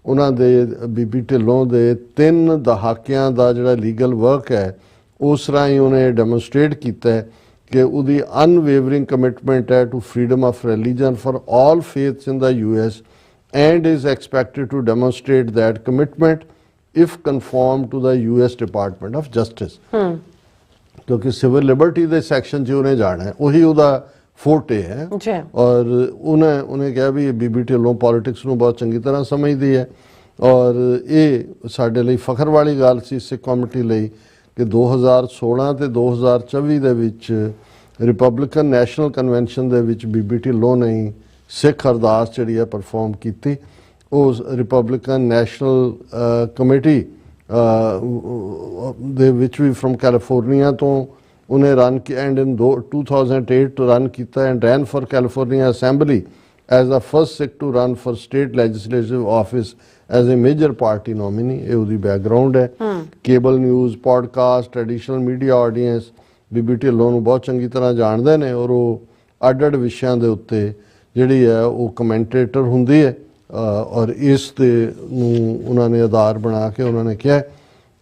ਉਹਨਾਂ ਦੇ ਬੀਬੀ ਢਿੱਲੋਂ ਦੇ 3 ਦਹਾਕਿਆਂ ਦਾ ਜਿਹੜਾ ਲੀਗਲ ਵਰਕ ਹੈ ਉਸ ਰਾਹੀਂ ਉਹਨੇ ਡੈਮੋਨਸਟ੍ਰੇਟ ਕੀਤਾ ਹੈ ਕਿ ਉਹਦੀ ਅਨਵੇਵਰਿੰਗ ਕਮਿਟਮੈਂਟ ਹੈ to freedom of religion for all faiths in the US and is expected to demonstrate that commitment if conformed to the US Department of Justice। ਕਿਉਂਕਿ ਸਿਵਲ ਲਿਬਰਟੀ ਦੇ ਸੈਕਸ਼ਨ 'ਚ ਉਹਨੇ ਜਾਣਾ ਹੈ, ਉਹੀ ਉਹਦਾ ਫੋਰਟੇ ਹੈ। ਔਰ ਉਹਨੇ ਕਿਹਾ ਵੀ ਬੀਬੀ ਢਿੱਲੋਂ ਪੋਲਿਟਿਕਸ ਨੂੰ ਬਹੁਤ ਚੰਗੀ ਤਰ੍ਹਾਂ ਸਮਝਦੀ ਹੈ, ਔਰ ਇਹ ਸਾਡੇ ਲਈ ਫਖਰ ਵਾਲੀ ਗੱਲ ਸੀ ਸਿੱਖ ਕਮਿਊਨਿਟੀ ਲਈ ਕਿ 2016 ਤੇ 2024 ਦੇ ਵਿੱਚ ਰਿਪਬਲਿਕਨ ਨੈਸ਼ਨਲ ਕਨਵੈਨਸ਼ਨ ਦੇ ਵਿੱਚ ਬੀਬੀ ਢਿੱਲੋਂ ਨੇ ਸਿੱਖ ਅਰਦਾਸ ਜਿਹੜੀ ਹੈ ਪਰਫਾਰਮ ਕੀਤੀ। ਉਹ ਰਿਪਬਲਿਕਨ ਨੈਸ਼ਨਲ ਕਮੇਟੀ ਦੇ ਵਿੱਚ ਵੀ ਫਰਮ ਕੈਲੀਫੋਰਨੀਆ ਤੋਂ ਉਹਨੇ ਰਨ ਐਂਡ ਇਨ 2008 ਰਨ ਕੀਤਾ and ran for California assembly as a first Sikh to run for state legislative office as a major party nominee. ਇਹ ਉਹਦੀ ਬੈਕਗਰਾਊਂਡ ਹੈ। Cable news, podcast, traditional media audience ਬੀਬੀ ਢਿੱਲੋਂ ਨੂੰ ਬਹੁਤ ਚੰਗੀ ਤਰ੍ਹਾਂ ਜਾਣਦੇ ਨੇ, ਔਰ ਉਹ ਅੱਡ-ਅੱਡ ਵਿਸ਼ਿਆਂ ਦੇ ਉੱਤੇ ਜਿਹੜੀ ਹੈ ਉਹ ਕਮੈਂਟੇਟਰ ਹੁੰਦੀ ਹੈ। ਔਰ ਇਸ ਦੇ ਨੂੰ ਉਹਨਾਂ ਨੇ ਆਧਾਰ ਬਣਾ ਕੇ ਉਹਨਾਂ ਨੇ ਕਿਹਾ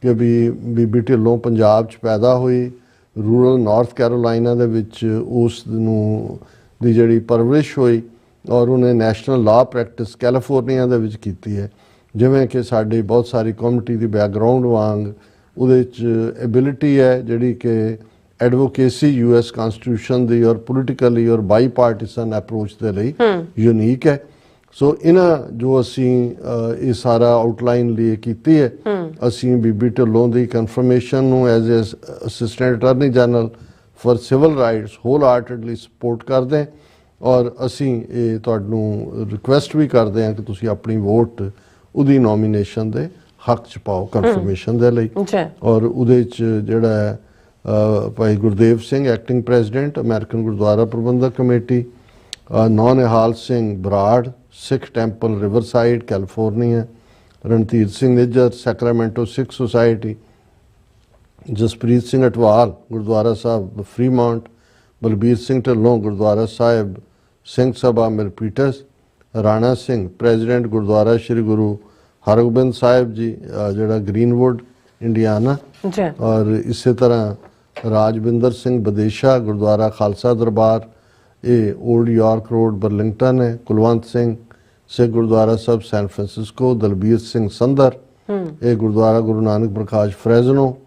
ਕਿ ਵੀ ਬੀਬੀ ਢਿੱਲੋਂ ਪੰਜਾਬ 'ਚ ਪੈਦਾ ਹੋਈ, ਰੂਰਲ ਨਾਰਥ ਕੈਰੋਲਾਈਨਾ ਦੇ ਵਿੱਚ ਉਸ ਨੂੰ ਦੀ ਜਿਹੜੀ ਪਰਵਰਿਸ਼ ਹੋਈ ਔਰ ਉਹਨੇ ਨੈਸ਼ਨਲ ਲਾਅ ਪ੍ਰੈਕਟਿਸ ਕੈਲੀਫੋਰਨੀਆ ਦੇ ਵਿੱਚ ਕੀਤੀ ਹੈ। ਜਿਵੇਂ ਕਿ ਸਾਡੀ ਬਹੁਤ ਸਾਰੀ ਕਮਿਊਨਿਟੀ ਦੀ ਬੈਕਗਰਾਊਂਡ ਵਾਂਗ ਉਹਦੇ 'ਚ ਐਬਿਲਿਟੀ ਹੈ ਜਿਹੜੀ ਕਿ ਐਡਵੋਕੇਸੀ US ਕਨਸਟੀਟਿਊਸ਼ਨ ਦੀ ਔਰ ਪੋਲੀਟੀਕਲੀ ਔਰ ਬਾਈ ਪਾਰਟੀਸਨ ਅਪਰੋਚ ਦੇ ਲਈ ਯੂਨੀਕ ਹੈ। ਸੋ ਇਹਨਾਂ ਜੋ ਅਸੀਂ ਇਹ ਸਾਰਾ ਆਊਟਲਾਈਨ ਲਈ ਕੀਤੀ ਹੈ, ਅਸੀਂ ਬੀਬੀ ਢਿੱਲੋਂ ਦੀ ਕਨਫਰਮੇਸ਼ਨ ਨੂੰ as assistant attorney general for civil rights wholeheartedly support ਕਰਦੇ ਹਾਂ ਔਰ ਅਸੀਂ ਇਹ ਤੁਹਾਨੂੰ ਰਿਕੁਐਸਟ ਵੀ ਕਰਦੇ ਹਾਂ ਕਿ ਤੁਸੀਂ ਆਪਣੀ ਵੋਟ ਉਹਦੀ ਨੋਮੀਨੇਸ਼ਨ ਦੇ ਹੱਕ 'ਚ ਪਾਓ ਕਨਫਰਮੇਸ਼ਨ ਦੇ ਲਈ। ਔਰ ਉਹਦੇ 'ਚ ਜਿਹੜਾ Bhai Gurdev Singh acting president American Gurdwara Prabandhak Committee, Nihal Singh Brar Sikh Temple Riverside California, Randhir Singh Nijjar Sacramento Sikh Society, Jaspreet Singh Atwal Gurdwara Sahib Fremont, Balbir Singh Dhillon Gurdwara Sahib Singh Sabha Milpitas, Rana Singh president Gurdwara Shri Guru Hargobind Sahib ji ਜਿਹੜਾ ਗ੍ਰੀਨਵੁੱਡ ਇੰਡੀਆਨਾ, ਔਰ ਇਸੇ ਤਰ੍ਹਾਂ ਰਾਜਵਿੰਦਰ ਸਿੰਘ ਬਦੇਸ਼ਾ ਗੁਰਦੁਆਰਾ ਖਾਲਸਾ ਦਰਬਾਰ ਇਹ ਓਲਡ ਯਾਰਕ ਰੋਡ ਬਰਲਿੰਗਟਨ ਹੈ, ਕੁਲਵੰਤ ਸਿੰਘ ਸਿੱਖ ਗੁਰਦੁਆਰਾ ਸਾਹਿਬ ਸੈਨ ਫਰਾਂਸਿਸਕੋ, ਦਲਬੀਰ ਸਿੰਘ ਸੰਦਰ ਇਹ ਗੁਰਦੁਆਰਾ ਗੁਰੂ ਨਾਨਕ ਪ੍ਰਕਾਸ਼ ਫਰੈਜ਼ਨੋ,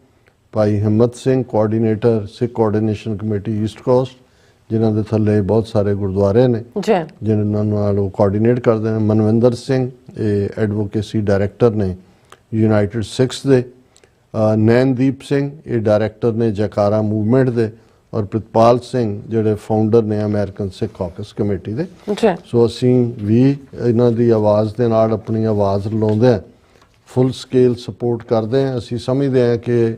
ਭਾਈ ਹਿੰਮਤ ਸਿੰਘ ਕੋਆਰਡੀਨੇਟਰ ਸਿੱਖ ਕੋਆਰਡੀਨੇਸ਼ਨ ਕਮੇਟੀ ਈਸਟ ਕੋਸਟ ਜਿਨ੍ਹਾਂ ਦੇ ਥੱਲੇ ਬਹੁਤ ਸਾਰੇ ਗੁਰਦੁਆਰੇ ਨੇ ਜਿਨ੍ਹਾਂ ਨਾਲ ਉਹ ਕੋਆਰਡੀਨੇਟ ਕਰਦੇ ਨੇ, ਮਨਵਿੰਦਰ ਸਿੰਘ ਇਹ ਐਡਵੋਕੇਸੀ ਡਾਇਰੈਕਟਰ ਨੇ ਯੂਨਾਈਟਿਡ ਸਿੱਖਸ ਦੇ, ਨੈਨਦੀਪ ਸਿੰਘ ਇਹ ਡਾਇਰੈਕਟਰ ਨੇ ਜੈਕਾਰਾ ਮੂਵਮੈਂਟ ਦੇ, ਔਰ ਪ੍ਰਿਤਪਾਲ ਸਿੰਘ ਜਿਹੜੇ ਫਾਊਂਡਰ ਨੇ ਅਮਰੀਕਨ ਸਿੱਖ ਕਾਕਸ ਕਮੇਟੀ ਦੇ। ਸੋ ਅਸੀਂ ਵੀ ਇਹਨਾਂ ਦੀ ਆਵਾਜ਼ ਦੇ ਨਾਲ ਆਪਣੀ ਆਵਾਜ਼ ਲਾਉਂਦੇ ਹਾਂ, ਫੁੱਲ ਸਕੇਲ ਸਪੋਰਟ ਕਰਦੇ ਹਾਂ। ਅਸੀਂ ਸਮਝਦੇ ਹਾਂ ਕਿ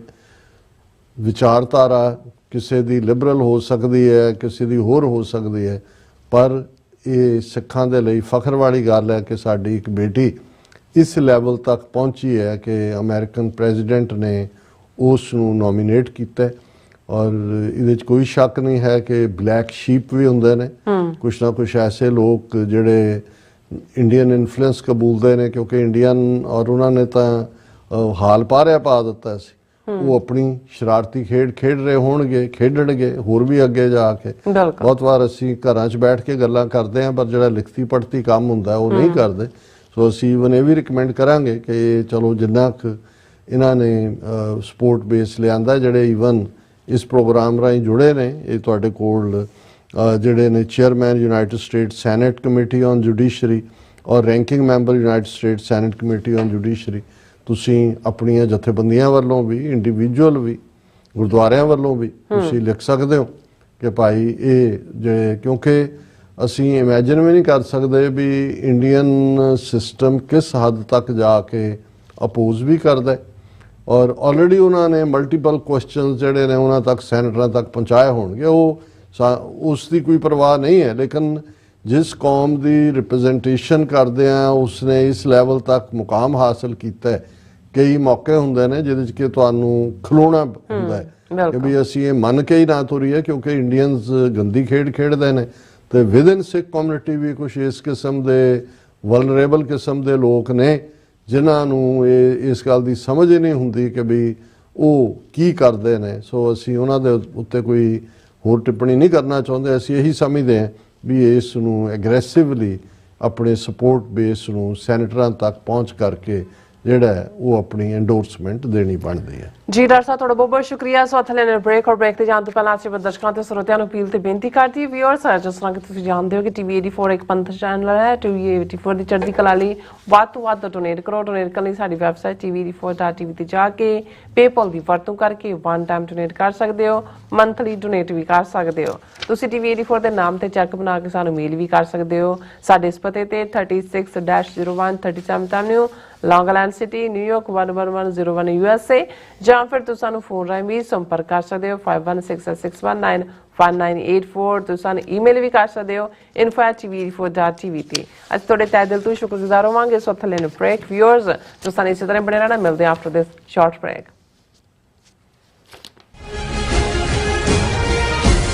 ਵਿਚਾਰਧਾਰਾ ਕਿਸੇ ਦੀ ਲਿਬਰਲ ਹੋ ਸਕਦੀ ਹੈ, ਕਿਸੇ ਦੀ ਹੋਰ ਹੋ ਸਕਦੀ ਹੈ, ਪਰ ਇਹ ਸਿੱਖਾਂ ਦੇ ਲਈ ਫਖਰ ਵਾਲੀ ਗੱਲ ਹੈ ਕਿ ਸਾਡੀ ਇੱਕ ਬੇਟੀ ਇਸ ਲੈਵਲ ਤੱਕ ਪਹੁੰਚੀ ਹੈ ਕਿ ਅਮਰੀਕਨ ਪ੍ਰੈਜ਼ੀਡੈਂਟ ਨੇ ਉਸ ਨੂੰ ਨੋਮੀਨੇਟ ਕੀਤਾ ਔਰ ਇਹਦੇ 'ਚ ਕੋਈ ਸ਼ੱਕ ਨਹੀਂ ਹੈ ਕਿ ਬਲੈਕ ਸ਼ੀਪ ਵੀ ਹੁੰਦੇ ਨੇ, ਕੁਛ ਨਾ ਕੁਛ ਐਸੇ ਲੋਕ ਜਿਹੜੇ ਇੰਡੀਅਨ ਇਨਫਲੂਐਂਸ ਕਬੂਲਦੇ ਨੇ ਕਿਉਂਕਿ ਇੰਡੀਅਨ ਔਰ ਉਹਨਾਂ ਨੇ ਤਾਂ ਹਾਲ ਪਾਰਿਆ ਪਾ ਦਿੱਤਾ ਸੀ। ਉਹ ਆਪਣੀ ਸ਼ਰਾਰਤੀ ਖੇਡ ਰਹੇ ਹੋਣਗੇ, ਖੇਡਣਗੇ ਹੋਰ ਵੀ ਅੱਗੇ ਜਾ ਕੇ। ਬਹੁਤ ਵਾਰ ਅਸੀਂ ਘਰਾਂ 'ਚ ਬੈਠ ਕੇ ਗੱਲਾਂ ਕਰਦੇ ਹਾਂ ਪਰ ਜਿਹੜਾ ਲਿਖਤੀ ਪੜ੍ਹਤੀ ਕੰਮ ਹੁੰਦਾ ਉਹ ਨਹੀਂ ਕਰਦੇ। ਸੋ ਅਸੀਂ ਇਵਨ ਇਹ ਵੀ ਰਿਕਮੈਂਡ ਕਰਾਂਗੇ ਕਿ ਚਲੋ ਜਿੰਨਾ ਕੁ ਇਹਨਾਂ ਨੇ ਸਪੋਰਟ ਬੇਸ ਲਿਆਂਦਾ, ਜਿਹੜੇ ਇਵਨ ਇਸ ਪ੍ਰੋਗਰਾਮ ਰਾਹੀਂ ਜੁੜੇ ਨੇ, ਇਹ ਤੁਹਾਡੇ ਕੋਲ ਜਿਹੜੇ ਨੇ chairman United State Senate Committee on Judiciary ਔਰ ranking member United State Senate Committee on Judiciary, ਤੁਸੀਂ ਆਪਣੀਆਂ ਜਥੇਬੰਦੀਆਂ ਵੱਲੋਂ ਵੀ ਇੰਡੀਵਿਜੂਅਲ ਵੀ ਗੁਰਦੁਆਰਿਆਂ ਵੱਲੋਂ ਵੀ ਤੁਸੀਂ ਲਿਖ ਸਕਦੇ ਹੋ ਕਿ ਭਾਈ ਇਹ ਜਿਹੜੇ, ਕਿਉਂਕਿ ਅਸੀਂ ਇਮੈਜਿਨ ਵੀ ਨਹੀਂ ਕਰ ਸਕਦੇ ਵੀ ਇੰਡੀਅਨ ਸਿਸਟਮ ਕਿਸ ਹੱਦ ਤੱਕ ਜਾ ਕੇ ਅਪੋਜ਼ ਵੀ ਕਰਦਾ ਔਰ ਆਲਰੇਡੀ ਉਹਨਾਂ ਨੇ ਮਲਟੀਪਲ ਕੁਐਸਚਨਸ ਜਿਹੜੇ ਨੇ ਉਹਨਾਂ ਤੱਕ ਸੈਨੇਟਰਾਂ ਤੱਕ ਪਹੁੰਚਾਏ ਹੋਣਗੇ। ਉਹ ਉਸ ਦੀ ਕੋਈ ਪਰਵਾਹ ਨਹੀਂ ਹੈ, ਲੇਕਿਨ ਜਿਸ ਕੌਮ ਦੀ ਰਿਪਰੈਜ਼ੈਂਟੇਸ਼ਨ ਕਰਦੇ ਆ ਉਸਨੇ ਇਸ ਲੈਵਲ ਤੱਕ ਮੁਕਾਮ ਹਾਸਲ ਕੀਤਾ। ਕਈ ਮੌਕੇ ਹੁੰਦੇ ਨੇ ਜਿਹਦੇ 'ਚ ਕਿ ਤੁਹਾਨੂੰ ਖਲੋਣਾ ਹੁੰਦਾ ਹੈ ਕਿ ਵੀ ਅਸੀਂ ਇਹ ਮੰਨ ਕੇ ਹੀ ਨਾ ਤੁਰੀਏ ਕਿਉਂਕਿ ਇੰਡੀਅਨਸ ਗੰਦੀ ਖੇਡ ਖੇਡਦੇ ਨੇ ਤੇ ਵਿਦਨ ਸਿੱਖ ਕਮਿਊਨਿਟੀ ਵੀ ਕੁਛ ਇਸ ਕਿਸਮ ਦੇ ਵਲਨਰੇਬਲ ਕਿਸਮ ਦੇ ਲੋਕ ਨੇ ਜਿਨ੍ਹਾਂ ਨੂੰ ਇਸ ਗੱਲ ਦੀ ਸਮਝ ਹੀ ਨਹੀਂ ਹੁੰਦੀ ਕਿ ਵੀ ਉਹ ਕੀ ਕਰਦੇ ਨੇ। ਸੋ ਅਸੀਂ ਉਹਨਾਂ ਦੇ ਉੱਤੇ ਕੋਈ ਹੋਰ ਟਿੱਪਣੀ ਨਹੀਂ ਕਰਨਾ ਚਾਹੁੰਦੇ। ਅਸੀਂ ਇਹੀ ਸਮਝਦੇ ਹਾਂ ਵੀ ਇਸ ਨੂੰ ਐਗਰੈਸਿਵਲੀ ਆਪਣੇ ਸਪੋਰਟ ਬੇਸ ਨੂੰ ਸੈਨੇਟਰਾਂ ਤੱਕ ਪਹੁੰਚ ਕਰਕੇ ਜਿਹੜਾ ਉਹ ਆਪਣੀ ਐਂਡੋਰਸਮੈਂਟ ਦੇਣੀ ਬਣਦੀ ਹੈ। ਜੀ ਡਾਕਟਰ ਸਾਹਿਬ ਤੁਹਾਡਾ ਬਹੁਤ ਬਹੁਤ ਸ਼ੁਕਰੀਆ। ਸੋ ਅਥਲੇ ਨੇ ਬ੍ਰੇਕ ਤੇ ਜਾਣ ਤੋਂ ਪਹਿਲਾਂ ਅਸੀਂ ਦਰਸ਼ਕਾਂ ਤੇ ਸਰੋਤਿਆਂ ਨੂੰ ਅਪੀਲ ਤੇ ਬੇਨਤੀ ਕਰਦੀ ਵਿਊਅਰਸ, ਜਿਸ ਤਰ੍ਹਾਂ ਕਿ ਤੁਸੀਂ ਜਾਣਦੇ ਹੋ ਕਿ TV 84 ਇੱਕ ਪੰਥ ਚੈਨਲ ਹੈ। TV 84 ਦੀ ਚੜ੍ਹਦੀ ਕਲਾ ਲਈ ਵੱਧ ਤੋਂ ਵੱਧ ਡੋਨੇਟ ਕਰੋ। ਡੋਨੇਟ ਕਰਨ ਲਈ ਸਾਡੀ ਵੈਬਸਾਈਟ tv84.tv ਤੇ ਜਾ ਕੇ ਪੇਪਲ ਦੀ ਵਰਤੋਂ ਕਰਕੇ ਵਨ ਟਾਈਮ ਡੋਨੇਟ ਕਰ ਸਕਦੇ ਹੋ, ਮੰਥਲੀ ਡੋਨੇਟ ਵੀ ਕਰ ਸਕਦੇ ਹੋ। ਤੁਸੀਂ TV 84 ਦੇ ਨਾਮ ਤੇ ਚੈੱਕ ਬਣਾ ਕੇ ਸਾਨੂੰ ਮੇਲ ਵੀ ਕਰ ਸਕਦੇ ਹੋ। ਸਾਡੇ ਇਸ ਪਤੇ ਤੇ 36-01 37th Avenue ਲੌਂਗ ਆਈਲੈਂਡ ਸਿਟੀ ਨਿਊਯਾਰਕ 11101 USA ਜਾਂ ਫਿਰ ਤੁਸੀਂ ਸਾਨੂੰ ਫੋਨ ਰਾਹੀਂ ਵੀ ਸੰਪਰਕ ਕਰ ਸਕਦੇ ਹੋ 5166195984। ਤੁਸੀਂ ਸਾਨੂੰ ਈਮੇਲ ਵੀ ਕਰ ਸਕਦੇ ਹੋ info@tv84.tv ਤੇ। ਅਸੀਂ ਤੁਹਾਡੇ ਤਹਿ ਦਿਲ ਤੋਂ ਸ਼ੁਕਰਗੁਜ਼ਾਰ ਹੋਵਾਂਗੇ। ਸੋ ਥੱਲੇ ਨੂੰ ਬ੍ਰੇਕ ਵਿਊਅਰਸ ਤੁਸੀਂ ਸਾਨੂੰ ਇਸੇ ਤਰ੍ਹਾਂ ਬਣੇ ਰਹਿਣਾ। ਮਿਲਦੇ ਹਾਂ after this short break.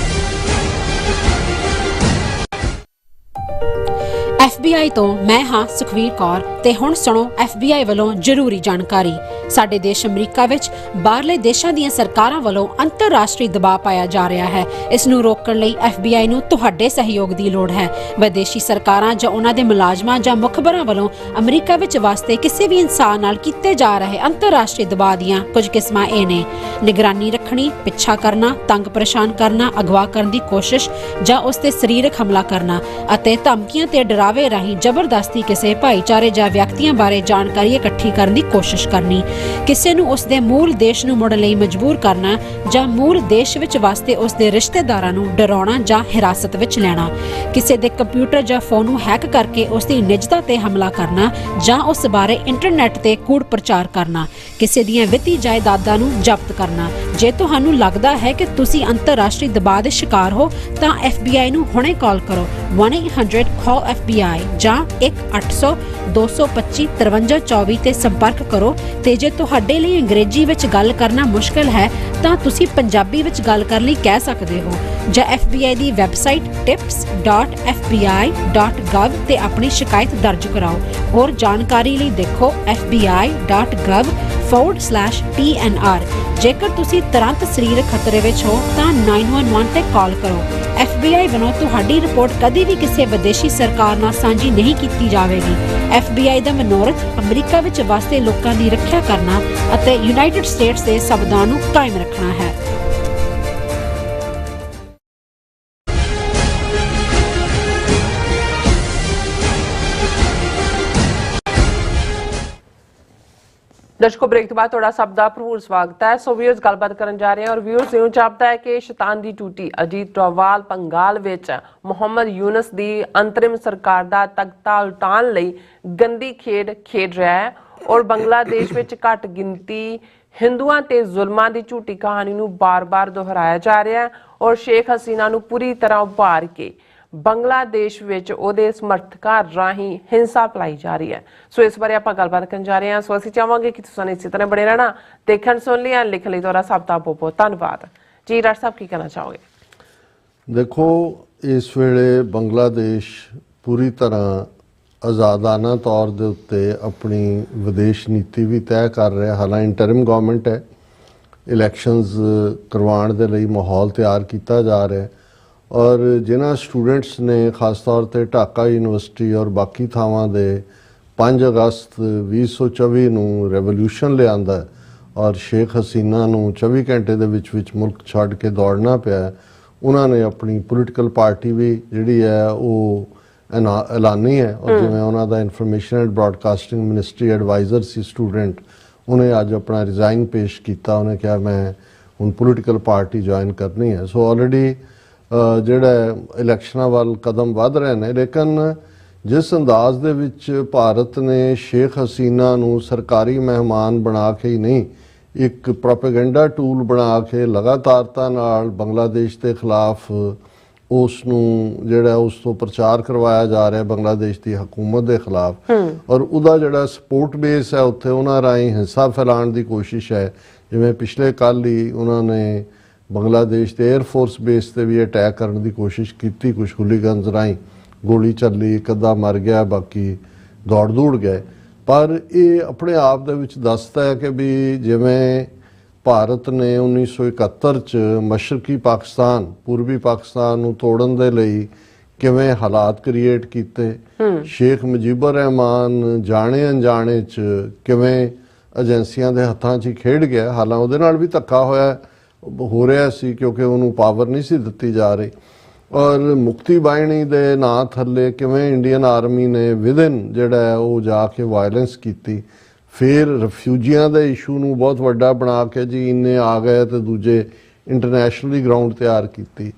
FBI ਤੋਂ ਮੈਂ ਹਾਂ ਸੁਖਵੀਰ ਕੌਰ ਤੇ ਹੁਣ ਸੁਣੋ FBI ਵੱਲੋਂ ਜ਼ਰੂਰੀ ਜਾਣਕਾਰੀ। ਸਾਡੇ ਦੇਸ਼ ਅਮਰੀਕਾ ਵਿੱਚ ਬਾਹਰਲੇ ਦੇਸ਼ਾਂ ਦੀਆਂ ਸਰਕਾਰਾਂ ਵੱਲੋਂ ਅੰਤਰਰਾਸ਼ਟਰੀ ਦਬਾਅ ਪਾਇਆ ਜਾ ਰਿਹਾ ਹੈ। ਇਸ ਨੂੰ ਰੋਕਣ ਲਈ FBI ਨੂੰ ਤੁਹਾਡੇ ਸਹਿਯੋਗ ਦੀ ਲੋੜ ਹੈ। ਵਿਦੇਸ਼ੀ ਸਰਕਾਰਾਂ ਜਾਂ ਉਹਨਾਂ ਦੇ ਮੁਲਾਜ਼ਮਾਂ ਜਾਂ ਮੁਖਬਰਾਂ ਵੱਲੋਂ ਅਮਰੀਕਾ ਵਿੱਚ ਵਸਦੇ ਕਿਸੇ ਵੀ ਇਨਸਾਨ ਨਾਲ ਕੀਤੇ ਜਾ ਰਹੇ ਅੰਤਰਰਾਸ਼ਟਰੀ ਦਬਾਅ ਦੀਆਂ ਕੁਝ ਕਿਸਮਾਂ ਇਹ ਨੇ: ਨਿਗਰਾਨੀ ਰੱਖਣੀ, ਪਿੱਛਾ ਕਰਨਾ, ਤੰਗ ਪਰੇਸ਼ਾਨ ਕਰਨਾ, ਅਗਵਾ ਕਰਨ ਦੀ ਕੋਸ਼ਿਸ਼ ਜਾਂ ਉਸ ਤੇ ਸਰੀਰਕ ਹਮਲਾ ਕਰਨਾ ਅਤੇ ਧਮਕੀਆਂ ਤੇ ਡਰਾਵੇ ਰਾਹੀਂ ਜ਼ਬਰਦਸਤੀ ਕਿਸੇ ਭਾਈਚਾਰੇ ਜਾਂ ਵਿਅਕਤੀਆਂ ਬਾਰੇ ਜਾਣਕਾਰੀ ਇਕੱਠੀ ਕਰਨ ਦੀ ਕੋਸ਼ਿਸ਼ ਕਰਨੀ, ਕਿਸੇ ਨੂੰ ਉਸ ਦੇ ਮੂਲ ਦੇਸ਼ ਨੂੰ ਮੁੜਨ ਲਈ ਮਜਬੂਰ ਕਰਨਾ ਜਾਂ ਮੂਲ ਦੇਸ਼ ਵਿੱਚ ਵਸਦੇ ਉਸ ਦੇ ਰਿਸ਼ਤੇਦਾਰਾਂ ਨੂੰ ਡਰਾਉਣਾ ਜਾਂ ਹਿਰਾਸਤ ਵਿੱਚ ਲੈਣਾ, ਕਿਸੇ ਦੇ ਕੰਪਿਊਟਰ ਜਾਂ ਫੋਨ ਨੂੰ ਹੈਕ ਕਰਕੇ ਉਸ ਦੀ ਨਿੱਜਤਾ ਤੇ ਹਮਲਾ ਕਰਨਾ ਜਾਂ ਉਸ ਬਾਰੇ ਇੰਟਰਨੈਟ ਤੇ ਕੂੜ ਪ੍ਰਚਾਰ ਕਰਨਾ, ਕਿਸੇ ਦੀਆਂ ਵਿੱਤੀ ਜਾਇਦਾਦਾਂ ਨੂੰ ਜ਼ਬਤ ਕਰਨਾ। ਜੇ ਤੁਹਾਨੂੰ ਲੱਗਦਾ ਹੈ ਕਿ ਤੁਸੀਂ ਅੰਤਰਰਾਸ਼ਟਰੀ ਦਬਾਅ ਦੇ ਸ਼ਿਕਾਰ ਹੋ ਤਾਂ FBI ਨੂੰ ਹੁਣੇ ਕਾਲ ਕਰੋ 1-800-CALL-FBI ਜਾਂ 1-800-225-5324 ਤੇ ਸੰਪਰਕ ਕਰੋ। ਤੇ ਜੇ ਤੁਹਾਡੇ ਲਈ ਅੰਗਰੇਜ਼ੀ ਵਿੱਚ ਗੱਲ ਕਰਨਾ ਮੁਸ਼ਕਲ ਹੈ ਤਾਂ ਤੁਸੀਂ ਪੰਜਾਬੀ ਵਿੱਚ ਗੱਲ ਕਰਨ ਲਈ ਕਹਿ ਸਕਦੇ ਹੋ ਜਾਂ FBI ਦੀ ਵੈਬਸਾਈਟ tips.fbi.gov ਤੇ ਆਪਣੀ ਸ਼ਿਕਾਇਤ ਦਰਜ ਕਰਾਓ। ਹੋਰ ਜਾਣਕਾਰੀ ਲਈ ਦੇਖੋ fbi.gov/TNR। ਜੇਕਰ ਤੁਸੀਂ ਤੁਰੰਤ ਸਰੀਰਕ ਖਤਰੇ ਵਿੱਚ ਹੋ ਤਾਂ 911 ਤੇ ਕਾਲ ਕਰੋ। FBI ਵੱਲੋਂ ਤੁਹਾਡੀ ਰਿਪੋਰਟ ਕਦੀ ਵੀ ਕਿਸੇ ਵਿਦੇਸ਼ੀ ਸਰਕਾਰ ਨਾਲ ਸਾਂਝੀ ਨਹੀਂ ਕੀਤੀ ਜਾਵੇਗੀ। FBI ਦਾ ਮਨੋਰਥ ਅਮਰੀਕਾ ਵਿੱਚ ਵਸਦੇ ਲੋਕਾਂ ਦੀ ਰੱਖਿਆ ਕਰਨਾ ਅਤੇ ਯੂਨਾਈਟਿਡ ਸਟੇਟਸ ਦੇ ਸੰਵਿਧਾਨ ਨੂੰ ਕਾਇਮ ਰੱਖਣਾ ਹੈ। ਦਰਸ਼ਕੋ, ਬ੍ਰੇਕ ਤੋਂ ਬਾਅਦ ਤੁਹਾਡਾ ਸਭ ਦਾ ਭਰਪੂਰ ਸਵਾਗਤ ਹੈ। ਸੋ ਵੀਅਰਸ, ਗੱਲਬਾਤ ਕਰਨ ਜਾ ਰਹੇ ਹਾਂ ਔਰ ਵੀਅਰਸ ਨੂੰ ਜਾਪਦਾ ਹੈ ਕਿ ਸ਼ੈਤਾਨ ਦੀ ਟੂਟੀ ਅਜੀਤ ਡੋਵਾਲ ਬੰਗਾਲ ਵਿੱਚ ਮੁਹੰਮਦ ਯੂਨਸ ਦੀ ਅੰਤਰਿਮ ਸਰਕਾਰ ਦਾ ਤਖਤਾ ਉਲਟਾਉਣ ਲਈ ਗੰਦੀ ਖੇਡ ਖੇਡ ਰਿਹਾ ਹੈ ਔਰ ਬੰਗਲਾਦੇਸ਼ ਵਿੱਚ ਘੱਟ ਗਿਣਤੀ ਹਿੰਦੂਆਂ ਤੇ ਜ਼ੁਲਮਾਂ ਦੀ ਝੂਠੀ ਕਹਾਣੀ ਨੂੰ ਬਾਰ-ਬਾਰ ਦੁਹਰਾਇਆ ਜਾ ਰਿਹਾ ਹੈ ਔਰ ਸ਼ੇਖ ਹਸੀਨਾ ਨੂੰ ਪੂਰੀ ਤਰ੍ਹਾਂ ਉਭਾਰ ਕੇ ਬੰਗਲਾਦੇਸ਼ ਵਿੱਚ ਉਹਦੇ ਸਮਰਥਕਾਂ ਰਾਹੀਂ ਹਿੰਸਾ ਫੈਲਾਈ ਜਾ ਰਹੀ ਹੈ। ਸੋ ਇਸ ਬਾਰੇ ਆਪਾਂ ਗੱਲਬਾਤ ਕਰਨ ਜਾ ਰਹੇ ਹਾਂ। ਸੋ ਅਸੀਂ ਚਾਹਾਂਗੇ ਕਿ ਤੁਸੀਂ ਇਸੇ ਤਰ੍ਹਾਂ ਬਣੇ ਰਹਿਣਾ। ਦੇਖਣ ਸੁਣ ਲਿਆ, ਲਿਖਣ ਲਈ ਤੁਹਾਡਾ ਸਭ ਦਾ ਬਹੁਤ ਧੰਨਵਾਦ ਜੀ। ਡਾਕਟਰ ਸਾਹਿਬ, ਕੀ ਕਹਿਣਾ ਚਾਹੋਗੇ? ਦੇਖੋ, ਇਸ ਵੇਲੇ ਬੰਗਲਾਦੇਸ਼ ਪੂਰੀ ਤਰ੍ਹਾਂ ਆਜ਼ਾਦਾਨਾ ਤੌਰ ਦੇ ਉੱਤੇ ਆਪਣੀ ਵਿਦੇਸ਼ ਨੀਤੀ ਵੀ ਤੈਅ ਕਰ ਰਿਹਾ। ਹਾਲਾਂਕਿ ਇੰਟਰਿਮ ਗਵਰਨਮੈਂਟ ਹੈ, ਇਲੈਕਸ਼ਨਸ ਕਰਵਾਉਣ ਦੇ ਲਈ ਮਾਹੌਲ ਤਿਆਰ ਕੀਤਾ ਜਾ ਰਿਹਾ ਹੈ ਔਰ ਜਿਨ੍ਹਾਂ ਸਟੂਡੈਂਟਸ ਨੇ ਖਾਸ ਤੌਰ ਤੇ ਢਾਕਾ ਯੂਨੀਵਰਸਿਟੀ ਔਰ ਬਾਕੀ ਥਾਵਾਂ ਦੇ 5 ਅਗਸਤ 2024 ਨੂੰ ਰੈਵੋਲੂਸ਼ਨ ਲਿਆਂਦਾ ਔਰ ਸ਼ੇਖ ਹਸੀਨਾ ਨੂੰ 24 ਘੰਟੇ ਦੇ ਵਿੱਚ ਮੁਲਕ ਛੱਡ ਕੇ ਦੌੜਨਾ ਪਿਆ, ਉਹਨਾਂ ਨੇ ਆਪਣੀ ਪੋਲੀਟੀਕਲ ਪਾਰਟੀ ਵੀ ਜਿਹੜੀ ਹੈ ਉਹ ਐਲਾਨੀ ਹੈ। ਔਰ ਜਿਵੇਂ ਉਹਨਾਂ ਦਾ information and broadcasting ministry adviser ਸੀ ਸਟੂਡੈਂਟ, ਉਹਨੇ ਅੱਜ ਆਪਣਾ ਰਿਜ਼ਾਈਨ ਪੇਸ਼ ਕੀਤਾ। ਉਹਨੇ ਕਿਹਾ ਮੈਂ ਹੁਣ ਪੋਲੀਟੀਕਲ ਪਾਰਟੀ ਜੁਆਇਨ ਕਰਨੀ ਹੈ। ਸੋ ਆਲਰੇਡੀ ਜਿਹੜਾ ਇਲੈਕਸ਼ਨਾਂ ਵੱਲ ਕਦਮ ਵੱਧ ਰਹੇ ਨੇ, ਲੇਕਿਨ ਜਿਸ ਅੰਦਾਜ਼ ਦੇ ਵਿੱਚ ਭਾਰਤ ਨੇ ਸ਼ੇਖ ਹਸੀਨਾ ਨੂੰ ਸਰਕਾਰੀ ਮਹਿਮਾਨ ਬਣਾ ਕੇ ਹੀ ਨਹੀਂ, ਇੱਕ ਪ੍ਰੋਪੇਗੈਂਡਾ ਟੂਲ ਬਣਾ ਕੇ ਲਗਾਤਾਰਤਾ ਨਾਲ ਬੰਗਲਾਦੇਸ਼ ਦੇ ਖਿਲਾਫ ਉਸ ਨੂੰ ਜਿਹੜਾ ਉਸ ਤੋਂ ਪ੍ਰਚਾਰ ਕਰਵਾਇਆ ਜਾ ਰਿਹਾ ਬੰਗਲਾਦੇਸ਼ ਦੀ ਹਕੂਮਤ ਦੇ ਖਿਲਾਫ, ਔਰ ਉਹਦਾ ਜਿਹੜਾ ਸਪੋਰਟ ਬੇਸ ਹੈ ਉੱਥੇ ਉਹਨਾਂ ਰਾਹੀਂ ਹਿੰਸਾ ਫੈਲਾਉਣ ਦੀ ਕੋਸ਼ਿਸ਼ ਹੈ। ਜਿਵੇਂ ਪਿਛਲੇ ਕੱਲ੍ਹ ਹੀ ਉਹਨਾਂ ਨੇ ਬੰਗਲਾਦੇਸ਼ ਦੇ 에ਅਰਫੋਰਸ ਬੇਸ ਤੇ ਵੀ ਅਟੈਕ ਕਰਨ ਦੀ ਕੋਸ਼ਿਸ਼ ਕੀਤੀ, ਕੁਝ ਹੂਲੀਗਨਸ ਰਾਹੀਂ ਗੋਲੀ ਚੱਲੀ, ਇੱਕ ਅੱਧਾ ਮਰ ਗਿਆ, ਬਾਕੀ ਦੌੜ ਗਏ। ਪਰ ਇਹ ਆਪਣੇ ਆਪ ਦੇ ਵਿੱਚ ਦੱਸਦਾ ਹੈ ਕਿ ਵੀ ਜਿਵੇਂ ਭਾਰਤ ਨੇ 1971 ਚ ਮਸ਼ਰਕੀ ਪਾਕਿਸਤਾਨ, ਪੂਰਬੀ ਪਾਕਿਸਤਾਨ ਨੂੰ ਤੋੜਨ ਦੇ ਲਈ ਕਿਵੇਂ ਹਾਲਾਤ ਕ੍ਰੀਏਟ ਕੀਤੇ, ਸ਼ੇਖ ਮੁਜੀਬੁਰ ਰਹਿਮਾਨ ਜਾਣੇ ਅਣਜਾਣੇ ਚ ਕਿਵੇਂ ਏਜੰਸੀਆਂ ਦੇ ਹੱਥਾਂ 'ਚ ਹੀ ਖੇਡ ਗਿਆ। ਹਾਲਾਂਕਿ ਉਹਦੇ ਨਾਲ ਵੀ ਧੱਕਾ ਹੋ ਰਿਹਾ ਸੀ ਕਿਉਂਕਿ ਉਹਨੂੰ ਪਾਵਰ ਨਹੀਂ ਸੀ ਦਿੱਤੀ ਜਾ ਰਹੀ। ਔਰ ਮੁਕਤੀ ਬਾਹਿਣੀ ਦੇ ਨਾਂ ਥੱਲੇ ਕਿਵੇਂ ਇੰਡੀਅਨ ਆਰਮੀ ਨੇ ਵਿਦਿਨ ਜਿਹੜਾ ਹੈ ਉਹ ਜਾ ਕੇ ਵਾਇਲੈਂਸ ਕੀਤੀ। ਫਿਰ ਰਿਫਿਊਜੀਆਂ ਦੇ ਇਸ਼ੂ ਨੂੰ ਬਹੁਤ ਵੱਡਾ ਬਣਾ ਕੇ ਜੀ ਇੰਨੇ ਆ ਗਏ ਤੇ ਦੂਜੇ ਇੰਟਰਨੈਸ਼ਨਲੀ ਗਰਾਊਂਡ ਤਿਆਰ ਕੀਤੀ।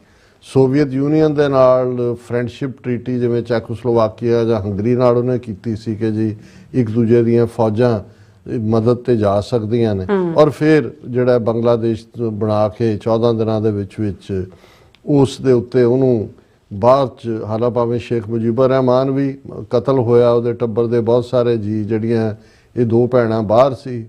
ਸੋਵੀਅਤ ਯੂਨੀਅਨ ਦੇ ਨਾਲ ਫਰੈਂਡਸ਼ਿਪ ਟ੍ਰੀਟੀ ਜਿਵੇਂ ਚੈਕੋਸਲੋਵਾਕੀਆ ਜਾਂ ਹੰਗਰੀ ਨਾਲ ਉਹਨੇ ਕੀਤੀ ਸੀ ਕਿ ਜੀ ਇੱਕ ਦੂਜੇ ਦੀਆਂ ਫੌਜਾਂ ਮਦਦ ਤੇ ਜਾ ਸਕਦੀਆਂ ਨੇ। ਔਰ ਫਿਰ ਜਿਹੜਾ ਬੰਗਲਾਦੇਸ਼ ਬਣਾ ਕੇ 14 ਦਿਨਾਂ ਦੇ ਵਿੱਚ ਉਸ ਦੇ ਉੱਤੇ ਉਹਨੂੰ ਬਾਅਦ 'ਚ, ਹਾਲਾਂਕਿ ਭਾਵੇਂ ਸ਼ੇਖ ਮੁਜੀਬੁਰ ਰਹਿਮਾਨ ਵੀ ਕਤਲ ਹੋਇਆ, ਉਹਦੇ ਟੱਬਰ ਦੇ ਬਹੁਤ ਸਾਰੇ ਜੀ, ਜਿਹੜੀਆਂ ਇਹ 2 ਭੈਣਾਂ ਬਾਹਰ ਸੀ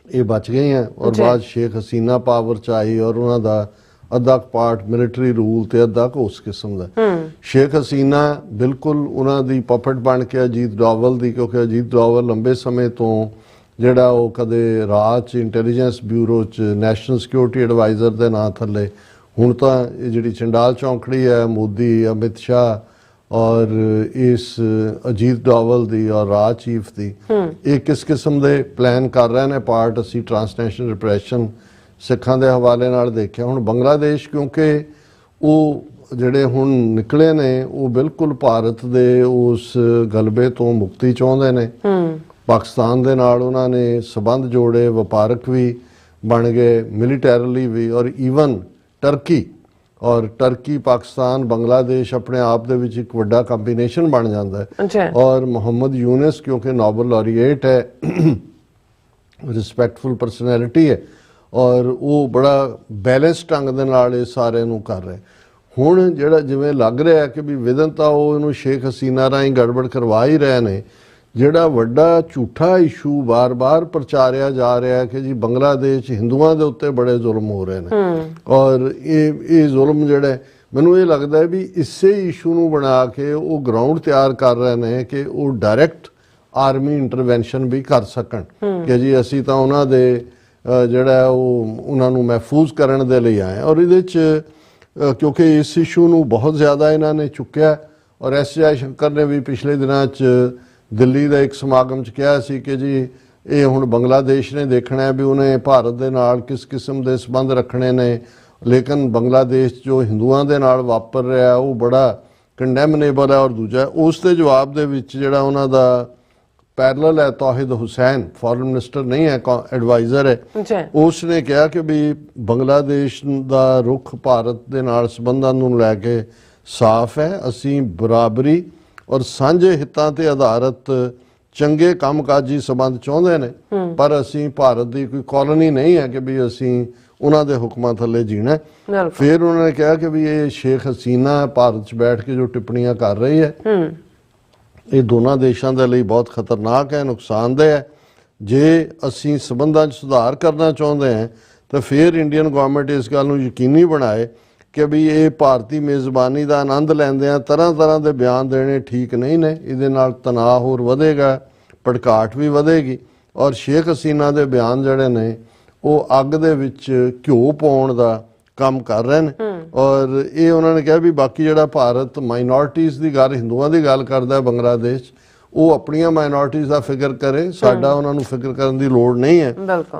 ਇਹ ਬਚ ਗਈਆਂ ਔਰ ਬਾਅਦ ਸ਼ੇਖ ਹਸੀਨਾ ਪਾਵਰ 'ਚ ਆਈ ਔਰ ਉਹਨਾਂ ਦਾ ਅੱਧਾ ਪਾਰਟ ਮਿਲਟਰੀ ਰੂਲ ਤੇ ਅੱਧਾ ਉਸ ਕਿਸਮ ਦਾ। ਸ਼ੇਖ ਹਸੀਨਾ ਬਿਲਕੁਲ ਉਹਨਾਂ ਦੀ ਪਪਟ ਬਣ ਕੇ ਅਜੀਤ ਡੋਵਲ ਦੀ, ਕਿਉਂਕਿ ਅਜੀਤ ਡੋਵਲ ਲੰਬੇ ਸਮੇਂ ਤੋਂ ਜਿਹੜਾ ਉਹ ਕਦੇ ਰਾਜ 'ਚ ਇੰਟੈਲੀਜੈਂਸ ਬਿਊਰੋ 'ਚ ਨੈਸ਼ਨਲ ਸਿਕਿਉਰਿਟੀ ਐਡਵਾਈਜ਼ਰ ਦੇ ਨਾਂ ਥੱਲੇ, ਹੁਣ ਤਾਂ ਇਹ ਜਿਹੜੀ ਚੰਡਾਲ ਚੌਂਕੜੀ ਹੈ ਮੋਦੀ, ਅਮਿਤ ਸ਼ਾਹ ਔਰ ਇਸ ਅਜੀਤ ਡੋਵਲ ਦੀ ਔਰ ਰਾਜ ਚੀਫ ਦੀ, ਇਹ ਕਿਸ ਕਿਸਮ ਦੇ ਪਲਾਨ ਕਰ ਰਹੇ ਨੇ ਪਾਰਟ। ਅਸੀਂ ਟਰਾਂਸਨੈਸ਼ਨਲ ਰਿਪਰੈਸ਼ਨ ਸਿੱਖਾਂ ਦੇ ਹਵਾਲੇ ਨਾਲ ਦੇਖਿਆ। ਹੁਣ ਬੰਗਲਾਦੇਸ਼ ਕਿਉਂਕਿ ਉਹ ਜਿਹੜੇ ਹੁਣ ਨਿਕਲੇ ਨੇ ਉਹ ਬਿਲਕੁਲ ਭਾਰਤ ਦੇ ਉਸ ਗਲਬੇ ਤੋਂ ਮੁਕਤੀ ਚਾਹੁੰਦੇ ਨੇ। ਪਾਕਿਸਤਾਨ ਦੇ ਨਾਲ ਉਹਨਾਂ ਨੇ ਸਬੰਧ ਜੋੜੇ, ਵਪਾਰਕ ਵੀ ਬਣ ਗਏ, ਮਿਲੀਟੈਰਲੀ ਵੀ, ਔਰ ਈਵਨ ਟਰਕੀ ਔਰ ਟਰਕੀ, ਪਾਕਿਸਤਾਨ, ਬੰਗਲਾਦੇਸ਼ ਆਪਣੇ ਆਪ ਦੇ ਵਿੱਚ ਇੱਕ ਵੱਡਾ ਕੰਬੀਨੇਸ਼ਨ ਬਣ ਜਾਂਦਾ ਹੈ। ਔਰ ਮੁਹੰਮਦ ਯੂਨਸ ਕਿਉਂਕਿ ਨੋਬਲ ਲੌਰੀਏਟ ਹੈ, ਰਿਸਪੈਕਟਫੁਲ ਪਰਸਨੈਲਿਟੀ ਹੈ, ਔਰ ਉਹ ਬੜਾ ਬੈਲੈਂਸ ਢੰਗ ਦੇ ਨਾਲ ਇਹ ਸਾਰੇ ਨੂੰ ਕਰ ਰਹੇ। ਹੁਣ ਜਿਹੜਾ ਜਿਵੇਂ ਲੱਗ ਰਿਹਾ ਕਿ ਵੀ ਵਿਦਨ ਤਾਂ ਉਹ ਇਹਨੂੰ ਸ਼ੇਖ ਹਸੀਨਾ ਰਾਹੀਂ ਗੜਬੜ ਕਰਵਾ ਹੀ ਰਹੇ ਨੇ। ਜਿਹੜਾ ਵੱਡਾ ਝੂਠਾ ਇਸ਼ੂ ਬਾਰ-ਬਾਰ ਪ੍ਰਚਾਰਿਆ ਜਾ ਰਿਹਾ ਕਿ ਜੀ ਬੰਗਲਾਦੇਸ਼ ਹਿੰਦੂਆਂ ਦੇ ਉੱਤੇ ਬੜੇ ਜ਼ੁਲਮ ਹੋ ਰਹੇ ਨੇ, ਔਰ ਇਹ ਜ਼ੁਲਮ ਜਿਹੜਾ ਮੈਨੂੰ ਇਹ ਲੱਗਦਾ ਹੈ ਵੀ ਇਸੇ ਇਸ਼ੂ ਨੂੰ ਬਣਾ ਕੇ ਉਹ ਗਰਾਊਂਡ ਤਿਆਰ ਕਰ ਰਹੇ ਨੇ ਕਿ ਉਹ ਡਾਇਰੈਕਟ ਆਰਮੀ ਇੰਟਰਵੈਂਸ਼ਨ ਵੀ ਕਰ ਸਕਣ ਕਿ ਜੀ ਅਸੀਂ ਤਾਂ ਉਹਨਾਂ ਦੇ ਜਿਹੜਾ ਉਹ ਉਹਨਾਂ ਨੂੰ ਮਹਿਫੂਜ਼ ਕਰਨ ਦੇ ਲਈ ਆਏ। ਔਰ ਇਹਦੇ 'ਚ ਕਿਉਂਕਿ ਇਸ ਇਸ਼ੂ ਨੂੰ ਬਹੁਤ ਜ਼ਿਆਦਾ ਇਹਨਾਂ ਨੇ ਚੁੱਕਿਆ, ਔਰ ਐਸ ਜੈ ਸ਼ੰਕਰ ਨੇ ਵੀ ਪਿਛਲੇ ਦਿਨਾਂ 'ਚ ਦਿੱਲੀ ਦਾ ਇੱਕ ਸਮਾਗਮ 'ਚ ਕਿਹਾ ਸੀ ਕਿ ਜੀ ਇਹ ਹੁਣ ਬੰਗਲਾਦੇਸ਼ ਨੇ ਦੇਖਣਾ ਹੈ ਵੀ ਉਹਨੇ ਭਾਰਤ ਦੇ ਨਾਲ ਕਿਸ ਕਿਸਮ ਦੇ ਸੰਬੰਧ ਰੱਖਣੇ ਨੇ, ਲੇਕਿਨ ਬੰਗਲਾਦੇਸ਼ ਜੋ ਹਿੰਦੂਆਂ ਦੇ ਨਾਲ ਵਾਪਰ ਰਿਹਾ ਉਹ ਬੜਾ ਕੰਡੈਮਨੇਬਲ ਹੈ। ਔਰ ਦੂਜਾ ਉਸ ਦੇ ਜਵਾਬ ਦੇ ਵਿੱਚ ਜਿਹੜਾ ਉਹਨਾਂ ਦਾ ਪੈਰਲਲ ਹੈ ਤੌਹੀਦ ਹੁਸੈਨ, ਫੋਰਨ ਮਿਨਿਸਟਰ ਨਹੀਂ ਹੈ, ਐਡਵਾਈਜ਼ਰ ਹੈ, ਉਸ ਨੇ ਕਿਹਾ ਕਿ ਵੀ ਬੰਗਲਾਦੇਸ਼ ਦਾ ਰੁਖ ਭਾਰਤ ਦੇ ਨਾਲ ਸੰਬੰਧਾਂ ਨੂੰ ਲੈ ਕੇ ਸਾਫ਼ ਹੈ। ਅਸੀਂ ਬਰਾਬਰੀ ਔਰ ਸਾਂਝੇ ਹਿੱਤਾਂ ਤੇ ਆਧਾਰਿਤ ਚੰਗੇ ਕੰਮਕਾਜੀ ਸੰਬੰਧ ਚਾਹੁੰਦੇ ਨੇ, ਪਰ ਅਸੀਂ ਭਾਰਤ ਦੀ ਕੋਈ ਕਾਲੋਨੀ ਨਹੀਂ ਹੈ ਕਿ ਵੀ ਅਸੀਂ ਉਹਨਾਂ ਦੇ ਹੁਕਮਾਂ ਥੱਲੇ ਜੀਣਾ। ਫਿਰ ਉਹਨਾਂ ਨੇ ਕਿਹਾ ਕਿ ਵੀ ਇਹ ਸ਼ੇਖ ਹਸੀਨਾ ਭਾਰਤ 'ਚ ਬੈਠ ਕੇ ਜੋ ਟਿੱਪਣੀਆਂ ਕਰ ਰਹੀ ਹੈ ਇਹ ਦੋਨਾਂ ਦੇਸ਼ਾਂ ਦੇ ਲਈ ਬਹੁਤ ਖਤਰਨਾਕ ਹੈ, ਨੁਕਸਾਨਦੇਹ ਹੈ। ਜੇ ਅਸੀਂ ਸੰਬੰਧਾਂ 'ਚ ਸੁਧਾਰ ਕਰਨਾ ਚਾਹੁੰਦੇ ਹਾਂ ਤਾਂ ਫਿਰ ਇੰਡੀਅਨ ਗਵਰਨਮੈਂਟ ਇਸ ਗੱਲ ਨੂੰ ਯਕੀਨੀ ਬਣਾਏ ਕਿ ਵੀ ਇਹ ਭਾਰਤੀ ਮੇਜ਼ਬਾਨੀ ਦਾ ਆਨੰਦ ਲੈਂਦਿਆਂ ਤਰ੍ਹਾਂ ਤਰ੍ਹਾਂ ਦੇ ਬਿਆਨ ਦੇਣੇ ਠੀਕ ਨਹੀਂ ਨੇ। ਇਹਦੇ ਨਾਲ ਤਣਾਅ ਹੋਰ ਵਧੇਗਾ, ਭੜਕਾਹਟ ਵੀ ਵਧੇਗੀ, ਔਰ ਸ਼ੇਖ ਹਸੀਨਾ ਦੇ ਬਿਆਨ ਜਿਹੜੇ ਨੇ ਉਹ ਅੱਗ ਦੇ ਵਿੱਚ ਘਿਓ ਪਾਉਣ ਦਾ ਕੰਮ ਕਰ ਰਹੇ ਨੇ। ਔਰ ਇਹ ਉਹਨਾਂ ਨੇ ਕਿਹਾ ਵੀ ਬਾਕੀ ਜਿਹੜਾ ਭਾਰਤ ਮਾਈਨੋਰਟੀਜ਼ ਦੀ ਗੱਲ, ਹਿੰਦੂਆਂ ਦੀ ਗੱਲ ਕਰਦਾ ਬੰਗਲਾਦੇਸ਼, ਉਹ ਆਪਣੀਆਂ ਮਾਈਨੋਰਟੀਜ਼ ਦਾ ਫਿਕਰ ਕਰੇ, ਸਾਡਾ ਉਹਨਾਂ ਨੂੰ ਫਿਕਰ ਕਰਨ ਦੀ ਲੋੜ ਨਹੀਂ ਹੈ।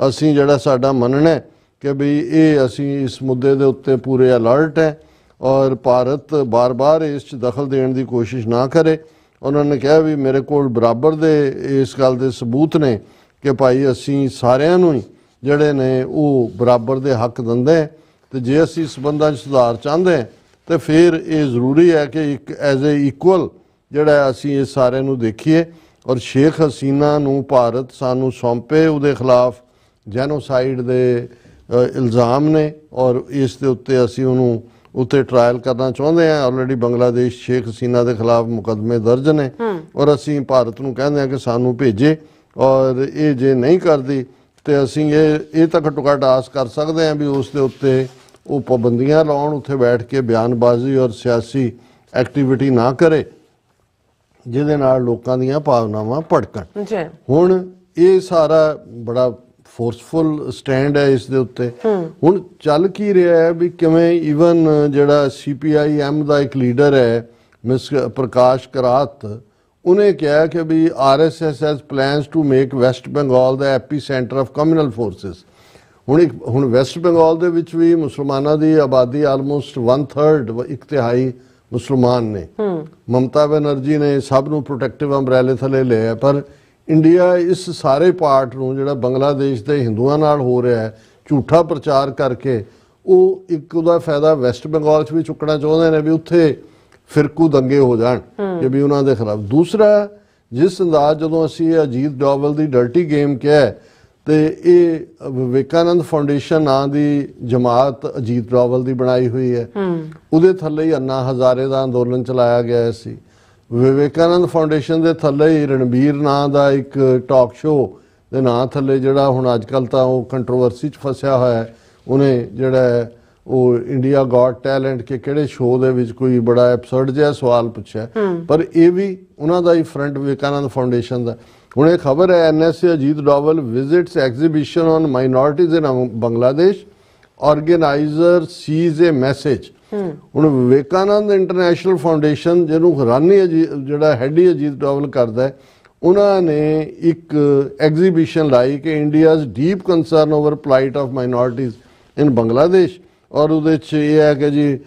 ਅਸੀਂ ਜਿਹੜਾ ਸਾਡਾ ਮੰਨਣਾ ਕਿ ਵੀ ਇਹ ਅਸੀਂ ਇਸ ਮੁੱਦੇ ਦੇ ਉੱਤੇ ਪੂਰੇ ਅਲਰਟ ਹੈ ਔਰ ਭਾਰਤ ਬਾਰ-ਬਾਰ ਇਸ 'ਚ ਦਖਲ ਦੇਣ ਦੀ ਕੋਸ਼ਿਸ਼ ਨਾ ਕਰੇ। ਉਹਨਾਂ ਨੇ ਕਿਹਾ ਵੀ ਮੇਰੇ ਕੋਲ ਬਰਾਬਰ ਦੇ ਇਸ ਗੱਲ ਦੇ ਸਬੂਤ ਨੇ ਕਿ ਭਾਈ ਅਸੀਂ ਸਾਰਿਆਂ ਨੂੰ ਹੀ ਜਿਹੜੇ ਨੇ ਉਹ ਬਰਾਬਰ ਦੇ ਹੱਕ ਦਿੰਦੇ, ਤੇ ਜੇ ਅਸੀਂ ਸੰਬੰਧਾਂ 'ਚ ਸੁਧਾਰ ਚਾਹੁੰਦੇ ਹਾਂ ਤਾਂ ਫਿਰ ਇਹ ਜ਼ਰੂਰੀ ਹੈ ਕਿ ਇੱਕ ਐਜ਼ ਏ ਇਕੁਅਲ ਜਿਹੜਾ ਅਸੀਂ ਇਹ ਸਾਰਿਆਂ ਨੂੰ ਦੇਖੀਏ। ਔਰ ਸ਼ੇਖ ਹਸੀਨਾ ਨੂੰ ਭਾਰਤ ਸਾਨੂੰ ਸੌਂਪੇ, ਉਹਦੇ ਖਿਲਾਫ ਜੈਨੋਸਾਈਡ ਦੇ ਇਲਜ਼ਾਮ ਨੇ ਔਰ ਇਸ ਦੇ ਉੱਤੇ ਅਸੀਂ ਉਹਨੂੰ ਉੱਤੇ ਟਰਾਇਲ ਕਰਨਾ ਚਾਹੁੰਦੇ ਹਾਂ। ਆਲਰੇਡੀ ਬੰਗਲਾਦੇਸ਼ ਸ਼ੇਖ ਹਸੀਨਾ ਦੇ ਖਿਲਾਫ ਮੁਕੱਦਮੇ ਦਰਜ ਨੇ ਔਰ ਅਸੀਂ ਭਾਰਤ ਨੂੰ ਕਹਿੰਦੇ ਹਾਂ ਕਿ ਸਾਨੂੰ ਭੇਜੇ, ਔਰ ਇਹ ਜੇ ਨਹੀਂ ਕਰਦੀ ਤੇ ਅਸੀਂ ਇਹ ਤਾਂ ਘੱਟੋ ਘੱਟ ਆਸ ਕਰ ਸਕਦੇ ਹਾਂ ਵੀ ਉਸ ਦੇ ਉੱਤੇ ਉਹ ਪਾਬੰਦੀਆਂ ਲਾਉਣ, ਉੱਥੇ ਬੈਠ ਕੇ ਬਿਆਨਬਾਜ਼ੀ ਔਰ ਸਿਆਸੀ ਐਕਟੀਵਿਟੀ ਨਾ ਕਰੇ ਜਿਹਦੇ ਨਾਲ ਲੋਕਾਂ ਦੀਆਂ ਭਾਵਨਾਵਾਂ ਭੜਕਣ। ਹੁਣ ਇਹ ਸਾਰਾ ਬੜਾ ਫੋਰਸਫੁਲ ਸਟੈਂਡ ਹੈ ਇਸ ਦੇ ਉੱਤੇ। ਹੁਣ ਚੱਲ ਕੀ ਰਿਹਾ ਹੈ ਵੀ ਕਿਵੇਂ ਈਵਨ ਜਿਹੜਾ CPIM ਦਾ ਇੱਕ ਲੀਡਰ ਹੈ ਮਿਸ ਪ੍ਰਕਾਸ਼ ਕਰਾਤ, ਉਹਨੇ ਕਿਹਾ ਕਿ ਵੀ RSS has plans to make West Bengal the epicenter of communal forces। ਹੁਣ ਵੈਸਟ ਬੰਗਾਲ ਦੇ ਵਿੱਚ ਵੀ ਮੁਸਲਮਾਨਾਂ ਦੀ ਆਬਾਦੀ ਆਲਮੋਸਟ 1/3, 1/3 ਮੁਸਲਮਾਨ ਨੇ। ਮਮਤਾ ਬੈਨਰਜੀ ਨੇ ਸਭ ਨੂੰ ਪ੍ਰੋਟੈਕਟਿਵ ਅੰਬਰੇਲੇ ਥੱਲੇ ਲਿਆ, ਪਰ ਇੰਡੀਆ ਇਸ ਸਾਰੇ ਪਾਰਟ ਨੂੰ ਜਿਹੜਾ ਬੰਗਲਾਦੇਸ਼ ਦੇ ਹਿੰਦੂਆਂ ਨਾਲ ਹੋ ਰਿਹਾ ਹੈ ਝੂਠਾ ਪ੍ਰਚਾਰ ਕਰਕੇ ਉਹ ਇੱਕ ਉਹਦਾ ਫਾਇਦਾ ਵੈਸਟ ਬੰਗਾਲ 'ਚ ਵੀ ਚੁੱਕਣਾ ਚਾਹੁੰਦੇ ਨੇ ਵੀ ਉੱਥੇ ਫਿਰਕੂ ਦੰਗੇ ਹੋ ਜਾਣ ਕਿ ਵੀ ਉਹਨਾਂ ਦੇ ਖਿਲਾਫ। ਦੂਸਰਾ, ਜਿਸ ਅੰਦਾਜ਼ ਜਦੋਂ ਅਸੀਂ ਅਜੀਤ ਡੋਵਲ ਦੀ ਡਰਟੀ ਗੇਮ ਕਿਹਾ ਤੇ ਇਹ ਵਿਵੇਕਾਨੰਦ ਫਾਊਂਡੇਸ਼ਨ ਨਾਂ ਦੀ ਜਮਾਤ ਅਜੀਤ ਡੋਵਲ ਦੀ ਬਣਾਈ ਹੋਈ ਹੈ, ਉਹਦੇ ਥੱਲੇ ਹੀ ਅੰਨਾ ਹਜ਼ਾਰੇ ਦਾ ਅੰਦੋਲਨ ਚਲਾਇਆ ਗਿਆ ਸੀ। ਵਿਵੇਕਾਨੰਦ ਫਾਊਂਡੇਸ਼ਨ ਦੇ ਥੱਲੇ ਹੀ ਰਣਬੀਰ ਨਾਂ ਦਾ ਇੱਕ ਟਾਕ ਸ਼ੋਅ ਦੇ ਨਾਂ ਥੱਲੇ ਜਿਹੜਾ ਹੁਣ ਅੱਜ ਕੱਲ੍ਹ ਤਾਂ ਉਹ ਕੰਟਰੋਵਰਸੀ 'ਚ ਫਸਿਆ ਹੋਇਆ ਹੈ, ਉਹਨੇ ਜਿਹੜਾ ਉਹ ਇੰਡੀਆ ਗॉट ਟੈਲੈਂਟ ਕੇ ਕਿਹੜੇ ਸ਼ੋਅ ਦੇ ਵਿੱਚ ਕੋਈ ਬੜਾ ਐਬਸਰਡ ਜਿਹਾ ਸਵਾਲ ਪੁੱਛਿਆ, ਪਰ ਇਹ ਵੀ ਉਹਨਾਂ ਦਾ ਹੀ ਫਰੰਟ ਵਿਵੇਕਾਨੰਦ ਫਾਊਂਡੇਸ਼ਨ ਦਾ। ਹੁਣ ਇਹ ਖਬਰ ਹੈ NSA Ajit Doval visits exhibition on minorities in Bangladesh, organiser sees a message. ਹੁਣ ਵਿਵੇਕਾਨੰਦ ਇੰਟਰਨੈਸ਼ਨਲ ਫਾਊਂਡੇਸ਼ਨ, ਜਿਹਨੂੰ ਹੈਰਾਨੀ ਜਿਹੜਾ ਹੈਡ ਹੀ ਅਜੀਤ ਡੋਵਲ ਕਰਦਾ ਹੈ, ਉਹਨਾਂ ਨੇ ਇੱਕ ਐਗਜ਼ੀਬਿਸ਼ਨ ਲਾਈ ਕਿ India's deep concern over plight of minorities in Bangladesh, ਔਰ ਉਹਦੇ 'ਚ ਇਹ ਹੈ ਕਿ ਜੀ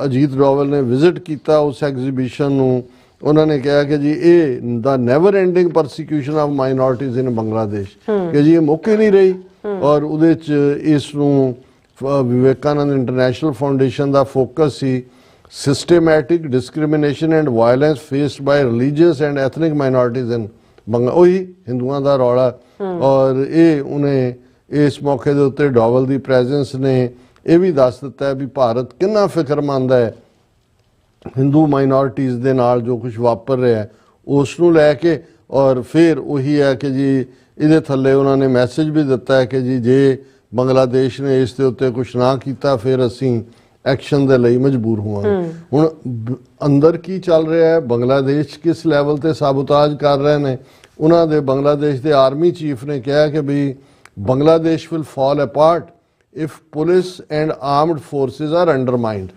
ਅਜੀਤ ਡੋਵਲ ਨੇ ਵਿਜ਼ਿਟ ਕੀਤਾ ਉਸ ਐਗਜ਼ੀਬਿਸ਼ਨ ਨੂੰ। ਉਹਨਾਂ ਨੇ ਕਿਹਾ ਕਿ ਜੀ ਇਹ the never ending persecution of minorities in Bangladesh, ਕਿ ਜੀ ਇਹ ਮੁੱਕ ਹੀ ਨਹੀਂ ਰਹੀ। ਔਰ ਉਹਦੇ 'ਚ ਇਸ ਨੂੰ ਵਿਵੇਕਾਨੰਦ ਇੰਟਰਨੈਸ਼ਨਲ ਫਾਊਂਡੇਸ਼ਨ ਦਾ ਫੋਕਸ ਸੀ systematic discrimination and violence faced by religious and ethnic minorities in ਉਹੀ ਹਿੰਦੂਆਂ ਦਾ ਰੌਲਾ। ਔਰ ਇਹ ਉਹਨੇ ਇਸ ਮੌਕੇ ਦੇ ਉੱਤੇ ਡੋਵਲ ਦੀ ਪ੍ਰੈਜ਼ੈਂਸ ਨੇ ਇਹ ਵੀ ਦੱਸ ਦਿੱਤਾ ਹੈ ਵੀ ਭਾਰਤ ਕਿੰਨਾ ਫਿਕਰਮੰਦ ਹੈ ਹਿੰਦੂ ਮਾਈਨੋਰਿਟੀਜ਼ ਦੇ ਨਾਲ ਜੋ ਕੁਝ ਵਾਪਰ ਰਿਹਾ ਉਸ ਨੂੰ ਲੈ ਕੇ। ਔਰ ਫਿਰ ਉਹੀ ਹੈ ਕਿ ਜੀ ਇਹਦੇ ਥੱਲੇ ਉਹਨਾਂ ਨੇ ਮੈਸੇਜ ਵੀ ਦਿੱਤਾ ਹੈ ਕਿ ਜੀ ਜੇ ਬੰਗਲਾਦੇਸ਼ ਨੇ ਇਸ ਦੇ ਉੱਤੇ ਕੁਝ ਨਾ ਕੀਤਾ ਫਿਰ ਅਸੀਂ ਐਕਸ਼ਨ ਦੇ ਲਈ ਮਜਬੂਰ ਹੋਵਾਂਗੇ। ਹੁਣ ਅੰਦਰ ਕੀ ਚੱਲ ਰਿਹਾ ਹੈ, ਬੰਗਲਾਦੇਸ਼ ਕਿਸ ਲੈਵਲ ਤੇ ਸਾਬੋਤਾਜ ਕਰ ਰਹੇ ਨੇ, ਉਹਨਾਂ ਦੇ ਬੰਗਲਾਦੇਸ਼ ਦੇ ਆਰਮੀ ਚੀਫ ਨੇ ਕਿਹਾ ਕਿ ਵੀ Bangladesh will fall apart if police and armed forces are undermined,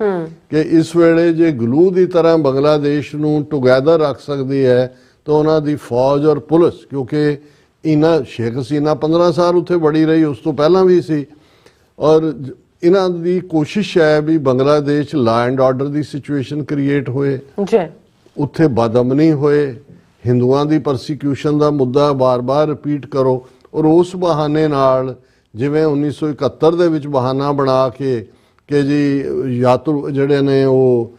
ਕਿ ਇਸ ਵੇਲੇ ਜੇ ਗਲੂ ਦੀ ਤਰ੍ਹਾਂ ਬੰਗਲਾਦੇਸ਼ ਨੂੰ ਟੁਗੈਦਰ ਰੱਖ ਸਕਦੀ ਹੈ ਤਾਂ ਉਹਨਾਂ ਦੀ ਫੌਜ ਔਰ ਪੁਲਿਸ, ਕਿਉਂਕਿ ਇਹਨਾਂ ਸ਼ੇਖ ਹਸੀਨਾ 15 ਸਾਲ ਉੱਥੇ ਬੜੀ ਰਹੀ, ਉਸ ਤੋਂ ਪਹਿਲਾਂ ਵੀ ਸੀ, ਔਰ ਇਹਨਾਂ ਦੀ ਕੋਸ਼ਿਸ਼ ਹੈ ਵੀ Bangladesh law and order the situation create ਹੋਏ, ਉੱਥੇ ਬਦਅਮਨੀ ਹੋਏ, ਹਿੰਦੂਆਂ ਦੀ ਪਰਸੀਕਿਊਸ਼ਨ ਦਾ ਮੁੱਦਾ ਬਾਰ-ਬਾਰ ਰਿਪੀਟ ਕਰੋ, ਔਰ ਉਸ ਬਹਾਨੇ ਨਾਲ ਜਿਵੇਂ 1971 ਦੇ ਵਿੱਚ ਬਹਾਨਾ ਬਣਾ ਕੇ ਕਿ ਜੀ ਯਾਤਰੂ ਜਿਹੜੇ ਨੇ ਉਹ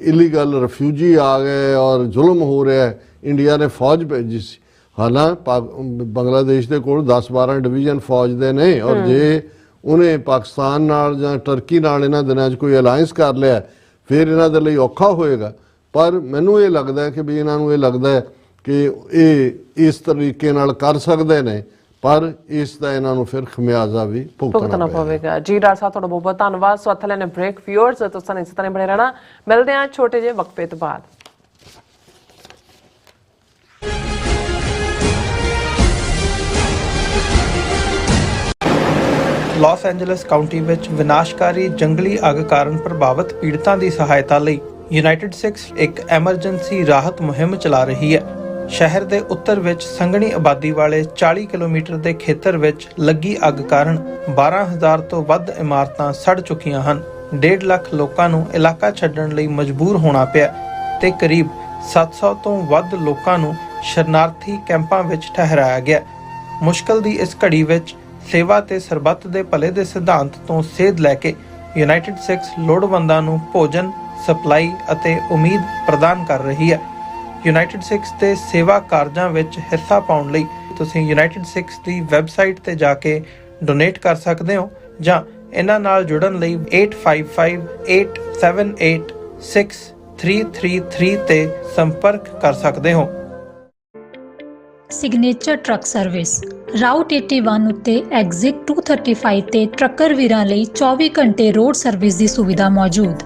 ਇਲੀਗਲ ਰਿਫਿਊਜੀ ਆ ਗਏ ਔਰ ਜ਼ੁਲਮ ਹੋ ਰਿਹਾ, ਇੰਡੀਆ ਨੇ ਫੌਜ ਭੇਜੀ ਸੀ। ਹਾਲਾਂਕਿ ਬੰਗਲਾਦੇਸ਼ ਦੇ ਕੋਲ 10-12 ਡਿਵੀਜ਼ਨ ਫੌਜ ਦੇ ਨੇ, ਔਰ ਜੇ ਉਹਨੇ ਪਾਕਿਸਤਾਨ ਨਾਲ ਜਾਂ ਟਰਕੀ ਨਾਲ ਇਹਨਾਂ ਦਿਨਾਂ 'ਚ ਕੋਈ ਅਲਾਇੰਸ ਕਰ ਲਿਆ ਫਿਰ ਇਹਨਾਂ ਦੇ ਲਈ ਔਖਾ ਹੋਏਗਾ। ਪਰ ਮੈਨੂੰ ਇਹ ਲੱਗਦਾ ਕਿ ਵੀ ਇਹਨਾਂ ਨੂੰ ਇਹ ਲੱਗਦਾ ਕਿ ਇਹ ਇਸ ਤਰੀਕੇ ਨਾਲ ਕਰ ਸਕਦੇ ਨੇ, ਪਰ ਇਸ ਦਾ ਇਹਨਾਂ ਨੂੰ ਫਿਰ ਖਮਿਆਜ਼ਾ ਵੀ ਭੁਗਤਣਾ ਪਵੇਗਾ। ਜੀ ਡਾਕਟਰ ਸਾਹਿਬ ਤੁਹਾਡਾ ਬਹੁਤ ਬਹੁਤ ਧੰਨਵਾਦ। ਸੋ ਇੱਥੇ ਲੈਣੇ ਬ੍ਰੇਕ। ਵਿਊਅਰਸ ਤੁਸੀਂ ਇਸੇ ਤਰ੍ਹਾਂ ਬਣੇ ਰਹਿਣਾ, ਮਿਲਦੇ ਹਾਂ ਛੋਟੇ ਜਿਹੇ ਵਕਫੇ ਤੋਂ ਬਾਅਦ। ਲਾਸ ਐਂਜਲਸ ਕਾਉਂਟੀ ਵਿੱਚ ਵਿਨਾਸ਼ਕਾਰੀ ਜੰਗਲੀ ਅੱਗ ਕਾਰਨ ਪ੍ਰਭਾਵਿਤ ਪੀੜਤਾਂ ਦੀ ਸਹਾਇਤਾ ਲਈ ਯੂਨਾਈਟਿਡ ਸਿਕਸ ਇੱਕ ਐਮਰਜੈਂਸੀ ਰਾਹਤ ਮੁਹਿੰਮ ਚਲਾ ਰਹੀ ਹੈ। ਸ਼ਹਿਰ ਦੇ ਉੱਤਰ ਵਿੱਚ ਸੰਘਣੀ ਆਬਾਦੀ ਵਾਲੇ 40 ਕਿਲੋਮੀਟਰ ਦੇ ਖੇਤਰ ਵਿੱਚ ਲੱਗੀ ਅੱਗ ਕਾਰਨ 12,000 ਤੋਂ ਵੱਧ ਇਮਾਰਤਾਂ ਸੜ ਚੁੱਕੀਆਂ ਹਨ। 1.5 ਲੱਖ ਲੋਕਾਂ ਨੂੰ ਇਲਾਕਾ ਛੱਡਣ ਲਈ ਮਜਬੂਰ ਹੋਣਾ ਪਿਆ ਤੇ ਕਰੀਬ 700 ਤੋਂ ਵੱਧ ਲੋਕਾਂ ਨੂੰ ਸ਼ਰਨਾਰਥੀ ਕੈਂਪਾਂ ਵਿੱਚ ਠਹਿਰਾਇਆ ਗਿਆ। ਮੁਸ਼ਕਲ ਦੀ ਇਸ ਘੜੀ ਵਿੱਚ ਸੇਵਾ ਤੇ ਸਰਬੱਤ ਦੇ ਭਲੇ ਦੇ ਸਿਧਾਂਤ ਤੋਂ ਸੇਧ ਲੈ ਕੇ ਯੂਨਾਈਟਿਡ ਸਿਕਸ ਲੋੜਵੰਦਾਂ ਨੂੰ ਭੋਜਨ, ਸਪਲਾਈ ਅਤੇ ਉਮੀਦ ਪ੍ਰਦਾਨ ਕਰ ਰਹੀ ਹੈ। ਯੂਨਾਈਟਿਡ ਸਿਕਸ ਦੇ ਸੇਵਾ ਕਾਰਜਾਂ ਵਿੱਚ ਹਿੱਸਾ ਪਾਉਣ ਲਈ ਤੁਸੀਂ ਯੂਨਾਈਟਿਡ ਸਿਕਸ ਦੀ ਵੈਬਸਾਈਟ ਤੇ ਜਾ ਕੇ ਡੋਨੇਟ ਕਰ ਸਕਦੇ ਹੋ ਜਾਂ ਇਹਨਾਂ ਨਾਲ ਜੁੜਨ ਲਈ 8558786333 ਤੇ ਸੰਪਰਕ ਕਰ ਸਕਦੇ ਹੋ। ਸਿਗਨੇਚਰ ਟਰੱਕ ਸਰਵਿਸ ਰਾਊਟ 81 ਉੱਤੇ ਐਗਜ਼ਿਟ 235 ਤੇ ਟਰੱਕਰ ਵੀਰਾਂ ਲਈ 24 ਘੰਟੇ ਰੋਡ ਸਰਵਿਸ ਦੀ ਸੁਵਿਧਾ ਮੌਜੂਦ।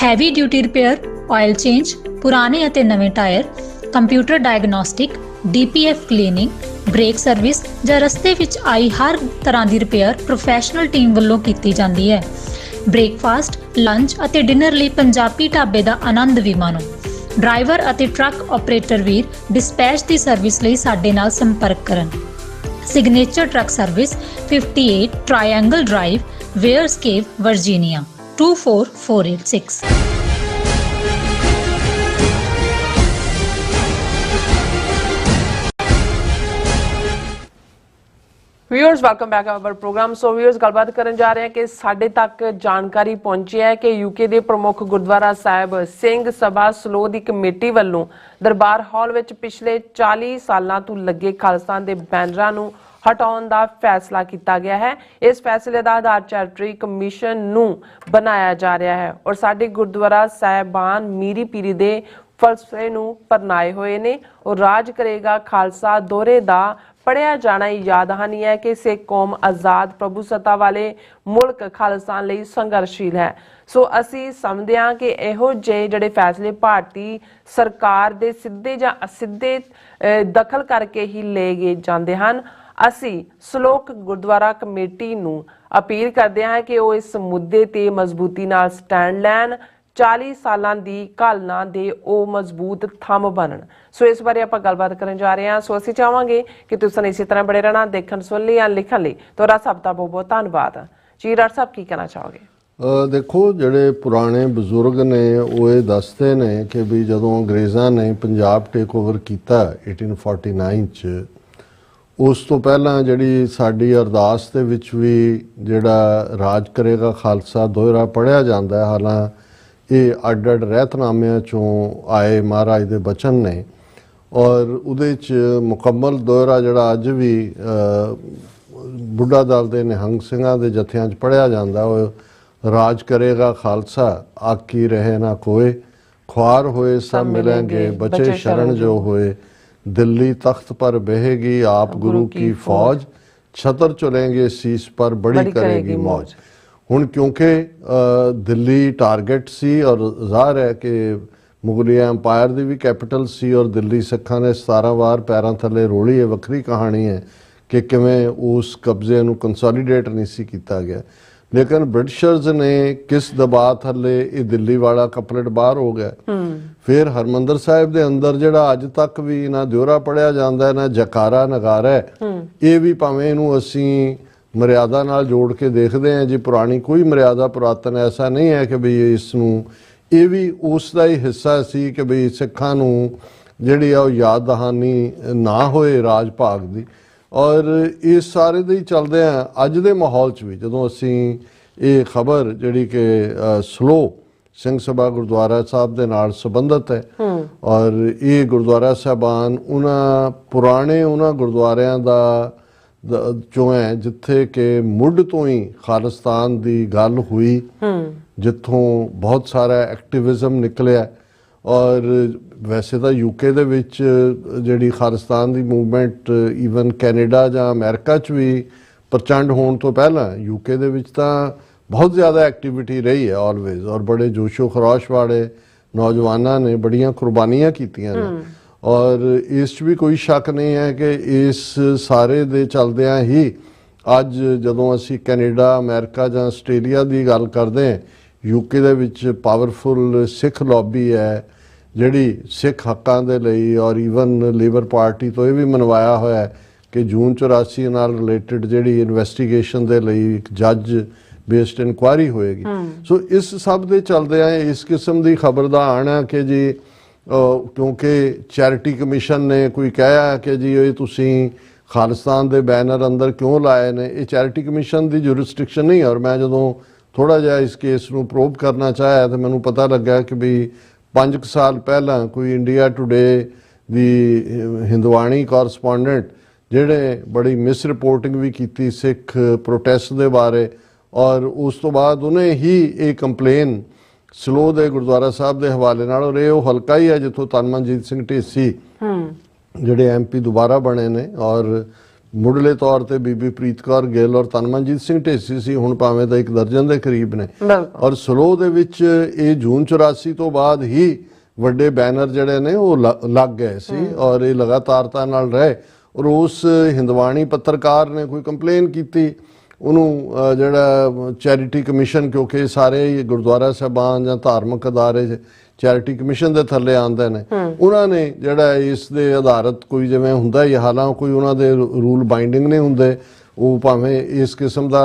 Heavy duty repair, oil change, ਪੁਰਾਣੇ ਅਤੇ ਨਵੇਂ tyre, computer diagnostic, DPF cleaning, brake service ਜਾਂ ਰਸਤੇ ਵਿੱਚ ਆਈ ਹਰ ਤਰ੍ਹਾਂ ਦੀ ਰਿਪੇਅਰ ਪ੍ਰੋਫੈਸ਼ਨਲ ਟੀਮ ਵੱਲੋਂ ਕੀਤੀ ਜਾਂਦੀ ਹੈ। ਬ੍ਰੇਕਫਾਸਟ, ਲੰਚ ਅਤੇ ਡਿਨਰ ਲਈ ਪੰਜਾਬੀ ਢਾਬੇ ਦਾ ਆਨੰਦ ਵੀ ਮਾਣੋ। ਡਰਾਈਵਰ ਅਤੇ ਟਰੱਕ ਆਪਰੇਟਰ ਵੀਰ ਡਿਸਪੈਚ ਦੀ ਸਰਵਿਸ ਲਈ ਸਾਡੇ ਨਾਲ ਸੰਪਰਕ ਕਰਨ। Signature truck service 58 triangle drive, Weyers Cave, Virginia 24486। Viewers welcome back our programme. So viewers ਗੱਲਬਾਤ ਕਰਨ ਜਾ ਰਹੇ ਹਾਂ ਕਿ ਸਾਡੇ ਤੱਕ ਜਾਣਕਾਰੀ ਪਹੁੰਚੀ ਹੈ ਕਿ UK ਦੇ ਪ੍ਰਮੁੱਖ ਗੁਰਦੁਆਰਾ ਸਾਹਿਬ ਸਿੰਘ ਸਭਾ ਸਲੋ ਦੀ ਕਮੇਟੀ ਵੱਲੋਂ ਦਰਬਾਰ ਹਾਲ ਵਿੱਚ ਪਿਛਲੇ 40 ਸਾਲਾਂ ਤੋਂ ਲੱਗੇ ਖਾਲਿਸਤਾਨ ਦੇ ਬੈਨਰਾਂ ਨੂੰ ਹਟਾਉਣ ਦਾ ਫੈਸਲਾ ਕੀਤਾ ਗਿਆ ਹੈ। ਇਸ ਫੈਸਲੇ ਦਾ ਆਧਾਰ ਚੈਰਿਟਰੀ ਕਮਿਸ਼ਨ ਨੂੰ ਬਣਾਇਆ ਜਾ ਰਿਹਾ ਹੈ ਔਰ ਸਾਡੇ ਗੁਰਦੁਆਰਾ ਸਾਹਿਬਾਨ ਮੀਰੀ ਪੀਰੀ ਦੇ ਫਲਸਫੇ ਨੂੰ ਪਰਨਾਏ ਹੋਏ ਨੇ। ਉਹ ਰਾਜ ਕਰੇਗਾ ਖਾਲਸਾ ਦੋਹਰੇ ਦਾ ਪੜਿਆ ਜਾਣਾ ਯਾਦਹਾਨੀ ਹੈ ਕਿ ਸਿੱਖ ਕੌਮ ਆਜ਼ਾਦ ਪ੍ਰਭੂ ਸੱਤਾ ਵਾਲੇ ਮੁਲਕ ਖਾਲਿਸਤਾਨ ਲਈ ਸੰਘਰਸ਼ੀਲ ਹੈ। ਸੋ ਅਸੀਂ ਸਮਝਦੇ ਹਾਂ ਕਿ ਇਹੋ ਜਿਹੇ ਜਿਹੜੇ ਫੈਸਲੇ ਭਾਰਤੀ ਸਰਕਾਰ ਦੇ ਸਿੱਧੇ ਜਾਂ ਅਸਿੱਧੇ ਦਖਲ ਕਰਕੇ ਹੀ ਲਏ ਗਏ ਜਾਂਦੇ ਹਨ। ਅਸੀਂ ਸ਼ਲੋਕ ਗੁਰਦੁਆਰਾ ਕਮੇਟੀ ਨੂੰ ਅਪੀਲ ਕਰਦੇ ਹਾਂ ਕਿ ਉਹ ਇਸ ਮੁੱਦੇ ਤੇ ਮਜ਼ਬੂਤੀ ਨਾਲ ਸਟੈਂਡ ਲੈਣ। 40 ਸਾਲਾਂ ਦੀ ਘਾਲਣਾ ਦੇ ਉਹ ਮਜ਼ਬੂਤ ਥੰਮ ਬਣਨ। ਸੋ ਇਸ ਬਾਰੇ ਆਪਾਂ ਗੱਲਬਾਤ ਕਰਨ ਜਾ ਰਹੇ ਹਾਂ। ਸੋ ਅਸੀਂ ਚਾਹਾਂਗੇ ਕਿ ਤੁਸੀਂ ਇਸੇ ਤਰ੍ਹਾਂ ਬੜੇ ਰਹਿਣਾ। ਦੇਖਣ ਸੁਣ ਲਈ ਜਾਂ ਲਿਖਣ ਲਈ ਤੁਹਾਡਾ ਸਭ ਦਾ ਬਹੁਤ ਬਹੁਤ ਧੰਨਵਾਦ। ਜੀ ਡਾਕਟਰ ਸਾਹਿਬ ਕੀ ਕਹਿਣਾ ਚਾਹੋਗੇ? ਦੇਖੋ, ਜਿਹੜੇ ਪੁਰਾਣੇ ਬਜ਼ੁਰਗ ਨੇ ਉਹ ਇਹ ਦੱਸਦੇ ਨੇ ਕਿ ਵੀ ਜਦੋਂ ਅੰਗਰੇਜ਼ਾਂ ਨੇ ਪੰਜਾਬ ਟੇਕ ਓਵਰ ਕੀਤਾ 1849 'ਚ, ਉਸ ਤੋਂ ਪਹਿਲਾਂ ਜਿਹੜੀ ਸਾਡੀ ਅਰਦਾਸ ਦੇ ਵਿੱਚ ਵੀ ਜਿਹੜਾ ਰਾਜ ਕਰੇਗਾ ਖਾਲਸਾ ਦੋਹਰਾ ਪੜ੍ਹਿਆ ਜਾਂਦਾ ਹੈ। ਹਾਲਾਂ ਇਹ ਅੱਡ ਅੱਡ ਰਹਿਤਨਾਮਿਆਂ 'ਚੋਂ ਆਏ ਮਹਾਰਾਜ ਦੇ ਬਚਨ ਨੇ ਔਰ ਉਹਦੇ 'ਚ ਮੁਕੰਮਲ ਦੋਹਰਾ ਜਿਹੜਾ ਅੱਜ ਵੀ ਬੁੱਢਾ ਦਲ ਦੇ ਨਿਹੰਗ ਸਿੰਘਾਂ ਦੇ ਜਥਿਆਂ 'ਚ ਪੜ੍ਹਿਆ ਜਾਂਦਾ, ਉਹ ਰਾਜ ਕਰੇਗਾ ਖਾਲਸਾ ਆਕੀ ਰਹੇ ਨਾ ਕੋਏ, ख्वार होए सब मिलेंगे बचे शरण जो होए, दिल्ली तख्त पर बहेगी आप गुरु की फौज, छतर चलेंगे शीश पर बड़ी करेगी मौज। हुण क्योंकि दिल्ली टारगेट सी और ज़ाहिर है कि मुगलिया अंपायर की भी कैपिटल सी और दिल्ली सिखां ने 17 वार पैरों थले रोली है। वक्री कहानी है कि किवें उस कब्जे नूं कंसोलीडेट नहीं सी कीता गया, लेकिन ब्रिटिशर्स ने किस दबाव थले ये दिल्ली वाला कपलेट बाहर हो गया। फिर हरमंदर साहिब दे अंदर जिहड़ा अज तक भी ना दियोरा पढ़िया जाता है ना जकारा नगारा है, ये भी भावें इहनूं असीं मर्यादा नाल जोड़ के देखते हैं जी, पुरानी कोई मर्यादा पुरातन ऐसा नहीं है कि भी इसनूं ये भी उस दा ही हिस्सा सी कि भी सिखां नूं जिहड़ी आ याद दहानी ना होए राज भाग दी। और इस सारे दे चलदे हैं अज दे माहौल च भी जदों असीं ये खबर जिहड़ी कि स्लो सिंह सभा गुरुद्वारा साहब दे नाल संबंधित है और ये गुरुद्वारा साहबान उन्हां पुराने उन्हां गुरुद्वारियां दा चों है जिथे कि मुढ़ तो ही खालिस्तान दी गल हुई, जिथों बहुत सारा एक्टिविज्म निकलिया। और वैसे तो यूके दे विच जिहड़ी खालिस्तान दी मूवमेंट ईवन कैनेडा जां अमेरिका च भी प्रचंड होने तो पहला यूके दे विच तां बहुत ज़्यादा एक्टिविटी रही है ऑलवेज, और बड़े जोशो खरोश वाले नौजवानों ने बड़ियां कुर्बानियां कीतियां ने। और इस भी कोई शक नहीं है कि इस सारे दे चलदियां ही अज जदों असीं कैनेडा अमेरिका जां आस्ट्रेलिया की गल करते हैं, यूके दे विच पावरफुल सिख लॉबी है जिहड़ी सिख हक्कां दे लई और ईवन लेबर पार्टी तो यह भी मनवाया होया है कि जून 84 नाल रिलेटिड जिहड़ी इन्वेस्टिगेशन दे लई एक जज बेस्ड इंक्वायरी होएगी। सो इस सब दे चलदे आए इस किस्म की खबर दा आना कि जी क्योंकि चैरिटी कमीशन ने कोई कहा कि जी ये तुसीं खालिस्तान दे बैनर अंदर क्यों लाए ने, ये चैरिटी कमीशन की जुरिस्डिक्शन नहीं। और मैं जदों थोड़ा जिहा इस केस नूं प्रोब करना चाहया तो मैनूं पता लग्या कि भी 5 साल पहला कोई इंडिया टुडे दी हिंदवाणी कॉरस्पोंडेंट जिहड़े बड़ी मिस रिपोर्टिंग भी की सिख प्रोटेस्ट दे बारे, और उस तो बाद उन्हें ही एक कंप्लेन स्लो दे गुरुद्वारा साहब के हवाले नाल, और ये हल्का ही है जिथों तनमनजीत सिंह ढेसी जिहड़े MP दोबारा बने ने, और मुढ़ले तौर पर बीबी प्रीत कौर गिल और तनमनजीत सिंह ढेसी सी, हुण भावें तां 1 दर्जन के करीब ने। और स्लो दे विच ये जून 84 तो बाद ही वड्डे बैनर जिहड़े ने वो लग गए सी और ये लगातारता नाल रहे। और उस हिंदवाणी पत्रकार ने कोई कंप्लेन की, उन्होंने जिहड़ा चैरिटी कमीशन, क्योंकि सारे गुरुद्वारा साहबान जां धार्मिक अदारे चैरिटी कमीशन के थले आते हैं, उन्होंने जिहड़ा इस दे आधारित कोई जिवें हुंदा ही, हालांकि कोई उन्हां दे रूल बाइंडिंग नहीं हुंदे, वो भावें इस किस्म का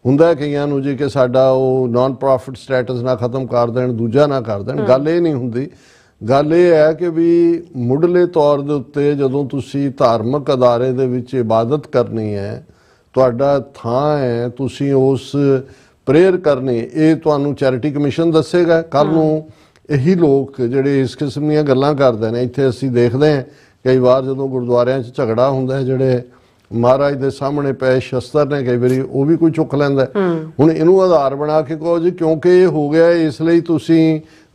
हुंदा है कईयां नूं जी कि साडा वो नॉन प्रॉफिट स्टेटस ना खत्म कर देण, दूजा ना कर देण। गल ये नहीं हुंदी, गल ये है कि भी मुढ़ले तौर दे उत्ते जदों तुसीं धार्मिक अदारे दे विच इबादत करनी है, तुहाडा थां है, तुसीं उस प्रेयर करनी, ये तुहानूं चैरिटी कमीशन दस्सेगा। कल नूं यही लोग जिहड़े इस किस्म दीयां गल्लां करदे ने, इत्थे असीं देखदे हैं कई बार जदों गुरुद्वारियां 'च झगड़ा हुंदा है, जिहड़े महाराज दे सामने पए शस्त्र ने कई बारी वो भी कोई चुक लैंदा। हुण इहनूं आधार बना के कहो जी क्योंकि ये हो गया इसलिए तुसीं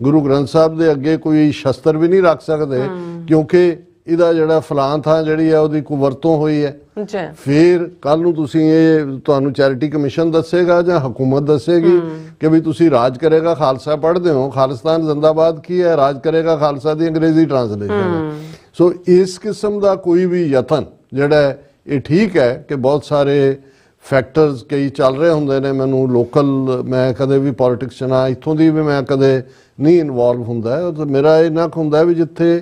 ਗੁਰੂ ਗ੍ਰੰਥ ਸਾਹਿਬ ਦੇ ਅੱਗੇ ਕੋਈ ਸ਼ਸਤਰ ਵੀ ਨਹੀਂ ਰੱਖ ਸਕਦੇ, ਕਿਉਂਕਿ ਇਹਦਾ ਜਿਹੜਾ ਫਲਾਂ ਥਾਂ ਜਿਹੜੀ ਹੈ ਉਹਦੀ ਕੋਈ ਵਰਤੋਂ ਹੋਈ ਹੈ। ਜੀ ਫਿਰ ਕੱਲ ਨੂੰ ਤੁਸੀਂ ਇਹ ਤੁਹਾਨੂੰ ਚੈਰਿਟੀ ਕਮਿਸ਼ਨ ਦੱਸੇਗਾ ਜਾਂ ਹਕੂਮਤ ਦੱਸੇਗੀ ਕਿ ਵੀ ਤੁਸੀਂ ਰਾਜ ਕਰੇਗਾ ਖਾਲਸਾ ਪੜ੍ਹਦੇ ਹੋ, ਖਾਲਿਸਤਾਨ ਜ਼ਿੰਦਾਬਾਦ ਕੀ ਹੈ, ਰਾਜ ਕਰੇਗਾ ਖਾਲਸਾ ਦੀ ਅੰਗਰੇਜ਼ੀ ਟ੍ਰਾਂਸਲੇਸ਼ਨ। ਸੋ ਇਸ ਕਿਸਮ ਦਾ ਕੋਈ ਵੀ ਯਤਨ ਜਿਹੜਾ ਇਹ ਠੀਕ ਹੈ ਕਿ ਬਹੁਤ ਸਾਰੇ ਫੈਕਟਰਸ ਕਈ ਚੱਲ ਰਹੇ ਹੁੰਦੇ ਨੇ। ਮੈਨੂੰ ਲੋਕਲ, ਮੈਂ ਕਦੇ ਵੀ ਪੋਲੀਟਿਕਸ 'ਚ ਨਾ ਇੱਥੋਂ ਦੀ ਵੀ ਮੈਂ ਕਦੇ ਨਹੀਂ ਇਨਵੋਲਵ ਹੁੰਦਾ, ਤੇ ਮੇਰਾ ਇੰਨਾ ਕੁ ਹੁੰਦਾ ਵੀ ਜਿੱਥੇ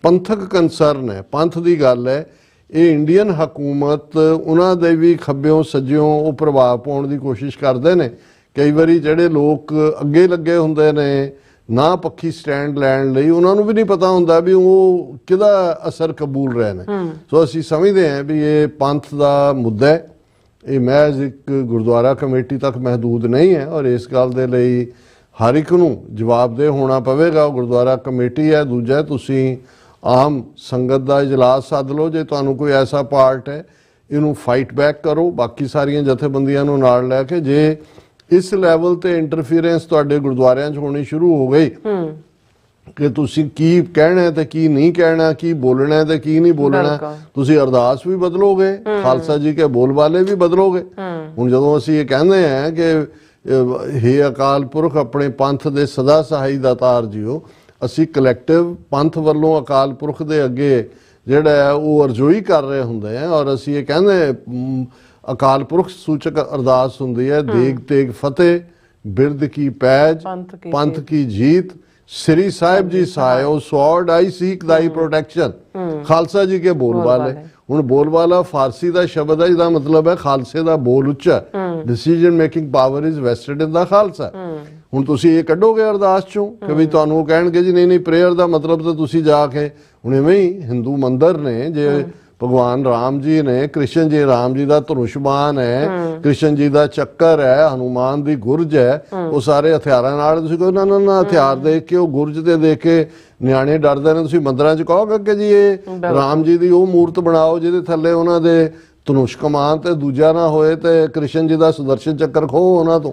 ਪੰਥਕ ਕੰਸਰਨ ਹੈ, ਪੰਥ ਦੀ ਗੱਲ ਹੈ, ਇਹ ਇੰਡੀਅਨ ਹਕੂਮਤ ਉਹਨਾਂ ਦੇ ਵੀ ਖੱਬਿਓਂ ਸੱਜਿਓਂ ਉਹ ਪ੍ਰਭਾਵ ਪਾਉਣ ਦੀ ਕੋਸ਼ਿਸ਼ ਕਰਦੇ ਨੇ। ਕਈ ਵਾਰੀ ਜਿਹੜੇ ਲੋਕ ਅੱਗੇ ਲੱਗੇ ਹੁੰਦੇ ਨੇ ਨਾ ਪੱਖੀ ਸਟੈਂਡ ਲੈਣ ਲਈ, ਉਹਨਾਂ ਨੂੰ ਵੀ ਨਹੀਂ ਪਤਾ ਹੁੰਦਾ ਵੀ ਉਹ ਕਿਹਦਾ ਅਸਰ ਕਬੂਲ ਰਹੇ ਨੇ। ਸੋ ਅਸੀਂ ਸਮਝਦੇ ਹਾਂ ਵੀ ਇਹ ਪੰਥ ਦਾ ਮੁੱਦਾ ਹੈ, ਇਹ ਮਹਿਜ਼ ਇੱਕ ਗੁਰਦੁਆਰਾ ਕਮੇਟੀ ਤੱਕ ਮਹਿਦੂਦ ਨਹੀਂ ਹੈ, ਔਰ ਇਸ ਗੱਲ ਦੇ ਲਈ ਹਰ ਇੱਕ ਨੂੰ ਜਵਾਬਦੇਹ ਹੋਣਾ ਪਵੇਗਾ। ਉਹ ਗੁਰਦੁਆਰਾ ਕਮੇਟੀ ਹੈ। ਦੂਜਾ, ਤੁਸੀਂ ਆਮ ਸੰਗਤ ਦਾ ਇਜਲਾਸ ਸੱਦ ਲਓ, ਜੇ ਤੁਹਾਨੂੰ ਕੋਈ ਐਸਾ ਪਾਰਟ ਹੈ, ਇਹਨੂੰ ਫਾਈਟ ਬੈਕ ਕਰੋ ਬਾਕੀ ਸਾਰੀਆਂ ਜਥੇਬੰਦੀਆਂ ਨੂੰ ਨਾਲ ਲੈ ਕੇ। ਜੇ ਇਸ ਲੈਵਲ ਤੇ ਇੰਟਰਫੀਰੈਂਸ ਤੁਹਾਡੇ ਗੁਰਦੁਆਰਿਆਂ 'ਚ ਹੋਣੀ ਸ਼ੁਰੂ ਹੋ ਗਈ ਕਿ ਤੁਸੀਂ ਕੀ ਕਹਿਣਾ ਤੇ ਕੀ ਨਹੀਂ ਕਹਿਣਾ, ਕੀ ਬੋਲਣਾ ਤੇ ਕੀ ਨਹੀਂ ਬੋਲਣਾ, ਤੁਸੀਂ ਅਰਦਾਸ ਵੀ ਬਦਲੋਗੇ, ਖਾਲਸਾ ਜੀ ਕੇ ਬੋਲ ਵਾਲੇ ਵੀ ਬਦਲੋਗੇ। ਹੁਣ ਜਦੋਂ ਅਸੀਂ ਇਹ ਕਹਿੰਦੇ ਹਾਂ ਕਿ ਹੇ ਅਕਾਲ ਪੁਰਖ ਆਪਣੇ ਪੰਥ ਦੇ ਸਦਾ ਸਹਾਈ ਦਾਤਾਰ ਜੀਓ, ਅਸੀਂ ਕਲੈਕਟਿਵ ਪੰਥ ਵੱਲੋਂ ਅਕਾਲ ਪੁਰਖ ਦੇ ਅੱਗੇ ਜਿਹੜਾ ਹੈ ਉਹ ਅਰਜ਼ੋਈ ਕਰ ਰਹੇ ਹੁੰਦੇ ਆ, ਔਰ ਅਸੀਂ ਇਹ ਕਹਿੰਦੇ ਅਕਾਲ ਪੁਰਖ ਸੂਚਕ ਅਰਦਾਸ ਹੁੰਦੀ ਹੈ, ਦੇਗ ਤੇਗ ਫਤਿਹ, ਬਿਰਦ ਕੀ ਪੈਜ, ਪੰਥ ਕੀ ਜੀਤ, ਸ੍ਰੀ ਸਾਹਿਬ ਜੀ ਸਹਾਇਓ, ਸੌਰਡ ਆਈ ਸੀਕ दाई प्रोटेक्शन, ਖਾਲਸਾ ਜੀ ਕੇ ਬੋਲ ਵਾਲੇ। ਹੁਣ ਬੋਲ ਵਾਲਾ ਫਾਰਸੀ ਦਾ ਸ਼ਬਦ ਹੈ, ਜਿਹਦਾ ਮਤਲਬ ਹੈ ਖਾਲਸੇ ਦਾ ਬੋਲ ਉੱਚਾ। Decision making power is vested in the Khalsa. ਹੁਣ ਤੁਸੀਂ ਇਹ ਕੱਢੋਗੇ ਅਰਦਾਸ ਚੋਂ ਕਿ ਵੀ ਤੁਹਾਨੂੰ ਉਹ ਕਹਿਣਗੇ ਜੀ ਨਹੀਂ ਪ੍ਰੇਅਰ ਦਾ ਮਤਲਬ ਤਾਂ ਤੁਸੀਂ ਜਾ ਕੇ, ਹੁਣ ਇਵੇਂ ਹੀ ਹਿੰਦੂ ਮੰਦਰ ਨੇ, ਜੇ ਭਗਵਾਨ ਰਾਮ ਜੀ ਨੇ, ਕ੍ਰਿਸ਼ਨ ਜੀ, ਰਾਮ ਜੀ ਦਾ ਧਨੁਸ਼ਬਾਨ ਹੈ, ਕ੍ਰਿਸ਼ਨ ਜੀ ਦਾ ਚੱਕਰ ਹੈ, ਹਨੂਮਾਨ ਦੀ ਗੁਰਜ ਹੈ, ਉਹ ਸਾਰੇ ਹਥਿਆਰਾਂ ਨਾਲ ਤੁਸੀਂ ਕਹੋ ਨਾ ਹਥਿਆਰ ਦੇਖ ਕੇ, ਉਹ ਗੁਰਜ ਤੇ ਦੇਖ ਕੇ ਨਿਆਣੇ ਡਰਦੇ ਨੇ, ਤੁਸੀਂ ਮੰਦਰਾਂ 'ਚ ਕਹੋਗੇ ਕਿ ਜੀ ਇਹ ਰਾਮ ਜੀ ਦੀ ਉਹ ਮੂਰਤ ਬਣਾਓ ਜਿਹਦੇ ਥੱਲੇ ਉਹਨਾਂ ਦੇ ਧਨੁਸ਼ ਕਮਾਨ ਤੇ ਦੂਜਾ ਨਾ ਹੋਏ, ਤੇ ਕ੍ਰਿਸ਼ਨ ਜੀ ਦਾ ਸੁਦਰਸ਼ਨ ਚੱਕਰ ਖੋਹ ਉਹਨਾਂ ਤੋਂ।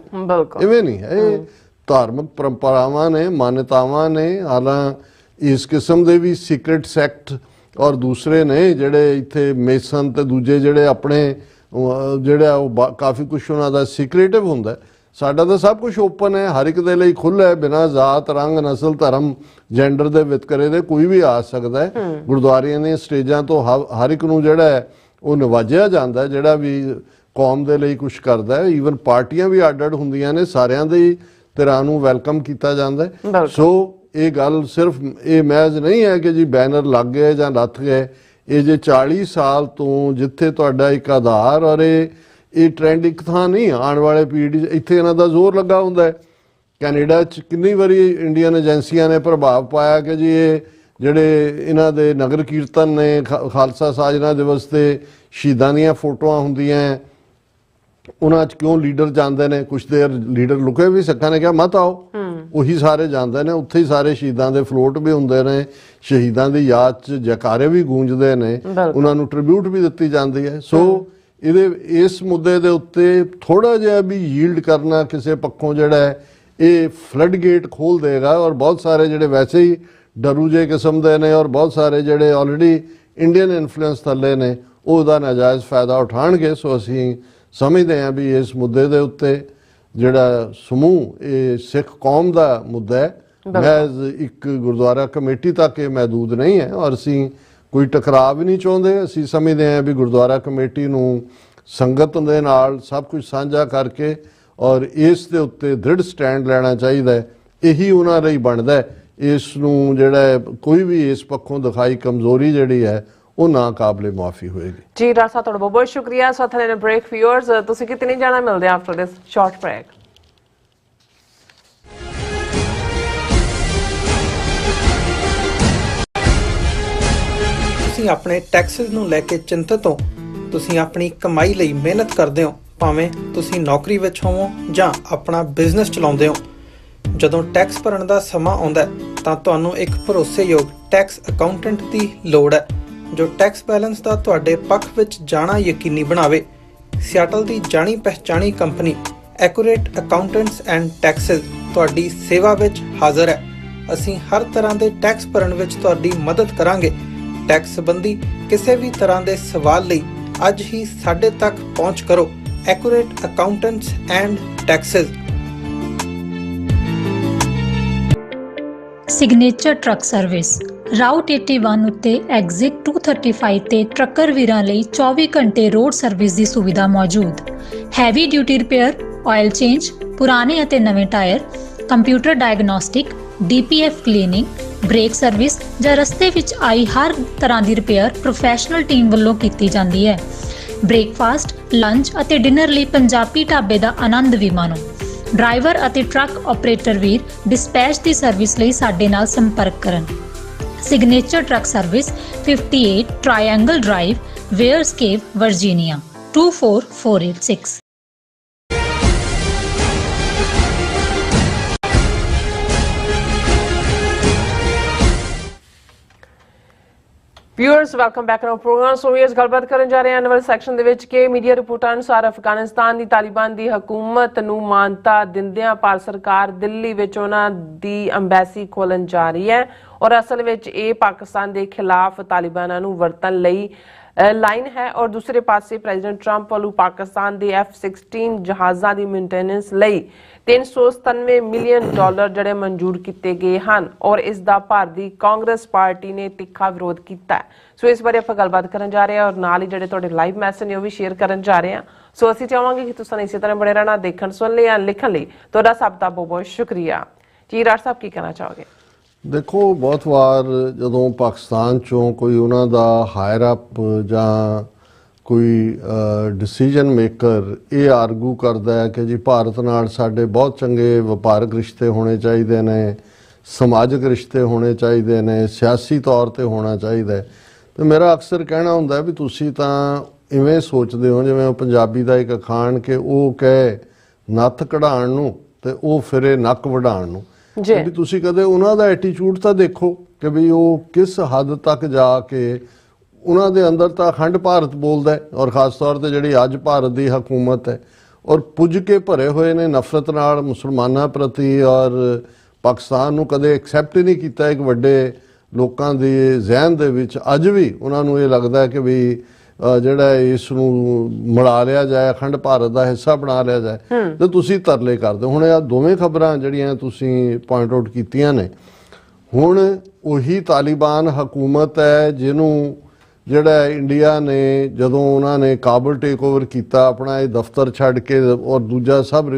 ਇਵੇਂ ਨਹੀਂ ਹੈ, ਇਹ ਧਾਰਮਿਕ ਪਰੰਪਰਾਵਾਂ ਨੇ, ਮਾਨਤਾਵਾਂ ਨੇ। ਹਾਲਾਂ ਇਸ ਕਿਸਮ ਦੇ ਵੀ ਸੀਕ੍ਰੇਟ ਸੈਕਟ ਔਰ ਦੂਸਰੇ ਨੇ ਜਿਹੜੇ ਇੱਥੇ ਮੇਸਨ ਤੇ ਦੂਜੇ ਜਿਹੜੇ ਆਪਣੇ ਜਿਹੜਾ ਉਹ ਕਾਫੀ ਕੁਛ ਉਹਨਾਂ ਦਾ ਸੀਕ੍ਰੇਟਿਵ ਹੁੰਦਾ। ਸਾਡਾ ਤਾਂ ਸਭ ਕੁਝ ਓਪਨ ਹੈ, ਹਰ ਇੱਕ ਦੇ ਲਈ ਖੁੱਲ੍ਹਾ ਹੈ, ਬਿਨਾਂ ਜ਼ਾਤ, ਰੰਗ, ਨਸਲ, ਧਰਮ, ਜੈਂਡਰ ਦੇ ਵਿਤਕਰੇ ਦੇ ਕੋਈ ਵੀ ਆ ਸਕਦਾ ਹੈ। ਗੁਰਦੁਆਰਿਆਂ ਦੀਆਂ ਸਟੇਜਾਂ ਤੋਂ ਹਰ ਇੱਕ ਨੂੰ ਜਿਹੜਾ ਹੈ ਉਹ ਨਵਾਜਿਆ ਜਾਂਦਾ, ਜਿਹੜਾ ਵੀ ਕੌਮ ਦੇ ਲਈ ਕੁਛ ਕਰਦਾ ਹੈ। ਈਵਨ ਪਾਰਟੀਆਂ ਵੀ ਅੱਡ-ਅੱਡ ਹੁੰਦੀਆਂ ਨੇ, ਸਾਰਿਆਂ ਦੇ ਧਿਰਾਂ ਨੂੰ ਵੈਲਕਮ ਕੀਤਾ ਜਾਂਦਾ। ਸੋ ਇਹ ਗੱਲ ਸਿਰਫ ਇਹ ਮਹਿਜ਼ ਨਹੀਂ ਹੈ ਕਿ ਜੀ ਬੈਨਰ ਲੱਗ ਗਏ ਜਾਂ ਲੱਥ ਗਏ। ਇਹ ਜੇ 40 ਸਾਲ ਤੋਂ ਜਿੱਥੇ ਤੁਹਾਡਾ ਇੱਕ ਆਧਾਰ, ਔਰ ਇਹ ਟ੍ਰੈਂਡ ਇੱਕ ਥਾਂ ਨਹੀਂ, ਆਉਣ ਵਾਲੇ ਪੀੜ੍ਹੀ ਇੱਥੇ ਇਹਨਾਂ ਦਾ ਜ਼ੋਰ ਲੱਗਾ ਹੁੰਦਾ ਹੈ। ਕੈਨੇਡਾ 'ਚ ਕਿੰਨੀ ਵਾਰੀ ਇੰਡੀਅਨ ਏਜੰਸੀਆਂ ਨੇ ਪ੍ਰਭਾਵ ਪਾਇਆ ਕਿ ਜੀ ਇਹ ਜਿਹੜੇ ਇਹਨਾਂ ਦੇ ਨਗਰ ਕੀਰਤਨ ਨੇ, ਖਾਲਸਾ ਸਾਜਨਾ ਦਿਵਸ ਤੇ ਸ਼ਹੀਦਾਂ ਦੀਆਂ ਫੋਟੋਆਂ ਹੁੰਦੀਆਂ, ਉਹਨਾਂ 'ਚ ਕਿਉਂ ਲੀਡਰ ਜਾਂਦੇ ਨੇ? ਕੁਛ ਦੇਰ ਲੀਡਰ ਲੁਕੇ ਵੀ, ਸਿੱਖਾਂ ਨੇ ਕਿਹਾ ਮਤ ਆਓ, ਉਹੀ ਸਾਰੇ ਜਾਂਦੇ ਨੇ, ਉੱਥੇ ਹੀ ਸਾਰੇ ਸ਼ਹੀਦਾਂ ਦੇ ਫਲੋਟ ਵੀ ਹੁੰਦੇ ਨੇ, ਸ਼ਹੀਦਾਂ ਦੀ ਯਾਦ 'ਚ ਜੈਕਾਰੇ ਵੀ ਗੂੰਜਦੇ ਨੇ, ਉਹਨਾਂ ਨੂੰ ਟ੍ਰਿਬਿਊਟ ਵੀ ਦਿੱਤੀ ਜਾਂਦੀ ਹੈ। ਸੋ ਇਸ ਮੁੱਦੇ ਦੇ ਉੱਤੇ ਥੋੜਾ ਜਿਹਾ ਵੀ ਯੀਲਡ ਕਰਨਾ ਕਿਸੇ ਪੱਖੋਂ ਜਿਹੜਾ ਹੈ ਇਹ ਫਲੱਡ ਗੇਟ ਖੋਲ ਦੇਗਾ, ਔਰ ਬਹੁਤ ਸਾਰੇ ਜਿਹੜੇ ਵੈਸੇ ਹੀ ਡਰੂ ਜੇ ਕਿਸਮ ਦੇ ਨੇ, ਔਰ ਬਹੁਤ ਸਾਰੇ ਜਿਹੜੇ ਆਲਰੇਡੀ ਇੰਡੀਅਨ ਇਨਫਲੂਐਂਸ ਥੱਲੇ ਨੇ, ਉਹਦਾ ਨਾਜਾਇਜ਼ ਫਾਇਦਾ ਉਠਾਉਣਗੇ। ਸੋ ਅਸੀਂ ਸਮਝਦੇ ਹਾਂ ਵੀ ਇਸ ਮੁੱਦੇ ਦੇ ਉੱਤੇ ਜਿਹੜਾ ਸਮੂਹ ਇਹ ਸਿੱਖ ਕੌਮ ਦਾ ਮੁੱਦਾ ਹੈ, ਮਹਿਜ਼ ਇੱਕ ਗੁਰਦੁਆਰਾ ਕਮੇਟੀ ਤੱਕ ਇਹ ਮਹਿਦੂਦ ਨਹੀਂ ਹੈ, ਔਰ ਅਸੀਂ ਕੋਈ ਟਕਰਾਅ ਵੀ ਨਹੀਂ ਚਾਹੁੰਦੇ। ਅਸੀਂ ਸਮਝਦੇ ਹਾਂ ਵੀ ਗੁਰਦੁਆਰਾ ਕਮੇਟੀ ਨੂੰ ਸੰਗਤ ਦੇ ਨਾਲ ਸਭ ਕੁਝ ਸਾਂਝਾ ਕਰਕੇ ਔਰ ਇਸ ਦੇ ਉੱਤੇ ਦ੍ਰਿੜ ਸਟੈਂਡ ਲੈਣਾ ਚਾਹੀਦਾ ਹੈ। ਇਹੀ ਉਹਨਾਂ ਲਈ ਬਣਦਾ ਹੈ। ਇਸ ਨੂੰ ਜਿਹੜਾ ਕੋਈ ਵੀ ਇਸ ਪੱਖੋਂ ਦਿਖਾਈ ਕਮਜ਼ੋਰੀ ਜਿਹੜੀ ਹੈ ਉਹ ਨਾ ਕਾਬਲੇ ਮਾਫੀ ਹੋਏਗੀ। ਜੀ ਡਾਕਟਰ ਸਾਹਿਬ ਤੁਹਾਡਾ ਬਹੁਤ ਸ਼ੁਕਰੀਆ। ਸਾਥ ਨੇ ਬ੍ਰੇਕ ਵਿਊਅਰਸ, ਤੁਸੀਂ ਕਿਤੇ ਨਹੀਂ ਜਾਣਾ, ਮਿਲਦੇ ਆਫਟਰ ਦਿਸ ਸ਼ਾਰਟ ਬ੍ਰੇਕ। ਤੁਸੀਂ ਆਪਣੇ ਟੈਕਸਿਸ ਨੂੰ ਲੈ ਕੇ ਚਿੰਤਤ ਹੋ? ਤੁਸੀਂ ਆਪਣੀ ਕਮਾਈ ਲਈ ਮਿਹਨਤ ਕਰਦੇ ਹੋ, ਭਾਵੇਂ ਤੁਸੀਂ ਨੌਕਰੀ ਵਿੱਚ ਹੋਵੋ ਜਾਂ ਆਪਣਾ ਬਿਜ਼ਨਸ ਚਲਾਉਂਦੇ ਹੋ। ਜਦੋਂ ਟੈਕਸ ਭਰਨ ਦਾ ਸਮਾਂ ਆਉਂਦਾ ਤਾਂ ਤੁਹਾਨੂੰ ਇੱਕ ਭਰੋਸੇਯੋਗ ਟੈਕਸ ਅਕਾਊਂਟੈਂਟ ਦੀ ਲੋੜ ਹੈ, ਜੋ ਟੈਕਸ ਬੈਲੈਂਸ ਦਾ ਤੁਹਾਡੇ ਪੱਖ ਵਿੱਚ ਜਾਣਾ ਯਕੀਨੀ ਬਣਾਵੇ। ਸਿਆਟਲ ਦੀ ਜਾਣੀ ਪਛਾਣੀ company Accurate Accountants and Taxes ਤੁਹਾਡੀ ਸੇਵਾ ਵਿੱਚ ਹਾਜ਼ਰ ਹੈ। ਅਸੀਂ ਹਰ ਤਰ੍ਹਾਂ ਦੇ ਟੈਕਸ ਭਰਨ ਵਿੱਚ ਤੁਹਾਡੀ ਮਦਦ ਕਰਾਂਗੇ। ਟੈਕਸ ਸੰਬੰਧੀ ਕਿਸੇ ਵੀ ਤਰ੍ਹਾਂ ਦੇ ਸਵਾਲ ਲਈ ਅੱਜ ਹੀ ਸਾਡੇ ਤੱਕ ਪਹੁੰਚ ਕਰੋ। Accurate Accountants and Texas. Signature truck service route 81 ਉੱਤੇ ਐਗਜ਼ਿਟ 235 ਤੇ ਟਰੱਕਰ ਵੀਰਾਂ ਲਈ 24 ਘੰਟੇ ਰੋਡ ਸਰਵਿਸ ਦੀ ਸੁਵਿਧਾ ਮੌਜੂਦ। Heavy duty repair, oil change, ਪੁਰਾਣੇ ਅਤੇ ਨਵੇਂ tyre, computer diagnostic, DPF cleaning, brake service ਜਾਂ ਰਸਤੇ ਵਿੱਚ ਆਈ ਹਰ ਤਰ੍ਹਾਂ ਦੀ ਰਿਪੇਅਰ ਪ੍ਰੋਫੈਸ਼ਨਲ ਟੀਮ ਵੱਲੋਂ ਕੀਤੀ ਜਾਂਦੀ ਹੈ। ਬ੍ਰੇਕਫਾਸਟ, ਲੰਚ ਅਤੇ ਡਿਨਰ ਲਈ ਪੰਜਾਬੀ ਢਾਬੇ ਦਾ ਆਨੰਦ ਵੀ ਮਾਣੋ। ਡਰਾਈਵਰ ਅਤੇ ਟਰੱਕ ਆਪਰੇਟਰ ਵੀਰ ਡਿਸਪੈਚ ਦੀ ਸਰਵਿਸ ਲਈ ਸਾਡੇ ਨਾਲ ਸੰਪਰਕ ਕਰਨ। Signature truck service 58 triangle drive, Weyers Cave, Virginia 24486। Viewers welcome back to programme. So viewers ਗੱਲਬਾਤ ਕਰਨ ਜਾ ਰਹੇ ਹਾਂ ਆਉਣ ਵਾਲੇ ਸੈਕਸ਼ਨ ਦੇ ਵਿੱਚ ਕਿ ਮੀਡੀਆ ਰਿਪੋਰਟਾਂ ਅਨੁਸਾਰ ਅਫਗਾਨਿਸਤਾਨ ਦੀ ਤਾਲਿਬਾਨ ਦੀ ਹਕੂਮਤ ਨੂੰ ਮਾਨਤਾ ਦਿੰਦਿਆਂ ਭਾਰਤ ਸਰਕਾਰ ਦਿੱਲੀ ਵਿੱਚ ਉਹਨਾਂ ਦੀ ਅੰਬੈਸੀ ਖੋਲ੍ਹਣ ਜਾ ਰਹੀ ਹੈ ਔਰ ਅਸਲ ਵਿੱਚ ਇਹ ਪਾਕਿਸਤਾਨ ਦੇ ਖਿਲਾਫ ਤਾਲਿਬਾਨਾਂ ਨੂੰ ਵਰਤਣ ਲਈ ਲਾਈਨ ਹੈ। ਔਰ ਦੂਸਰੇ ਪਾਸੇ ਪ੍ਰੈਜ਼ੀਡੈਂਟ ਟਰੰਪ ਵੱਲੋਂ ਪਾਕਿਸਤਾਨ ਦੇ F-16 ਜਹਾਜ਼ਾਂ ਦੀ ਮੇਨਟੇਨੈਂਸ ਲਈ $397 ਮਿਲੀਅਨ ਜਿਹੜੇ ਮਨਜ਼ੂਰ ਕੀਤੇ ਗਏ ਹਨ ਔਰ ਇਸ ਦਾ ਭਾਰਤੀ ਕਾਂਗਰਸ ਪਾਰਟੀ ਨੇ ਤਿੱਖਾ ਵਿਰੋਧ ਕੀਤਾ ਹੈ। ਸੋ ਇਸ ਬਾਰੇ ਆਪਾਂ ਗੱਲਬਾਤ ਕਰਨ ਜਾ ਰਹੇ ਹਾਂ ਔਰ ਨਾਲ ਹੀ ਜਿਹੜੇ ਤੁਹਾਡੇ ਲਾਈਵ ਮੈਸੇਜ ਨੇ ਉਹ ਵੀ ਸ਼ੇਅਰ ਕਰਨ ਜਾ ਰਹੇ ਹਾਂ। ਸੋ ਅਸੀਂ ਚਾਹਾਂਗੇ ਕਿ ਤੁਸੀਂ ਇਸੇ ਤਰ੍ਹਾਂ ਬਣੇ ਰਹਿਣਾ ਦੇਖਣ ਸੁਣ ਲਈ ਜਾਂ ਲਿਖਣ ਲਈ ਤੁਹਾਡਾ ਸਭ ਦਾ ਬਹੁਤ ਬਹੁਤ ਸ਼ੁਕਰੀਆ ਜੀ। ਰਾਜ ਸਾਹਿਬ ਕੀ ਕਹਿਣਾ ਚਾਹੋਗੇ? ਦੇਖੋ, ਬਹੁਤ ਵਾਰ ਜਦੋਂ ਪਾਕਿਸਤਾਨ ਚੋਂ ਕੋਈ ਉਹਨਾਂ ਦਾ ਹਾਇਰ ਅਪ ਜਾਂ ਕੋਈ ਡਿਸੀਜਨ ਮੇਕਰ ਇਹ ਆਰਗੂ ਕਰਦਾ ਹੈ ਕਿ ਜੀ ਭਾਰਤ ਨਾਲ ਸਾਡੇ ਬਹੁਤ ਚੰਗੇ ਵਪਾਰਕ ਰਿਸ਼ਤੇ ਹੋਣੇ ਚਾਹੀਦੇ ਨੇ, ਸਮਾਜਿਕ ਰਿਸ਼ਤੇ ਹੋਣੇ ਚਾਹੀਦੇ ਨੇ, ਸਿਆਸੀ ਤੌਰ ਤੇ ਹੋਣਾ ਚਾਹੀਦਾ ਹੈ, ਤੇ ਮੇਰਾ ਅਕਸਰ ਕਹਿਣਾ ਹੁੰਦਾ ਵੀ ਤੁਸੀਂ ਤਾਂ ਇਵੇਂ ਸੋਚਦੇ ਹੋ ਜਿਵੇਂ ਉਹ ਪੰਜਾਬੀ ਦਾ ਇੱਕ ਅਖਾਣ ਕਿ ਉਹ ਕਹੇ ਨੱਥ ਕਢਾਉਣ ਨੂੰ ਤੇ ਉਹ ਫਿਰੇ ਨੱਕ ਵਢਾਉਣ ਨੂੰ। ਵੀ ਤੁਸੀਂ ਕਦੇ ਉਹਨਾਂ ਦਾ ਐਟੀਟਿਊਡ ਤਾਂ ਦੇਖੋ ਕਿ ਵੀ ਉਹ ਕਿਸ ਹੱਦ ਤੱਕ ਜਾ ਕੇ ਉਹਨਾਂ ਦੇ ਅੰਦਰ ਤਾਂ ਅਖੰਡ ਭਾਰਤ ਬੋਲਦਾ ਹੈ ਔਰ ਖਾਸ ਤੌਰ ਤੇ ਜਿਹੜੀ ਅੱਜ ਭਾਰਤ ਦੀ ਹਕੂਮਤ ਹੈ ਔਰ ਪੁੱਜ ਕੇ ਭਰੇ ਹੋਏ ਨੇ ਨਫ਼ਰਤ ਨਾਲ ਮੁਸਲਮਾਨਾਂ ਪ੍ਰਤੀ ਔਰ ਪਾਕਿਸਤਾਨ ਨੂੰ ਕਦੇ ਐਕਸੈਪਟ ਹੀ ਨਹੀਂ ਕੀਤਾ। ਇੱਕ ਵੱਡੇ ਲੋਕਾਂ ਦੇ ਜ਼ਿਹਨ ਦੇ ਵਿੱਚ ਅੱਜ ਵੀ ਉਹਨਾਂ ਨੂੰ ਇਹ ਲੱਗਦਾ ਹੈ ਕਿ ਵੀ ਜਿਹੜਾ ਇਸ ਨੂੰ ਮਿਲਾ ਲਿਆ ਜਾਏ, ਅਖੰਡ ਭਾਰਤ ਦਾ ਹਿੱਸਾ ਬਣਾ ਲਿਆ ਜਾਏ, ਤੇ ਤੁਸੀਂ ਤਰਲੇ ਕਰਦੇ। ਹੁਣ ਇਹ ਦੋਵੇਂ ਖਬਰਾਂ ਜਿਹੜੀਆਂ ਤੁਸੀਂ ਪੁਆਇੰਟ ਆਊਟ ਕੀਤੀਆਂ ਨੇ, ਹੁਣ ਉਹੀ ਤਾਲਿਬਾਨ ਹਕੂਮਤ ਹੈ ਜਿਹਨੂੰ ਜਿਹੜਾ ਇੰਡੀਆ ਨੇ ਜਦੋਂ ਉਹਨਾਂ ਨੇ ਕਾਬਲ ਟੇਕ ਓਵਰ ਕੀਤਾ, ਆਪਣਾ ਇਹ ਦਫ਼ਤਰ ਛੱਡ ਕੇ ਔਰ ਦੂਜਾ ਸਭ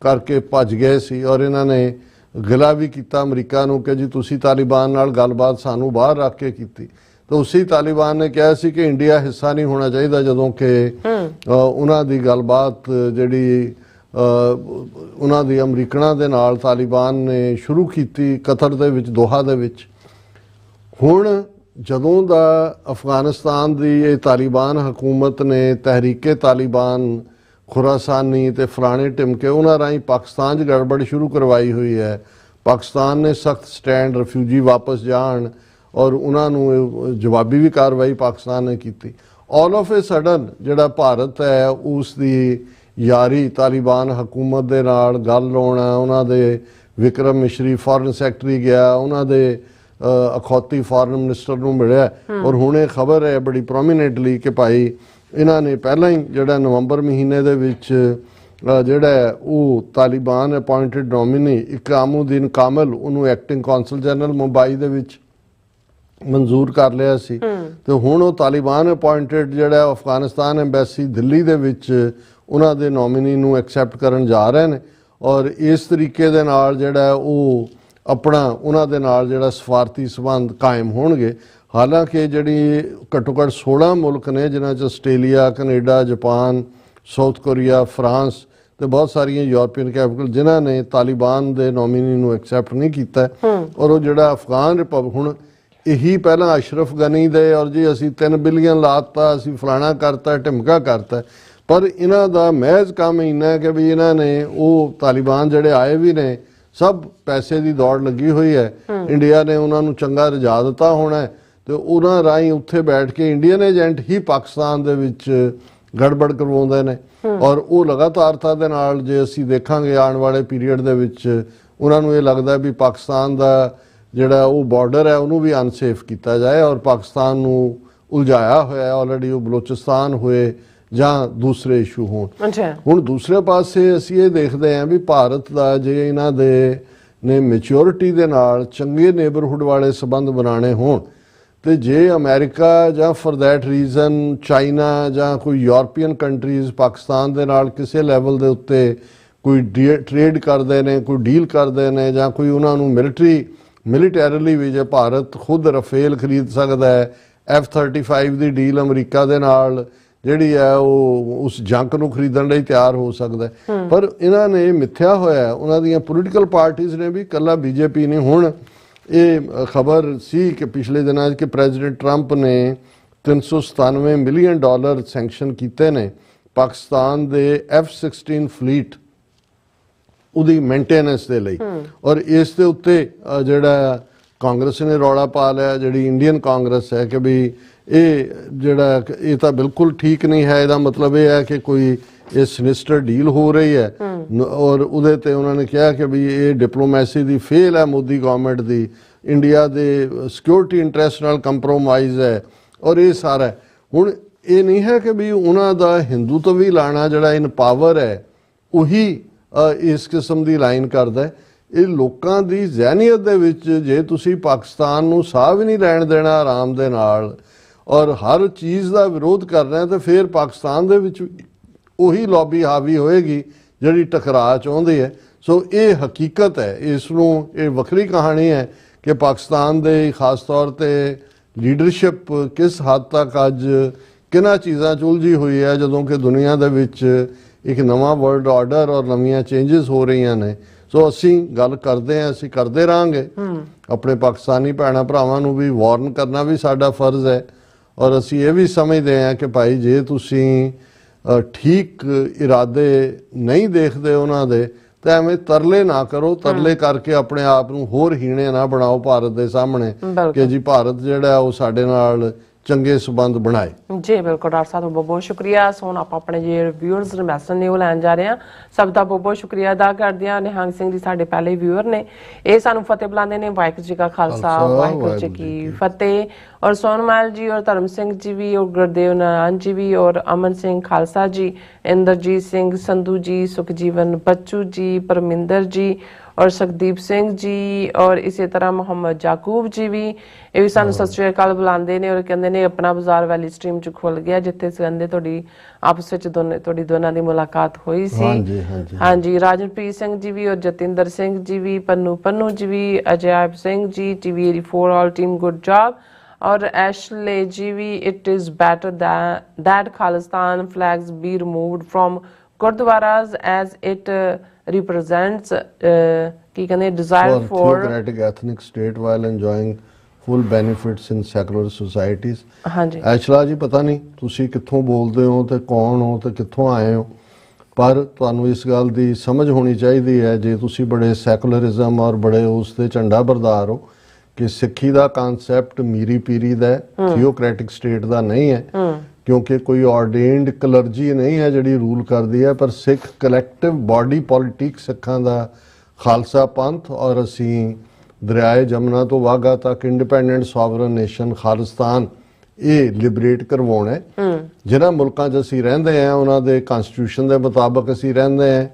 ਕਰਕੇ ਭੱਜ ਗਏ ਸੀ ਔਰ ਇਹਨਾਂ ਨੇ ਗਿਲਾ ਵੀ ਕੀਤਾ ਅਮਰੀਕਾ ਨੂੰ ਕਿ ਜੀ ਤੁਸੀਂ ਤਾਲਿਬਾਨ ਨਾਲ ਗੱਲਬਾਤ ਸਾਨੂੰ ਬਾਹਰ ਰੱਖ ਕੇ ਕੀਤੀ। ਤਾਂ ਉਸੇ ਤਾਲਿਬਾਨ ਨੇ ਕਿਹਾ ਸੀ ਕਿ ਇੰਡੀਆ ਹਿੱਸਾ ਨਹੀਂ ਹੋਣਾ ਚਾਹੀਦਾ ਜਦੋਂ ਕਿ ਉਹਨਾਂ ਦੀ ਗੱਲਬਾਤ ਜਿਹੜੀ ਉਹਨਾਂ ਦੀ ਅਮਰੀਕਨਾਂ ਦੇ ਨਾਲ ਤਾਲਿਬਾਨ ਨੇ ਸ਼ੁਰੂ ਕੀਤੀ ਕਤਰ ਦੇ ਵਿੱਚ, ਦੋਹਾ ਦੇ ਵਿੱਚ। ਹੁਣ ਜਦੋਂ ਦਾ ਅਫਗਾਨਿਸਤਾਨ ਦੀ ਇਹ ਤਾਲਿਬਾਨ ਹਕੂਮਤ ਨੇ ਤਹਿਰੀਕੇ ਤਾਲਿਬਾਨ, ਖੁਰਾਸਾਨੀ ਤੇ ਫਲਾਣੇ ਟਿਮਕੇ ਉਹਨਾਂ ਰਾਹੀਂ ਪਾਕਿਸਤਾਨ 'ਚ ਗੜਬੜ ਸ਼ੁਰੂ ਕਰਵਾਈ ਹੋਈ ਹੈ। ਪਾਕਿਸਤਾਨ ਨੇ ਸਖਤ ਸਟੈਂਡ, ਰਿਫਿਊਜੀ ਵਾਪਸ ਜਾਣ ਔਰ ਉਹਨਾਂ ਨੂੰ ਜਵਾਬੀ ਵੀ ਕਾਰਵਾਈ ਪਾਕਿਸਤਾਨ ਨੇ ਕੀਤੀ। ਆਲ ਆਫ ਏ ਸਡਨ ਜਿਹੜਾ ਭਾਰਤ ਹੈ ਉਸ ਦੀ ਯਾਰੀ ਤਾਲਿਬਾਨ ਹਕੂਮਤ ਦੇ ਨਾਲ ਗੱਲ ਲਾਉਣਾ, ਉਹਨਾਂ ਦੇ ਵਿਕਰਮ ਮਿਸ਼ਰੀ ਫੋਰਨ ਸੈਕਟਰੀ ਗਿਆ, ਉਹਨਾਂ ਦੇ ਅਖੌਤੀ ਫੋਰਨ ਮਿਨਿਸਟਰ ਨੂੰ ਮਿਲਿਆ ਔਰ ਹੁਣ ਇਹ ਖਬਰ ਹੈ ਬੜੀ ਪ੍ਰੋਮੀਨੈਂਟਲੀ ਕਿ ਭਾਈ ਇਹਨਾਂ ਨੇ ਪਹਿਲਾਂ ਹੀ ਜਿਹੜਾ ਨਵੰਬਰ ਮਹੀਨੇ ਦੇ ਵਿੱਚ ਜਿਹੜਾ ਉਹ ਤਾਲਿਬਾਨ ਅਪਾਇੰਟਡ ਨੋਮੀਨੀ ਇਕਰਾਮੁਦੀਨ ਕਾਮਲ ਉਹਨੂੰ ਐਕਟਿੰਗ ਕੌਂਸਲ ਜਨਰਲ ਮੁੰਬਈ ਦੇ ਵਿੱਚ ਮਨਜ਼ੂਰ ਕਰ ਲਿਆ ਸੀ ਤੇ ਹੁਣ ਉਹ ਤਾਲਿਬਾਨ ਅਪਾਇੰਟਡ ਜਿਹੜਾ ਅਫਗਾਨਿਸਤਾਨ ਐਮਬੈਸੀ ਦਿੱਲੀ ਦੇ ਵਿੱਚ ਉਹਨਾਂ ਦੇ ਨੋਮੀਨੀ ਨੂੰ ਐਕਸੈਪਟ ਕਰਨ ਜਾ ਰਹੇ ਨੇ ਔਰ ਇਸ ਤਰੀਕੇ ਦੇ ਨਾਲ ਜਿਹੜਾ ਉਹ ਆਪਣਾ ਉਹਨਾਂ ਦੇ ਨਾਲ ਜਿਹੜਾ ਸਫਾਰਤੀ ਸੰਬੰਧ ਕਾਇਮ ਹੋਣਗੇ। ਹਾਲਾਂਕਿ ਜਿਹੜੀ ਘੱਟੋ ਘੱਟ 16 ਮੁਲਕ ਨੇ ਜਿਨ੍ਹਾਂ 'ਚ Australia, Canada, Japan, south Korea, France ਤੇ ਬਹੁਤ ਸਾਰੀਆਂ ਯੂਰਪੀਅਨ ਕੈਪੀਟਲ ਜਿਨ੍ਹਾਂ ਨੇ ਤਾਲਿਬਾਨ ਦੇ ਨੋਮੀਨੀ ਨੂੰ ਐਕਸੈਪਟ ਨਹੀਂ ਕੀਤਾ ਔਰ ਉਹ ਜਿਹੜਾ ਅਫਗਾਨ ਰਿਪਬਲਿਕ ਹੁਣ ਇਹੀ ਪਹਿਲਾਂ ਅਸ਼ਰਫ ਗਨੀ ਦੇ ਔਰ ਜੀ ਅਸੀਂ 3 ਬਿਲੀਅਨ ਲਾਤਾ, ਅਸੀਂ ਫਲਾਣਾ ਕਰਤਾ, ਢਿਮਕਾ ਕਰਤਾ, ਪਰ ਇਹਨਾਂ ਦਾ ਮਹਿਜ਼ ਕੰਮ ਇੰਨਾ ਕਿ ਵੀ ਇਹਨਾਂ ਨੇ ਉਹ ਤਾਲਿਬਾਨ ਜਿਹੜੇ ਆਏ ਵੀ ਨੇ ਸਭ ਪੈਸੇ ਦੀ ਦੌੜ ਲੱਗੀ ਹੋਈ ਹੈ। ਇੰਡੀਆ ਨੇ ਉਹਨਾਂ ਨੂੰ ਚੰਗਾ ਰਜਾ ਦਿੱਤਾ ਹੋਣਾ ਤੇ ਉਹਨਾਂ ਰਾਹੀਂ ਉੱਥੇ ਬੈਠ ਕੇ ਇੰਡੀਅਨ ਏਜੰਟ ਹੀ ਪਾਕਿਸਤਾਨ ਦੇ ਵਿੱਚ ਗੜਬੜ ਕਰਵਾਉਂਦੇ ਨੇ ਔਰ ਉਹ ਲਗਾਤਾਰਤਾ ਦੇ ਨਾਲ ਜੇ ਅਸੀਂ ਦੇਖਾਂਗੇ ਆਉਣ ਵਾਲੇ ਪੀਰੀਅਡ ਦੇ ਵਿੱਚ ਉਹਨਾਂ ਨੂੰ ਇਹ ਲੱਗਦਾ ਵੀ ਪਾਕਿਸਤਾਨ ਦਾ ਜਿਹੜਾ ਉਹ ਬਾਰਡਰ ਹੈ ਉਹਨੂੰ ਵੀ ਅਨਸੇਫ ਕੀਤਾ ਜਾਏ ਔਰ ਪਾਕਿਸਤਾਨ ਨੂੰ ਉਲਝਾਇਆ ਹੋਇਆ ਆਲਰੇਡੀ ਉਹ ਬਲੋਚਿਸਤਾਨ ਹੋਏ ਜਾਂ ਦੂਸਰੇ ਇਸ਼ੂ ਹੋਣ। ਅੱਛਾ, ਹੁਣ ਦੂਸਰੇ ਪਾਸੇ ਅਸੀਂ ਇਹ ਦੇਖਦੇ ਹਾਂ ਵੀ ਭਾਰਤ ਦਾ ਜੇ ਇਹਨਾਂ ਦੇ ਨੇ ਮੈਚਿਓਰਿਟੀ ਦੇ ਨਾਲ ਚੰਗੇ ਨੇਬਰਹੁੱਡ ਵਾਲੇ ਸੰਬੰਧ ਬਣਾਉਣੇ ਹੋਣ ਤੇ ਜੇ ਅਮਰੀਕਾ ਜਾਂ ਫॉर दैट ਰੀਜ਼ਨ ਚਾਈਨਾ ਜਾਂ ਕੋਈ ਯੂਰਪੀਅਨ ਕੰਟਰੀਜ਼ ਪਾਕਿਸਤਾਨ ਦੇ ਨਾਲ ਕਿਸੇ ਲੈਵਲ ਦੇ ਉੱਤੇ ਕੋਈ ਟ੍ਰੇਡ ਕਰਦੇ ਨੇ, ਕੋਈ ਡੀਲ ਕਰਦੇ ਨੇ ਜਾਂ ਕੋਈ ਉਹਨਾਂ ਨੂੰ ਮਿਲੀਟੈਰੀਲੀ ਵੀ ਜੇ ਭਾਰਤ ਖੁਦ ਰਫੇਲ ਖਰੀਦ ਸਕਦਾ ਹੈ, F-35 ਦੀ ਡੀਲ ਅਮਰੀਕਾ ਦੇ ਨਾਲ ਜਿਹੜੀ ਹੈ ਉਹ ਉਸ ਜੰਕ ਨੂੰ ਖਰੀਦਣ ਲਈ ਤਿਆਰ ਹੋ ਸਕਦਾ ਹੈ। ਪਰ ਇਹਨਾਂ ਨੇ ਮਿੱਥਿਆ ਹੋਇਆ ਉਹਨਾਂ ਦੀਆਂ ਪੋਲੀਟੀਕਲ ਪਾਰਟੀਆਂ ਨੇ ਵੀ, ਇਕੱਲਾ ਬੀਜੇਪੀ ਨਹੀਂ। ਹੁਣ ਇਹ ਖਬਰ ਸੀ ਕਿ ਪਿਛਲੇ ਦਿਨਾਂ 'ਚ ਕਿ ਪ੍ਰੈਜ਼ੀਡੈਂਟ ਟਰੰਪ ਨੇ $397 ਮਿਲੀਅਨ ਸੈਂਕਸ਼ਨ ਕੀਤੇ ਨੇ ਪਾਕਿਸਤਾਨ ਦੇ F-16 ਫਲੀਟ ਉਹਦੀ ਮੇਨਟੇਨੈਂਸ ਦੇ ਲਈ ਔਰ ਇਸ ਦੇ ਉੱਤੇ ਜਿਹੜਾ ਕਾਂਗਰਸ ਨੇ ਰੌਲਾ ਪਾ ਲਿਆ, ਜਿਹੜੀ ਇੰਡੀਅਨ ਕਾਂਗਰਸ ਹੈ, ਕਿ ਵੀ ਇਹ ਜਿਹੜਾ ਇਹ ਤਾਂ ਬਿਲਕੁਲ ਠੀਕ ਨਹੀਂ ਹੈ। ਇਹਦਾ ਮਤਲਬ ਇਹ ਹੈ ਕਿ ਕੋਈ ਇਹ ਸਿਨਿਸਟਰ ਡੀਲ ਹੋ ਰਹੀ ਹੈ ਔਰ ਉਹਦੇ ਤੇ ਉਹਨਾਂ ਨੇ ਕਿਹਾ ਕਿ ਵੀ ਇਹ ਡਿਪਲੋਮੈਸੀ ਦੀ ਫੇਲ ਹੈ ਮੋਦੀ ਗਵਰਨਮੈਂਟ ਦੀ, ਇੰਡੀਆ ਦੇ ਸਿਕਿਉਰਿਟੀ ਇੰਟਰਸਟ ਨਾਲ ਕੰਪਰੋਮਾਈਜ਼ ਹੈ ਔਰ ਇਹ ਸਾਰਾ। ਹੁਣ ਇਹ ਨਹੀਂ ਹੈ ਕਿ ਵੀ ਉਹਨਾਂ ਦਾ ਹਿੰਦੂਤਵੀ ਲਾਣਾ ਜਿਹੜਾ ਇਨ ਪਾਵਰ ਹੈ ਉਹੀ ਇਸ ਕਿਸਮ ਦੀ ਲਾਈਨ ਕਰਦਾ ਹੈ। ਇਹ ਲੋਕਾਂ ਦੀ ਜ਼ਹਿਨੀਅਤ ਦੇ ਵਿੱਚ ਜੇ ਤੁਸੀਂ ਪਾਕਿਸਤਾਨ ਨੂੰ ਸਾਹ ਵੀ ਨਹੀਂ ਲੈਣ ਦੇਣਾ ਆਰਾਮ ਦੇ ਨਾਲ ਔਰ ਹਰ ਚੀਜ਼ ਦਾ ਵਿਰੋਧ ਕਰਨਾ ਤੇ ਫਿਰ ਪਾਕਿਸਤਾਨ ਦੇ ਵਿੱਚ ਉਹੀ ਲੌਬੀ ਹਾਵੀ ਹੋਏਗੀ ਜਿਹੜੀ ਟਕਰਾਅ ਚਾਹੁੰਦੀ ਹੈ। ਸੋ ਇਹ ਹਕੀਕਤ ਹੈ, ਇਸ ਨੂੰ ਇਹ ਵੱਖਰੀ ਕਹਾਣੀ ਹੈ ਕਿ ਪਾਕਿਸਤਾਨ ਦੇ ਖਾਸ ਤੌਰ ਤੇ ਲੀਡਰਸ਼ਿਪ ਕਿਸ ਹੱਦ ਤੱਕ ਅੱਜ ਕਿਹਨਾਂ ਚੀਜ਼ਾਂ 'ਚ ਉਲਝੀ ਹੋਈ ਹੈ ਜਦੋਂ ਕਿ ਦੁਨੀਆ ਦੇ ਵਿੱਚ ਇੱਕ ਨਵਾਂ ਵਰਲਡ ਆਰਡਰ ਔਰ ਨਵੀਆਂ ਚੇਂਜਸ ਹੋ ਰਹੀਆਂ ਨੇ। ਸੋ ਅਸੀਂ ਗੱਲ ਕਰਦੇ ਹਾਂ, ਅਸੀਂ ਕਰਦੇ ਰਹਾਂਗੇ। ਆਪਣੇ ਪਾਕਿਸਤਾਨੀ ਭੈਣਾਂ ਭਰਾਵਾਂ ਨੂੰ ਵੀ ਵਾਰਨ ਕਰਨਾ ਵੀ ਸਾਡਾ ਫਰਜ਼ ਹੈ ਔਰ ਅਸੀਂ ਇਹ ਵੀ ਸਮਝਦੇ ਹਾਂ ਕਿ ਭਾਈ ਜੇ ਤੁਸੀਂ ਠੀਕ ਇਰਾਦੇ ਨਹੀਂ ਦੇਖਦੇ ਉਹਨਾਂ ਦੇ ਤਾਂ ਐਵੇਂ ਤਰਲੇ ਨਾ ਕਰੋ, ਤਰਲੇ ਕਰਕੇ ਆਪਣੇ ਆਪ ਨੂੰ ਹੋਰ ਹੀਣੇ ਨਾ ਬਣਾਓ ਭਾਰਤ ਦੇ ਸਾਹਮਣੇ ਕਿ ਜੀ ਭਾਰਤ ਜਿਹੜਾ ਉਹ ਸਾਡੇ ਨਾਲ ਚੰਗੇ ਸੰਬੰਧ ਬਣਾਏ। ਜੀ ਬਿਲਕੁਲ ਡਾਕਟਰ ਸਾਹਿਬ, ਬਹੁਤ ਬਹੁਤ ਸ਼ੁਕਰੀਆ। ਸੋ ਹੁਣ ਆਪਾਂ ਆਪਣੇ ਜਿਹੜੇ ਵਿਊਅਰਸ ਨੇ ਮੈਸੇਜ ਨੇ ਉਹ ਲੈਣ ਜਾ ਰਹੇ ਹਾਂ। ਸਭ ਦਾ ਬਹੁਤ ਬਹੁਤ ਸ਼ੁਕਰੀਆ ਅਦਾ ਕਰਦੇ ਹਾਂ। ਨਿਹੰਗ ਸਿੰਘ ਜੀ ਸਾਡੇ ਪਹਿਲੇ ਵਿਊਅਰ ਨੇ, ਇਹ ਸਾਨੂੰ ਫਤਿਹ ਬੁਲਾਉਂਦੇ ਨੇ। ਵਾਹਿਗੁਰੂ ਜੀ ਕਾ ਖਾਲਸਾ, ਵਾਹਿਗੁਰੂ ਜੀ ਕੀ ਫਤਿਹ। और सोनमल जी और धर्म सिंह जी भी और गुरदेव नारायण जी भी और अमन सिंह खालसा जी, इंद्रजीत सिंह संधू जी, सुखजीवन बच्चू जी, परमिंदर जी और सुखदीप सिंह जी और इसी तरह मोहम्मद याकूब जी भी ਇਹ ਵੀ ਸਾਨੂੰ ਸਤਿ ਸ਼੍ਰੀ ਅਕਾਲ ਬੁਲਾਉਂਦੇ ਨੇ ਔਰ ਕਹਿੰਦੇ ਨੇ ਆਪਣਾ ਬਾਜ਼ਾਰ ਵੈਲੀ ਸਟ੍ਰੀਮ 'ਚ ਖੁੱਲ ਗਿਆ ਜਿੱਥੇ ਕਹਿੰਦੇ ਤੁਹਾਡੀ ਆਪਸ ਵਿੱਚ ਤੁਹਾਡੀ ਦੋਨਾਂ ਦੀ ਮੁਲਾਕਾਤ ਹੋਈ ਸੀ। ਹਾਂਜੀ, ਰਾਜਨਪ੍ਰੀਤ ਸਿੰਘ ਜੀ ਵੀ ਔਰ ਜਤਿੰਦਰ ਸਿੰਘ ਜੀ ਵੀ, ਪੰਨੂ ਜੀ ਵੀ, ਅਜੈਬ ਸਿੰਘ ਜੀ, TV 84 ਆਲ ਟੀਮ ਗੁੱਡ ਜੌਬ और Ashley जी भी, it is better that Khalistan flags be removed from Gurdwaras as it represents ਕੀ ਕਹਿੰਦੇ desire for theocratic ethnic state while enjoying full benefits in secular societies। ਹਾਂਜੀ ਐਸ਼ਲਾ ਜੀ, ਪਤਾ ਨਹੀਂ ਤੁਸੀਂ ਕਿੱਥੋਂ ਬੋਲਦੇ ਹੋ ਤੇ ਕੌਣ ਹੋ ਤੇ ਕਿੱਥੋਂ ਆਏ ਹੋ, ਪਰ ਤੁਹਾਨੂੰ ਇਸ ਗੱਲ ਦੀ ਸਮਝ ਹੋਣੀ ਚਾਹੀਦੀ ਹੈ ਜੇ ਤੁਸੀਂ ਬੜੇ ਸੈਕੂਲਰਿਜ਼ਮ ਔਰ ਬੜੇ ਉਸ ਦੇ ਝੰਡਾ ਬਰਦਾਰ ਹੋ ਕਿ ਸਿੱਖੀ ਦਾ ਕਨਸੈਪਟ ਮੀਰੀ ਪੀਰੀ ਦਾ ਥੀਓਕ੍ਰੈਟਿਕ ਸਟੇਟ ਦਾ ਨਹੀਂ ਹੈ ਕਿਉਂਕਿ ਕੋਈ ਆਰਡੇਨਡ ਕਲਰਜੀ ਨਹੀਂ ਹੈ ਜਿਹੜੀ ਰੂਲ ਕਰਦੀ ਹੈ, ਪਰ ਸਿੱਖ ਕਲੈਕਟਿਵ ਬਾਡੀ ਪੋਲਿਟਿਕ ਸਿੱਖਾਂ ਦਾ ਖਾਲਸਾ ਪੰਥ ਔਰ ਅਸੀਂ ਦਰਿਆਏ ਜਮਨਾ ਤੋਂ ਵਾਘਾ ਤੱਕ ਇੰਡੀਪੈਂਡੈਂਟ ਸੋਵਰਨ ਨੇਸ਼ਨ ਖਾਲਿਸਤਾਨ ਇਹ ਲਿਬਰੇਟ ਕਰਵਾਉਣਾ ਹੈ। ਜਿਹਨਾਂ ਮੁਲਕਾਂ 'ਚ ਅਸੀਂ ਰਹਿੰਦੇ ਹਾਂ ਉਹਨਾਂ ਦੇ ਕਨਸਟੀਟਿਊਸ਼ਨ ਦੇ ਮੁਤਾਬਕ ਅਸੀਂ ਰਹਿੰਦੇ ਹਾਂ,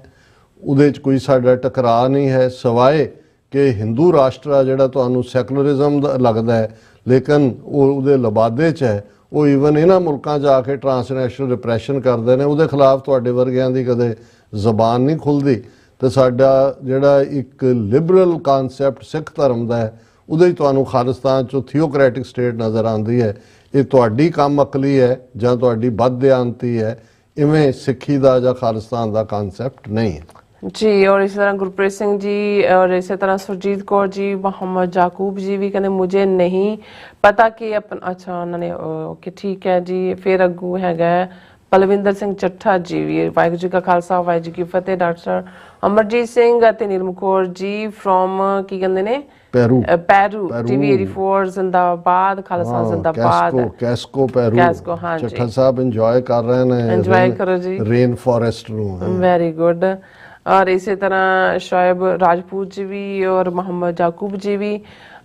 ਉਹਦੇ 'ਚ ਕੋਈ ਸਾਡਾ ਟਕਰਾਅ ਨਹੀਂ ਹੈ ਸਿਵਾਏ ਕਿ ਹਿੰਦੂ ਰਾਸ਼ਟਰ ਆ ਜਿਹੜਾ ਤੁਹਾਨੂੰ ਸੈਕੂਲਰਿਜ਼ਮ ਦਾ ਲੱਗਦਾ ਹੈ ਲੇਕਿਨ ਉਹ ਉਹਦੇ ਲਬਾਦੇ 'ਚ ਹੈ। ਉਹ ਈਵਨ ਇਹਨਾਂ ਮੁਲਕਾਂ 'ਚ ਆ ਕੇ ਟਰਾਂਸਨੈਸ਼ਨਲ ਰਿਪਰੈਸ਼ਨ ਕਰਦੇ ਨੇ, ਉਹਦੇ ਖਿਲਾਫ ਤੁਹਾਡੇ ਵਰਗਿਆਂ ਦੀ ਕਦੇ ਜ਼ਬਾਨ ਨਹੀਂ ਖੁੱਲ੍ਹਦੀ। ਤੇ ਸਾਡਾ ਜਿਹੜਾ ਇੱਕ ਲਿਬਰਲ ਕਨਸੈਪਟ ਸਿੱਖ ਧਰਮ ਦਾ ਹੈ ਉਹਦੇ 'ਚ ਤੁਹਾਨੂੰ ਖਾਲਿਸਤਾਨ 'ਚੋਂ ਥੀਓਕ੍ਰੈਟਿਕ ਸਟੇਟ ਨਜ਼ਰ ਆਉਂਦੀ ਹੈ। ਇਹ ਤੁਹਾਡੀ ਕੰਮ ਅਕਲੀ ਹੈ ਜਾਂ ਤੁਹਾਡੀ ਬਦਦਿਆਨਤੀ ਹੈ, ਇਵੇਂ ਸਿੱਖੀ ਦਾ ਜਾਂ ਖਾਲਿਸਤਾਨ ਦਾ ਕਨਸੈਪਟ ਨਹੀਂ ਹੈ जी। और इसी तरह गुरप्रीत सिंह जी और इसी तरह सुरजीत कौर जी, मोहम्मद याकूब जी भी कहते मुझे नहीं पता कि अपना अच्छा उन्होंने ओके ठीक है जी। फिर अगू हैगा बलविंदर सिंह चट्ठा जी भी, वाहिगुरू जी का खालसा वाहिगुरू जी की फतेह। डॉक्टर अमरजीत सिंह ਅਤੇ ਨੀਲਮ ਕੌਰ ਜੀ ਫਰੋਮ ਕੀ ਕਹਿੰਦੇ ਨੇ ਪੈਰੂ TV 84 ਜ਼ਿੰਦਾਬਾਦ, ਖਾਲਸਾ ਜ਼ਿੰਦਾਬਾਦ, ਕੈਸਕੋ ਪੈਰੂ। ਹਾਂਜੀ ਚੱਠਾ ਸਾਹਿਬ ਇੰਜੋਏ ਕਰ ਰਹੇ ਨੇ, ਇੰਜੋਏ ਕਰੋ ਜੀ ਰੇਨ ਫੋਰੈਸਟ ਨੂੰ। Very good. और इसी तरह शोएब राजपूत जी भी और मोहम्मद याकूब जी भी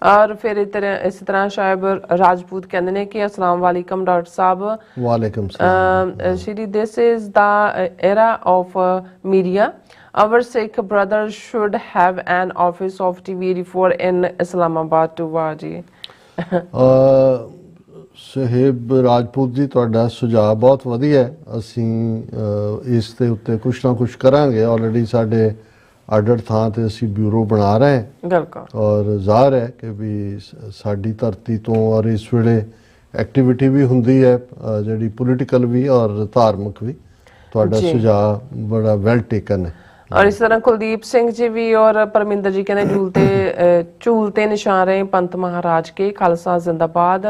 ਔਰ ਫਿਰ ਇਸ ਤਰ੍ਹਾਂ ਸ਼ਾਇਬ ਰਾਜਪੂਤ ਕਹਿੰਦੇ ਨੇ ਕਿ ਅਸਲਾਮ ਵਾਲੇਕਮ ਡਾਕਟਰ ਸਾਹਿਬ, ਵਾਲੇਕਮ ਸਲਾਮ। Shri, this is the era of media. Our Sikh brothers should have an office of TV4 in Islamabad too. ਵਾਹ ਜੀ। ਸਾਹਿਬ ਰਾਜਪੂਤ ਜੀ, ਤੁਹਾਡਾ ਸੁਝਾਅ ਬਹੁਤ ਵਧੀਆ ਹੈ। ਅਸੀਂ ਇਸ ਦੇ ਉੱਤੇ ਕੁਛ ਨਾ ਕੁਛ ਕਰਾਂਗੇ। ਆਲਰੇਡੀ ਸਾਡੇ ਅੱਡ ਥਾਂ ਤੇ ਅਸੀਂ ਬਿਊਰੋ ਬਣਾ ਰਹੇ ਹਾਂ ਬਿਲਕੁਲ, ਔਰ ਜ਼ਾਹਰ ਹੈ ਕਿ ਵੀ ਸਾਡੀ ਧਰਤੀ ਤੋਂ ਔਰ ਇਸ ਵੇਲੇ ਐਕਟੀਵਿਟੀ ਵੀ ਹੁੰਦੀ ਹੈ ਜਿਹੜੀ ਪੋਲੀਟੀਕਲ ਵੀ ਔਰ ਧਾਰਮਿਕ ਵੀ। ਤੁਹਾਡਾ ਜੀ। ਸੁਝਾਅ ਬੜਾ ਵੈਲ ਟੇਕਨ ਹੈ। और इस तरह कुलदीप सिंह जी भी और परमिंदर जी कहते झूलते निशान रहे पंत महाराज के, खालसा जिंदाबाद,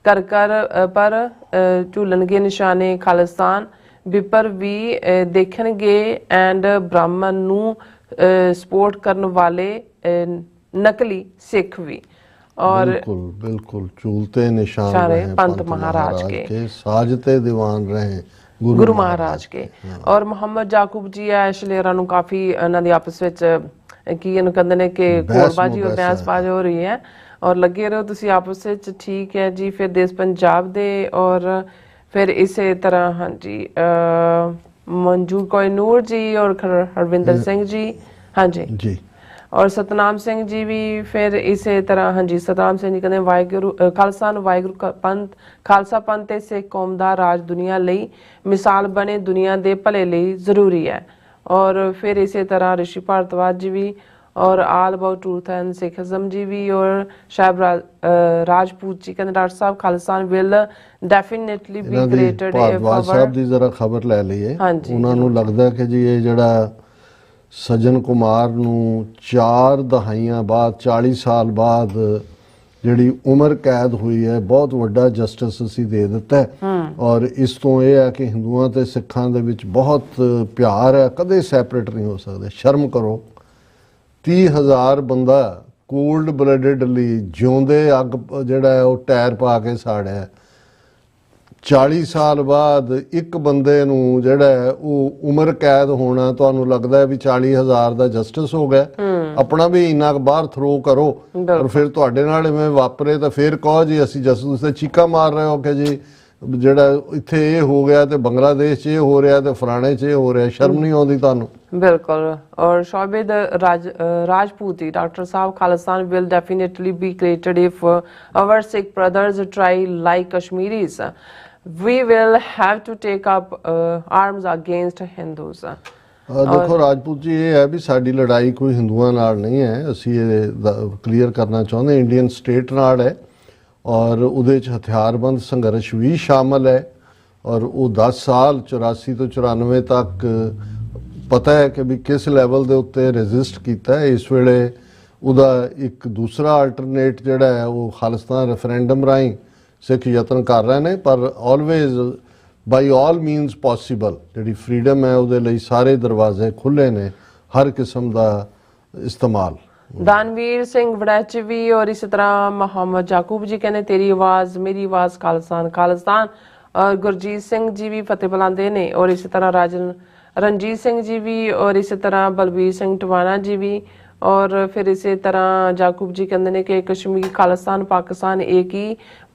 कर कर पर झूलनगे निशाने खालिस्तान, विपर भी देखणगे एंड ब्राह्मण नू सपोर्ट करने वाले नकली सिख भी। और बिल्कुल बिल्कुल झूलते निशान रहे रहे पंत महाराज के, साजते दीवान रहे ਗੁਰੂ ਮਹਾਰਾਜ ਕੇ। ਔਰ ਮੁਹੰਮਦ ਜਾਕੂਬ ਜੀ ਆ ਸ਼ਲੇਰਾ ਨੂੰ ਕਾਫੀ ਇਹਨਾਂ ਦੀ ਆਪਸ ਵਿੱਚ ਕੀ ਇਹਨੂੰ ਕਹਿੰਦੇ ਨੇ ਕਿ ਕੋਰਬਾਜੀ ਔਰ ਬਹਿਸਬਾਜ਼ੀ ਹੋ ਰਹੀ ਹੈ। ਔਰ ਲੱਗੇ ਰਹੋ ਤੁਸੀਂ ਆਪਸ ਵਿੱਚ, ਠੀਕ ਹੈ ਜੀ। ਫਿਰ ਦੇਸ਼ ਪੰਜਾਬ ਦੇ ਔਰ ਫਿਰ ਇਸੇ ਤਰ੍ਹਾਂ ਹਾਂਜੀ ਮਨਜੂਰ ਕੋਇਨੂਰ ਜੀ ਔਰ ਹਰਵਿੰਦਰ ਸਿੰਘ ਜੀ, ਹਾਂਜੀ ਜੀ, ਔਰ ਸਤਨਾਮ ਸਿੰਘ ਜੀ ਵੀ ਫਿਰ ਇਸੇ ਤਰ੍ਹਾਂ ਹਾਂਜੀ। ਸਤਨਾਮ ਸਿੰਘ ਜੀ ਕਹਿੰਦੇ ਵਾਹਿਗੁਰੂ ਖਾਲਸਾ ਨੂੰ ਵਾਹਿਗੁਰੂ ਪੰਥ, ਖਾਲਸਾ ਪੰਥ ਤੇ ਸਿੱਖ ਕੌਮ ਦਾ ਰਾਜ ਦੁਨੀਆ ਲਈ ਮਿਸਾਲ ਬਣੇ, ਦੁਨੀਆ ਦੇ ਭਲੇ ਲਈ ਜ਼ਰੂਰੀ ਹੈ। ਔਰ ਫਿਰ ਇਸੇ ਤਰ੍ਹਾਂ ਰਿਸ਼ੀ ਭਾਰਤਵਾਜ ਜੀ ਵੀ ਔਰ ਆਲ ਅਬਾਊਟ ਟਰੂਥ ਐਂਡ ਸਿੱਖਿਜ਼ਮ ਜੀ ਵੀ ਔਰ ਸ਼ਾਇਬ ਰਾਜਪੂਤ ਜੀ ਕਹਿੰਦੇ doctor Sahib Khalsa will definitely B created Bhardwaj ਸਾਹਿਬ ਦੀ ਜ਼ਰਾ ਖਬਰ ਲੈ ਲਈਏ। ਉਹਨਾਂ ਨੂੰ ਲੱਗਦਾ ਕਿ ਜੀ ਇਹ ਜਿਹੜਾ ਸੱਜਣ ਕੁਮਾਰ ਨੂੰ 4 ਦਹਾਈਆਂ ਬਾਅਦ 40 ਸਾਲ ਬਾਅਦ ਜਿਹੜੀ ਉਮਰ ਕੈਦ ਹੋਈ ਹੈ, ਬਹੁਤ ਵੱਡਾ ਜਸਟਿਸ ਅਸੀਂ ਦੇ ਦਿੱਤਾ ਹੈ। ਔਰ ਇਸ ਤੋਂ ਇਹ ਹੈ ਕਿ ਹਿੰਦੂਆਂ ਤੇ ਸਿੱਖਾਂ ਦੇ ਵਿੱਚ ਬਹੁਤ ਪਿਆਰ ਹੈ, ਕਦੇ ਸੈਪਰੇਟ ਨਹੀਂ ਹੋ ਸਕਦੇ। ਸ਼ਰਮ ਕਰੋ, 30,000 ਬੰਦਾ ਕੋਲਡ ਬਲੱਡਡਲੀ ਜਿਉਂਦੇ ਅੱਗ ਜਿਹੜਾ ਹੈ ਉਹ ਟਾਇਰ ਪਾ ਕੇ ਸਾੜਿਆ। 40 ਸਾਲ ਬਾਅਦ ਇੱਕ ਬੰਦੇ ਨੂੰ ਜਿਹੜਾ ਹੈ ਉਹ ਉਮਰ ਕੈਦ ਹੋਣਾ, ਤੁਹਾਨੂੰ ਲੱਗਦਾ ਹੈ ਵੀ 40,000 ਦਾ ਜਸਟਿਸ ਹੋ ਗਿਆ? ਆਪਣਾ ਵੀ ਇੰਨਾ ਕੁ ਬਾਹਰ ਥਰੋ ਕਰੋ। ਔਰ ਫਿਰ ਤੁਹਾਡੇ ਨਾਲ ਇਵੇਂ ਵਾਪਰੇ ਤਾਂ ਫਿਰ ਕਹੋ ਜੀ ਅਸੀਂ ਜਸਟਿਸ ਤੇ ਚੀਕਾ ਮਾਰ ਰਹੇ ਹੋ ਕਿ ਜੀ ਜਿਹੜਾ ਇੱਥੇ ਇਹ ਹੋ ਗਿਆ ਤੇ ਬੰਗਲਾਦੇਸ਼ 'ਚ ਇਹ ਹੋ ਰਿਹਾ ਤੇ ਫਲਾਣੇ 'ਚ ਇਹ ਹੋ ਰਿਹਾ। ਸ਼ਰਮ ਨਹੀਂ ਆਉਂਦੀ ਤੁਹਾਨੂੰ? ਬਿਲਕੁਲ। ਔਰ ਸ਼ੋਬਿਦ ਰਾਜਪੂਤੀ doctor Sahib Khalistan will definitely be created if our Sikh brothers try like Kashmiris. We will have to take up arms against Hindus. ਦੇਖੋ ਰਾਜਪੂਤ ਜੀ, ਇਹ ਹੈ ਵੀ ਸਾਡੀ ਲੜਾਈ ਕੋਈ ਹਿੰਦੂਆਂ ਨਾਲ ਨਹੀਂ ਹੈ। ਅਸੀਂ ਇਹ ਕਲੀਅਰ ਕਰਨਾ ਚਾਹੁੰਦੇ, ਇੰਡੀਅਨ ਸਟੇਟ ਨਾਲ ਹੈ ਔਰ ਉਹਦੇ 'ਚ ਹਥਿਆਰਬੰਦ ਸੰਘਰਸ਼ ਵੀ ਸ਼ਾਮਲ ਹੈ। ਔਰ ਉਹ 10 ਸਾਲ 84 ਤੋਂ 94 ਤੱਕ ਪਤਾ ਹੈ ਕਿ ਵੀ ਕਿਸ ਲੈਵਲ ਦੇ ਉੱਤੇ ਰੈਜ਼ਿਸਟ ਕੀਤਾ ਹੈ। ਇਸ ਵੇਲੇ ਉਹਦਾ ਇੱਕ ਦੂਸਰਾ ਆਲਟਰਨੇਟ ਜਿਹੜਾ ਹੈ ਉਹ ਖਾਲਿਸਤਾਨ ਰੈਫਰੈਂਡਮ ਰਾਹੀਂ ਸਿੱਖ ਯਤਨ ਕਰ ਰਹੇ ਨੇ, ਪਰ ਆਲਵੇਜ਼ ਬਾਈ ਆਲ ਮੀਨਸ ਪੋਸੀਬਲ ਜਿਹੜੀ ਫਰੀडम ਹੈ ਉਹਦੇ ਲਈ ਸਾਰੇ ਦਰਵਾਜ਼ੇ ਖੁੱਲੇ ਨੇ, ਹਰ ਕਿਸਮ ਦਾ ਇਸਤੇਮਾਲ। दानवीर सिंह वड़ैचवी और इसी तरह मोहम्मद जाकूब जी कहने तेरी आवाज़ मेरी आवाज़ खालिस्तान खालिस्तान। और गुरजीत सिंह जी भी फतेह बुलाते ने और इसी तरह रणजीत सिंह जी भी और इसी तरह बलबीर सिंह टवाना जी भी। और फिर इसी तरह जाकूब जी कहते हैं कि कश्मीर खालिस्तान पाकिस्तान एक ही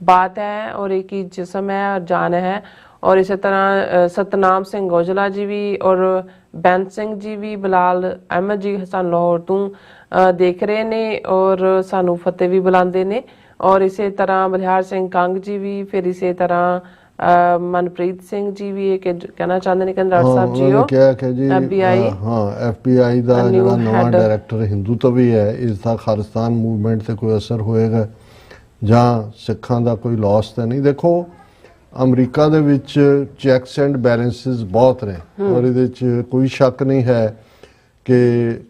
बात है और एक ही जिस्म है और जान है। और इसी तरह सतनाम सिंह औजला जी भी और बैंत सिंह जी भी, बिलाल अहमद जी सानू लाहौर तो देख रहे ने और सानू फतेह भी बुलाते ने। और इसी तरह बलिहार सिंह कंग जी भी, फिर इसी तरह मनप्रीत सिंह जी भी ये कहना चाहते हैं कि डॉक्टर साहब जी हो क्या कि जी FBI FBI ਦਾ ਜਿਹੜਾ ਨਵਾਂ ਡਾਇਰੈਕਟਰ ਹਿੰਦੂ ਤੋਂ ਵੀ ਹੈ, ਇਸ ਦਾ ਖਾਲਿਸਤਾਨ ਮੂਵਮੈਂਟ ਤੇ ਕੋਈ ਅਸਰ ਹੋਏਗਾ ਜਾਂ ਸਿੱਖਾਂ ਦਾ ਕੋਈ ਲਾਸ ਤਾਂ ਨਹੀਂ? ਦੇਖੋ ਅਮਰੀਕਾ ਦੇ ਵਿੱਚ ਚੈਕਸ ਐਂਡ ਬੈਲੈਂਸਿਸ ਬਹੁਤ ਨੇ ਔਰ ਇਹਦੇ 'ਚ ਕੋਈ ਸ਼ੱਕ ਨਹੀਂ ਹੈ ਕਿ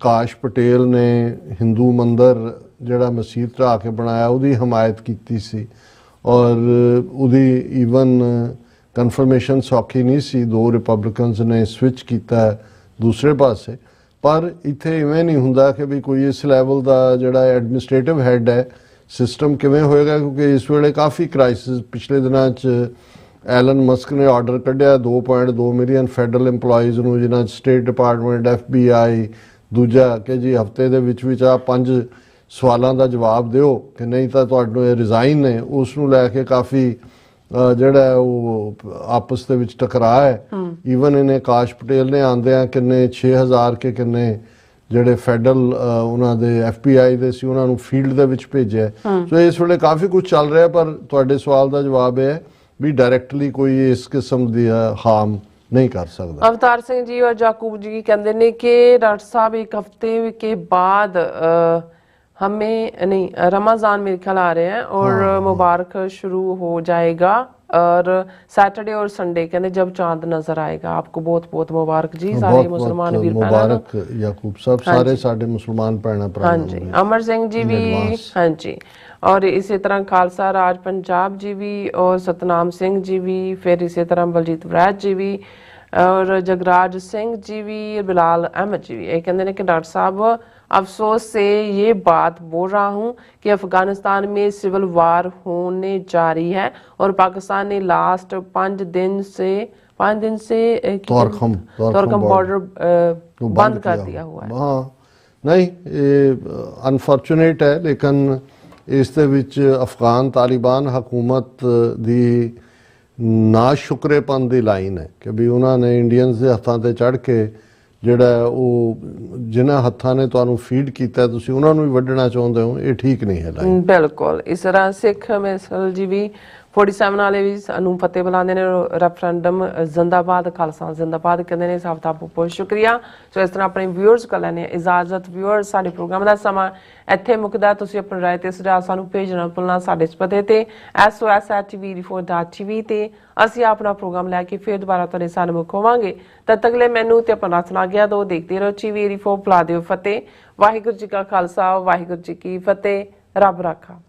ਕਾਸ਼ ਪਟੇਲ ਨੇ ਹਿੰਦੂ ਮੰਦਰ ਜਿਹੜਾ ਮਸੀਤ ਢਾਹ ਕੇ ਬਣਾਇਆ ਉਹਦੀ ਹਮਾਇਤ ਕੀਤੀ ਸੀ ਔਰ ਉਹਦੀ ਈਵਨ ਕਨਫਰਮੇਸ਼ਨ ਸੌਖੀ ਨਹੀਂ ਸੀ। 2 ਰਿਪਬਲਿਕਨਸ ਨੇ ਸਵਿਚ ਕੀਤਾ ਦੂਸਰੇ ਪਾਸੇ। ਪਰ ਇੱਥੇ ਇਵੇਂ ਨਹੀਂ ਹੁੰਦਾ ਕਿ ਵੀ ਕੋਈ ਇਸ ਲੈਵਲ ਦਾ ਜਿਹੜਾ ਐਡਮਿਨਿਸਟ੍ਰੇਟਿਵ ਹੈਡ ਹੈ ਸਿਸਟਮ ਕਿਵੇਂ ਹੋਏਗਾ, ਕਿਉਂਕਿ ਇਸ ਵੇਲੇ ਕਾਫੀ ਕ੍ਰਾਈਸਿਸ। ਪਿਛਲੇ ਦਿਨਾਂ 'ਚ ਐਲਨ ਮਸਕ ਨੇ ਆਰਡਰ ਕੱਢਿਆ 2.2 ਮਿਲੀਅਨ ਫੈਡਰਲ EMPLOYEES ਨੂੰ, ਜਿਨ੍ਹਾਂ 'ਚ ਸਟੇਟ ਡਿਪਾਰਟਮੈਂਟ FBI, ਦੂਜਾ ਕਿ ਜੀ ਹਫਤੇ ਦੇ ਵਿੱਚ ਆ 5 ਸਵਾਲਾਂ ਦਾ ਜਵਾਬ ਦਿਓ ਕਿ ਨਹੀਂ ਤਾਂ ਤੁਹਾਨੂੰ ਇਹ ਰਿਜ਼ਾਈਨ ਨੇ, ਉਸ ਨੂੰ ਲੈ ਕੇ ਕਾਫੀ ਜਿਹੜਾ ਉਹ ਆਪਸ ਦੇ ਵਿੱਚ ਟਕਰਾਅ ਹੈ। ਈਵਨ ਇਹਨੇ ਆਕਾਸ਼ ਪਟੇਲ ਨੇ ਆਉਂਦਿਆਂ ਕਿੰਨੇ 6000 ਕੇ ਕਿੰਨੇ ਜਿਹੜੇ ਫੈਡਰਲ ਉਹਨਾਂ ਦੇ FBI ਦੇ ਸੀ ਉਹਨਾਂ ਨੂੰ ਫੀਲਡ ਦੇ ਵਿੱਚ ਭੇਜਿਆ। ਸੋ ਇਸ ਵੇਲੇ ਕਾਫੀ ਕੁਝ ਚੱਲ ਰਿਹਾ, ਪਰ ਤੁਹਾਡੇ ਸਵਾਲ ਦਾ ਜਵਾਬ ਹੈ ਵੀ ਡਾਇਰੈਕਟਲੀ ਕੋਈ ਇਸ ਕਿਸਮ ਦੀ ਹਾਰਮ नहीं कर सकता। अवतार सिंह जी और जाकूब जी कहते हैं कि डॉक्टर साहब एक हफ्ते के बाद हमें नहीं रमजान मेरे ख्याल आ रहे हैं और मुबारक शुरू हो जाएगा और सैटरडे और संडे कहते जब चांद नजर आएगा। आपको बहुत बहुत मुबारक जी सारे मुसलमान वीर मुबारक याकूब साहब सारे साडे मुसलमान भैणां भरा। हाँ जी अमर सिंह जी भी हाँ जी और इसी तरह खालसा राज पंजाब जी भी और सतनाम सिंह जी भी फिर इसी तरह बलजीत वरैत जी भी और जगराज सिंह जी भी बिलाल अहमद जी भी ये कहते हैं कि डॉक्टर साहब अफसोस से ये बात बोल रहा हूँ कि अफगानिस्तान में सिविल वार होने जा रही है और पाकिस्तान ने लास्ट 5 दिन से तोरखम बॉर्डर बंद कर दिया हुआ है। हाँ नहीं अनफॉर्चुनेट है, लेकिन इस दे विच अफगान तालिबान हुकूमत दी ना शुक्रेपन की लाइन है कि भी उन्होंने इंडियंस के हत्थों से चढ़ के ਜਿਹੜਾ ਉਹ ਜਿਨ੍ਹਾਂ ਹੱਥਾਂ ਨੇ ਤੁਹਾਨੂੰ ਫੀਡ ਕੀਤਾ ਤੁਸੀਂ ਉਹਨਾਂ ਨੂੰ ਵੀ ਵੱਢਣਾ ਚਾਹੁੰਦੇ ਹੋ, ਇਹ ਠੀਕ ਨਹੀਂ ਹੈ ਲਾਈਨ। ਬਿਲਕੁਲ ਇਸ ਤਰ੍ਹਾਂ ਸਿੱਖ ਮਿਸਲ ਜੀ ਵੀ 47 ਵਾਲੇ ਵੀ ਸਾਨੂੰ ਫਤਿਹ ਬੁਲਾਉਂਦੇ ਨੇ, ਰੈਫਰੈਂਡਮ ਜ਼ਿੰਦਾਬਾਦ, ਖਾਲਸਾ ਜ਼ਿੰਦਾਬਾਦ ਕਹਿੰਦੇ ਨੇ। ਸਭ ਦਾ ਬਹੁਤ ਬਹੁਤ ਸ਼ੁਕਰੀਆ। ਸੋ ਇਸ ਤਰ੍ਹਾਂ ਆਪਣੇ ਵਿਊਅਰਸ ਕੋਲ ਲੈਣੇ ਇਜਾਜ਼ਤ। ਵਿਊਅਰਸ ਸਾਡੇ ਪ੍ਰੋਗਰਾਮ ਦਾ ਸਮਾਂ ਇੱਥੇ ਮੁੱਕਦਾ। ਤੁਸੀਂ ਆਪਣੀ ਰਾਏ ਤੇ ਸੁਝਾਅ ਸਾਨੂੰ ਭੇਜਣਾ ਭੁੱਲਣਾ ਸਾਡੇ ਇਸ ਪਤੇ ਤੇ SOS@tv84.tv ਤੇ ਅਸੀਂ ਆਪਣਾ ਪ੍ਰੋਗਰਾਮ ਲੈ ਕੇ ਫਿਰ ਦੁਬਾਰਾ ਤੁਹਾਡੇ ਸਾਹਮਣੇ ਮੁੱਖ ਹੋਵਾਂਗੇ। ਤਦ ਤੱਕ ਲਈ ਮੈਨੂੰ ਤੇ ਆਪਣਾ ਸੁਣਾ ਗਿਆ ਦੋ ਦੇਖਦੇ ਰਹੋ TV84 ਬੁਲਾ ਦਿਓ ਫਤਿਹ। ਵਾਹਿਗੁਰੂ ਜੀ ਕਾ ਖਾਲਸਾ ਵਾਹਿਗੁਰੂ ਜੀ ਕੀ ਫਤਿਹ। ਰੱਬ ਰਾਖਾ।